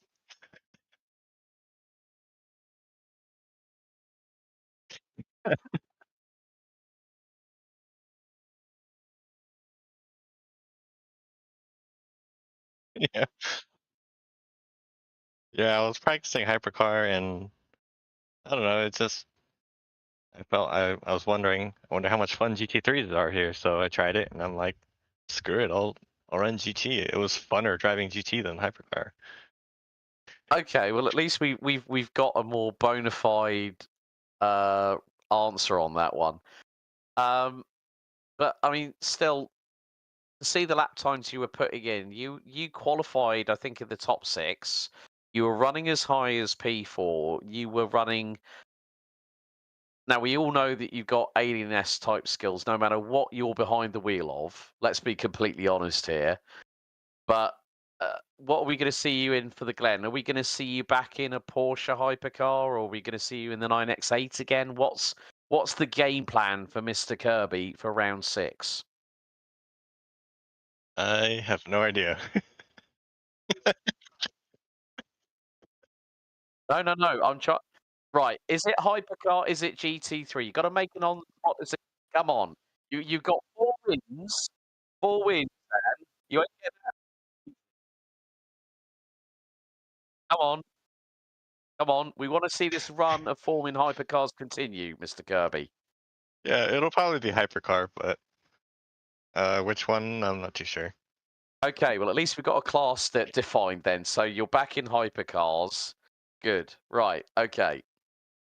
Yeah. Yeah, I was practicing hypercar, and I don't know. It just I was wondering. I wonder how much fun GT3s are here. So I tried it, and I'm like, screw it. I'll run GT. It was funner driving GT than hypercar.
Okay, well at least we've got a more bona fide answer on that one. But I mean, still, see the lap times you were putting in. You qualified, I think, in the top 6. You were running as high as P4. You were running. Now we all know that you've got Alien S type skills, no matter what you're behind the wheel of. Let's be completely honest here. But what are we going to see you in for the Glen? Are we going to see you back in a Porsche hypercar, or are we going to see you in the 9X8 again? What's the game plan for Mr. Kirby for round 6?
I have no idea.
No, no, no. I'm trying. Right. Is it hypercar? Is it GT3? You got to make an on the spot decision. Come on. You've got 4 wins. 4 wins, man. You ain't getting that. Come on. Come on. We want to see this run of forming hypercars continue, Mr. Kirby.
Yeah, it'll probably be hypercar, but which one? I'm not too sure.
Okay, well, at least we've got a class that defined then. So you're back in hypercars. Good. Right. Okay.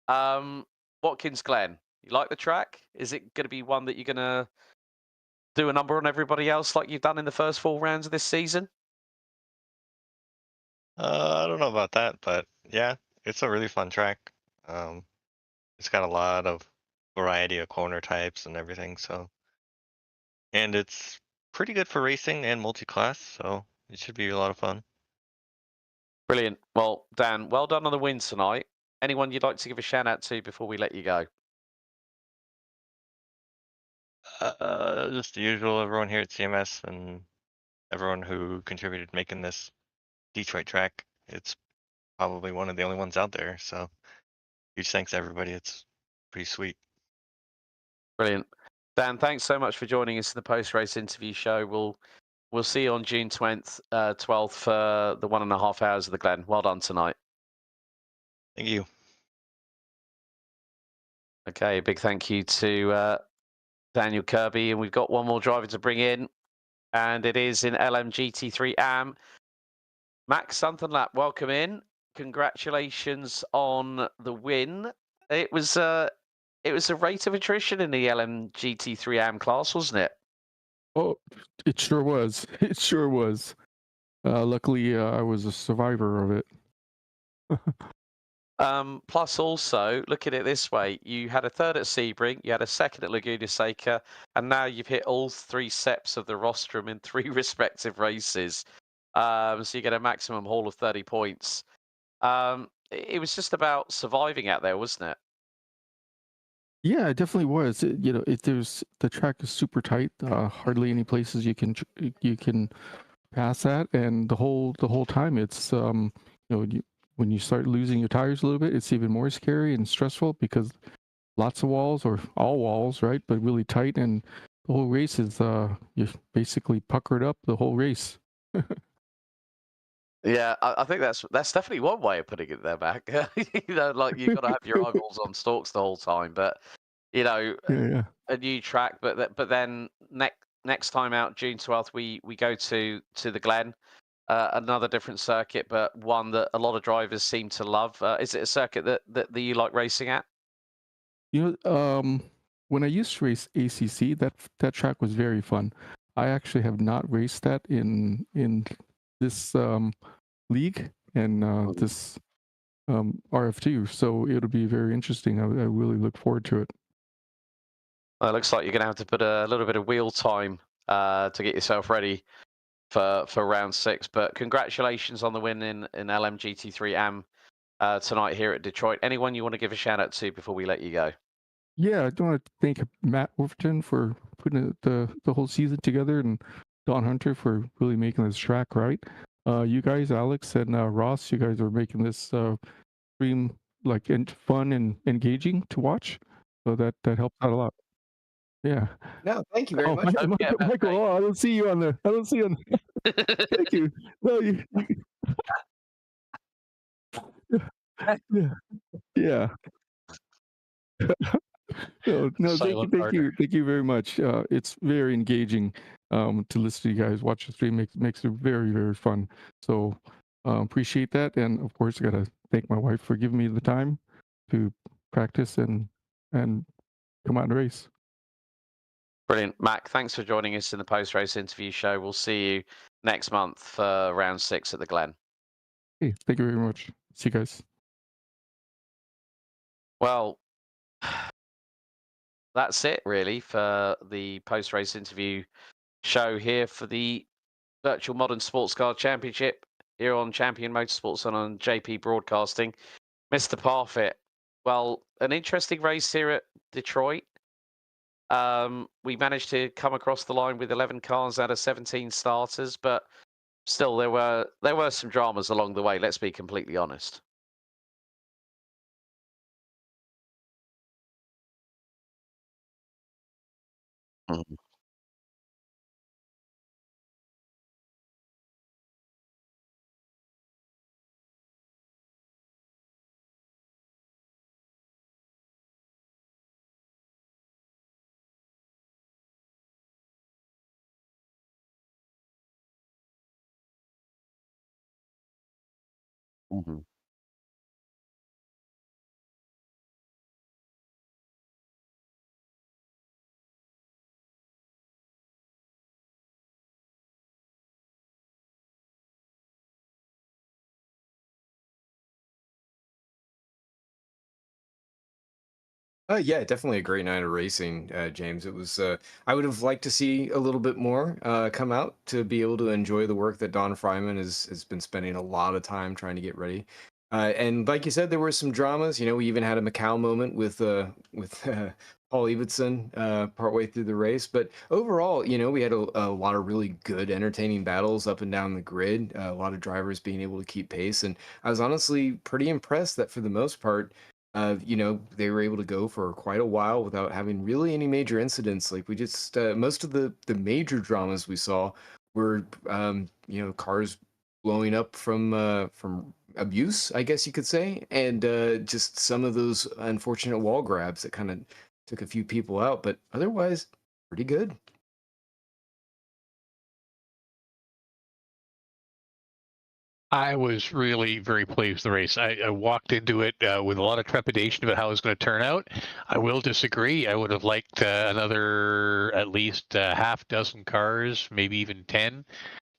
Watkins Glen, you like the track? Is it going to be one that you're going to do a number on everybody else like you've done in the first 4 rounds of this season?
I don't know about that, but yeah, it's a really fun track. Um, it's got a lot of variety of corner types and everything, so and it's pretty good for racing and multi-class, so it should be a lot of fun.
Brilliant. Well, Dan, well done on the win tonight. Anyone you'd like to give a shout out to before we let you go?
Just the usual, everyone here at CMS and everyone who contributed making this Detroit track. It's probably one of the only ones out there, so huge thanks to everybody. It's pretty sweet.
Brilliant. Dan, thanks so much for joining us in the post-race interview show. We'll see you on June 12th for the 1.5 hours of the Glen. Well done tonight.
Thank you.
Okay, a big thank you to Daniel Kirby, and we've got one more driver to bring in, and it is in LMGT3 AM. Max Sunderlap, welcome in. Congratulations on the win. It was a rate of attrition in the LMGT3 AM class, wasn't it?
Oh, it sure was. It sure was. Luckily, I was a survivor of it.
Plus, also, look at it this way: you had a third at Sebring, you had a second at Laguna Seca, and now you've hit all 3 steps of the rostrum in 3 respective races. So you get a maximum haul of 30 points. It was just about surviving out there, wasn't it?
Yeah, it definitely was. There's the track is super tight. Hardly any places you can pass that, and the whole time it's when you start losing your tires a little bit, it's even more scary and stressful because lots of walls or all walls, right? But really tight, and the whole race is you're basically puckered up the whole race.
Yeah, I think that's definitely one way of putting it there, Mac. Like you've got to have your eyeballs on stalks the whole time. But
Yeah.
a new track. But then next time out, June 12th, we go to the Glen, another different circuit, but one that a lot of drivers seem to love. Is it a circuit that you like racing at?
When I used to race ACC, that track was very fun. I actually have not raced that in this league and this RF2, so it'll be very interesting. I really look forward to it.
Well, it looks like you're going to have to put a little bit of wheel time to get yourself ready for round 6. But congratulations on the win in LMGT3 AM tonight here at Detroit. Anyone you want to give a shout out to before we let you go?
Yeah, I want to thank Matt Wolverton for putting the whole season together, and Don Hunter for really making this track right. You guys, Alex and Ross, you guys are making this stream like fun and engaging to watch, so that helps out a lot. Yeah.
No, thank you very
Oh,
much.
Michael, I don't see you on the. Thank you. No, you. Yeah. No, thank you very much. It's very engaging to listen to you guys watch the stream. Makes it very, very fun. So appreciate that, and of course, I gotta thank my wife for giving me the time to practice and come out and race.
Brilliant. Mac, thanks for joining us in the post-race interview show. We'll see you next month for round 6 at the Glen.
Hey, thank you very much. See you guys.
Well, that's it really for the post-race interview show here for the Virtual Modern Sports Car Championship here on Champion Motorsports and on JP Broadcasting. Mr. Parfit, well, an interesting race here at Detroit. We managed to come across the line with 11 cars out of 17 starters, but still there were some dramas along the way, let's be completely honest. Mhm. Mhm.
Yeah, definitely a great night of racing, James. It was. I would have liked to see a little bit more come out to be able to enjoy the work that Don Fryman has been spending a lot of time trying to get ready. And like you said, there were some dramas. You know, we even had a Macau moment with Paul Ibbotson partway through the race. But overall, you know, we had a lot of really good, entertaining battles up and down the grid. A lot of drivers being able to keep pace, and I was honestly pretty impressed that for the most part you know, they were able to go for quite a while without having really any major incidents. Like we just most of the major dramas we saw were you know, cars blowing up from abuse, I guess you could say, and just some of those unfortunate wall grabs that kind of took a few people out, but otherwise pretty good.
I was really very pleased with the race. I walked into it with a lot of trepidation about how it was going to turn out. I will disagree. I would have liked another at least half dozen cars, maybe even 10,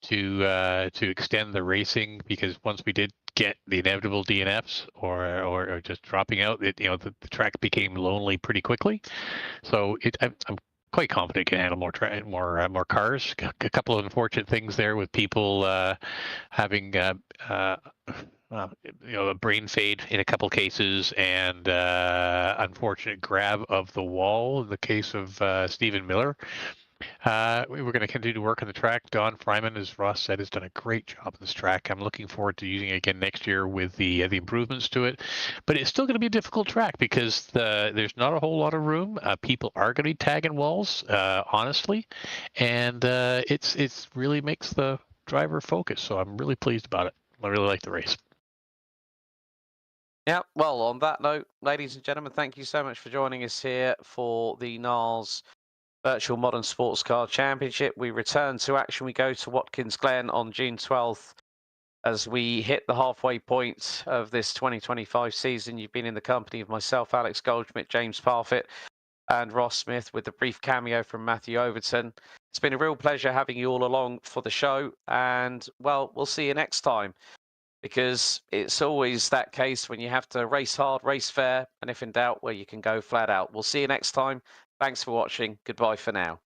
to extend the racing, because once we did get the inevitable DNFs or just dropping out, the track became lonely pretty quickly. So I'm quite confident it can handle more cars. A couple of unfortunate things there with people having a brain fade in a couple cases, and unfortunate grab of the wall in the case of Stephen Miller. We're going to continue to work on the track. Don Fryman, as Ross said, has done a great job on this track. I'm looking forward to using it again next year with the improvements to it. But it's still going to be a difficult track because there's not a whole lot of room. People are going to be tagging walls, honestly, and it's really makes the driver focus. So I'm really pleased about it. I really like the race.
Yeah, well, on that note, ladies and gentlemen, thank you so much for joining us here for the NARS Virtual Modern Sports Car Championship. We return to action. We go to Watkins Glen on June 12th as we hit the halfway point of this 2025 season. You've been in the company of myself, Alex Goldschmidt, James Parfitt, and Ross Smith, with the brief cameo from Matthew Overton. It's been a real pleasure having you all along for the show, and, well, we'll see you next time, because it's always that case when you have to race hard, race fair, and if in doubt, well, you can go flat out. We'll see you next time. Thanks for watching. Goodbye for now.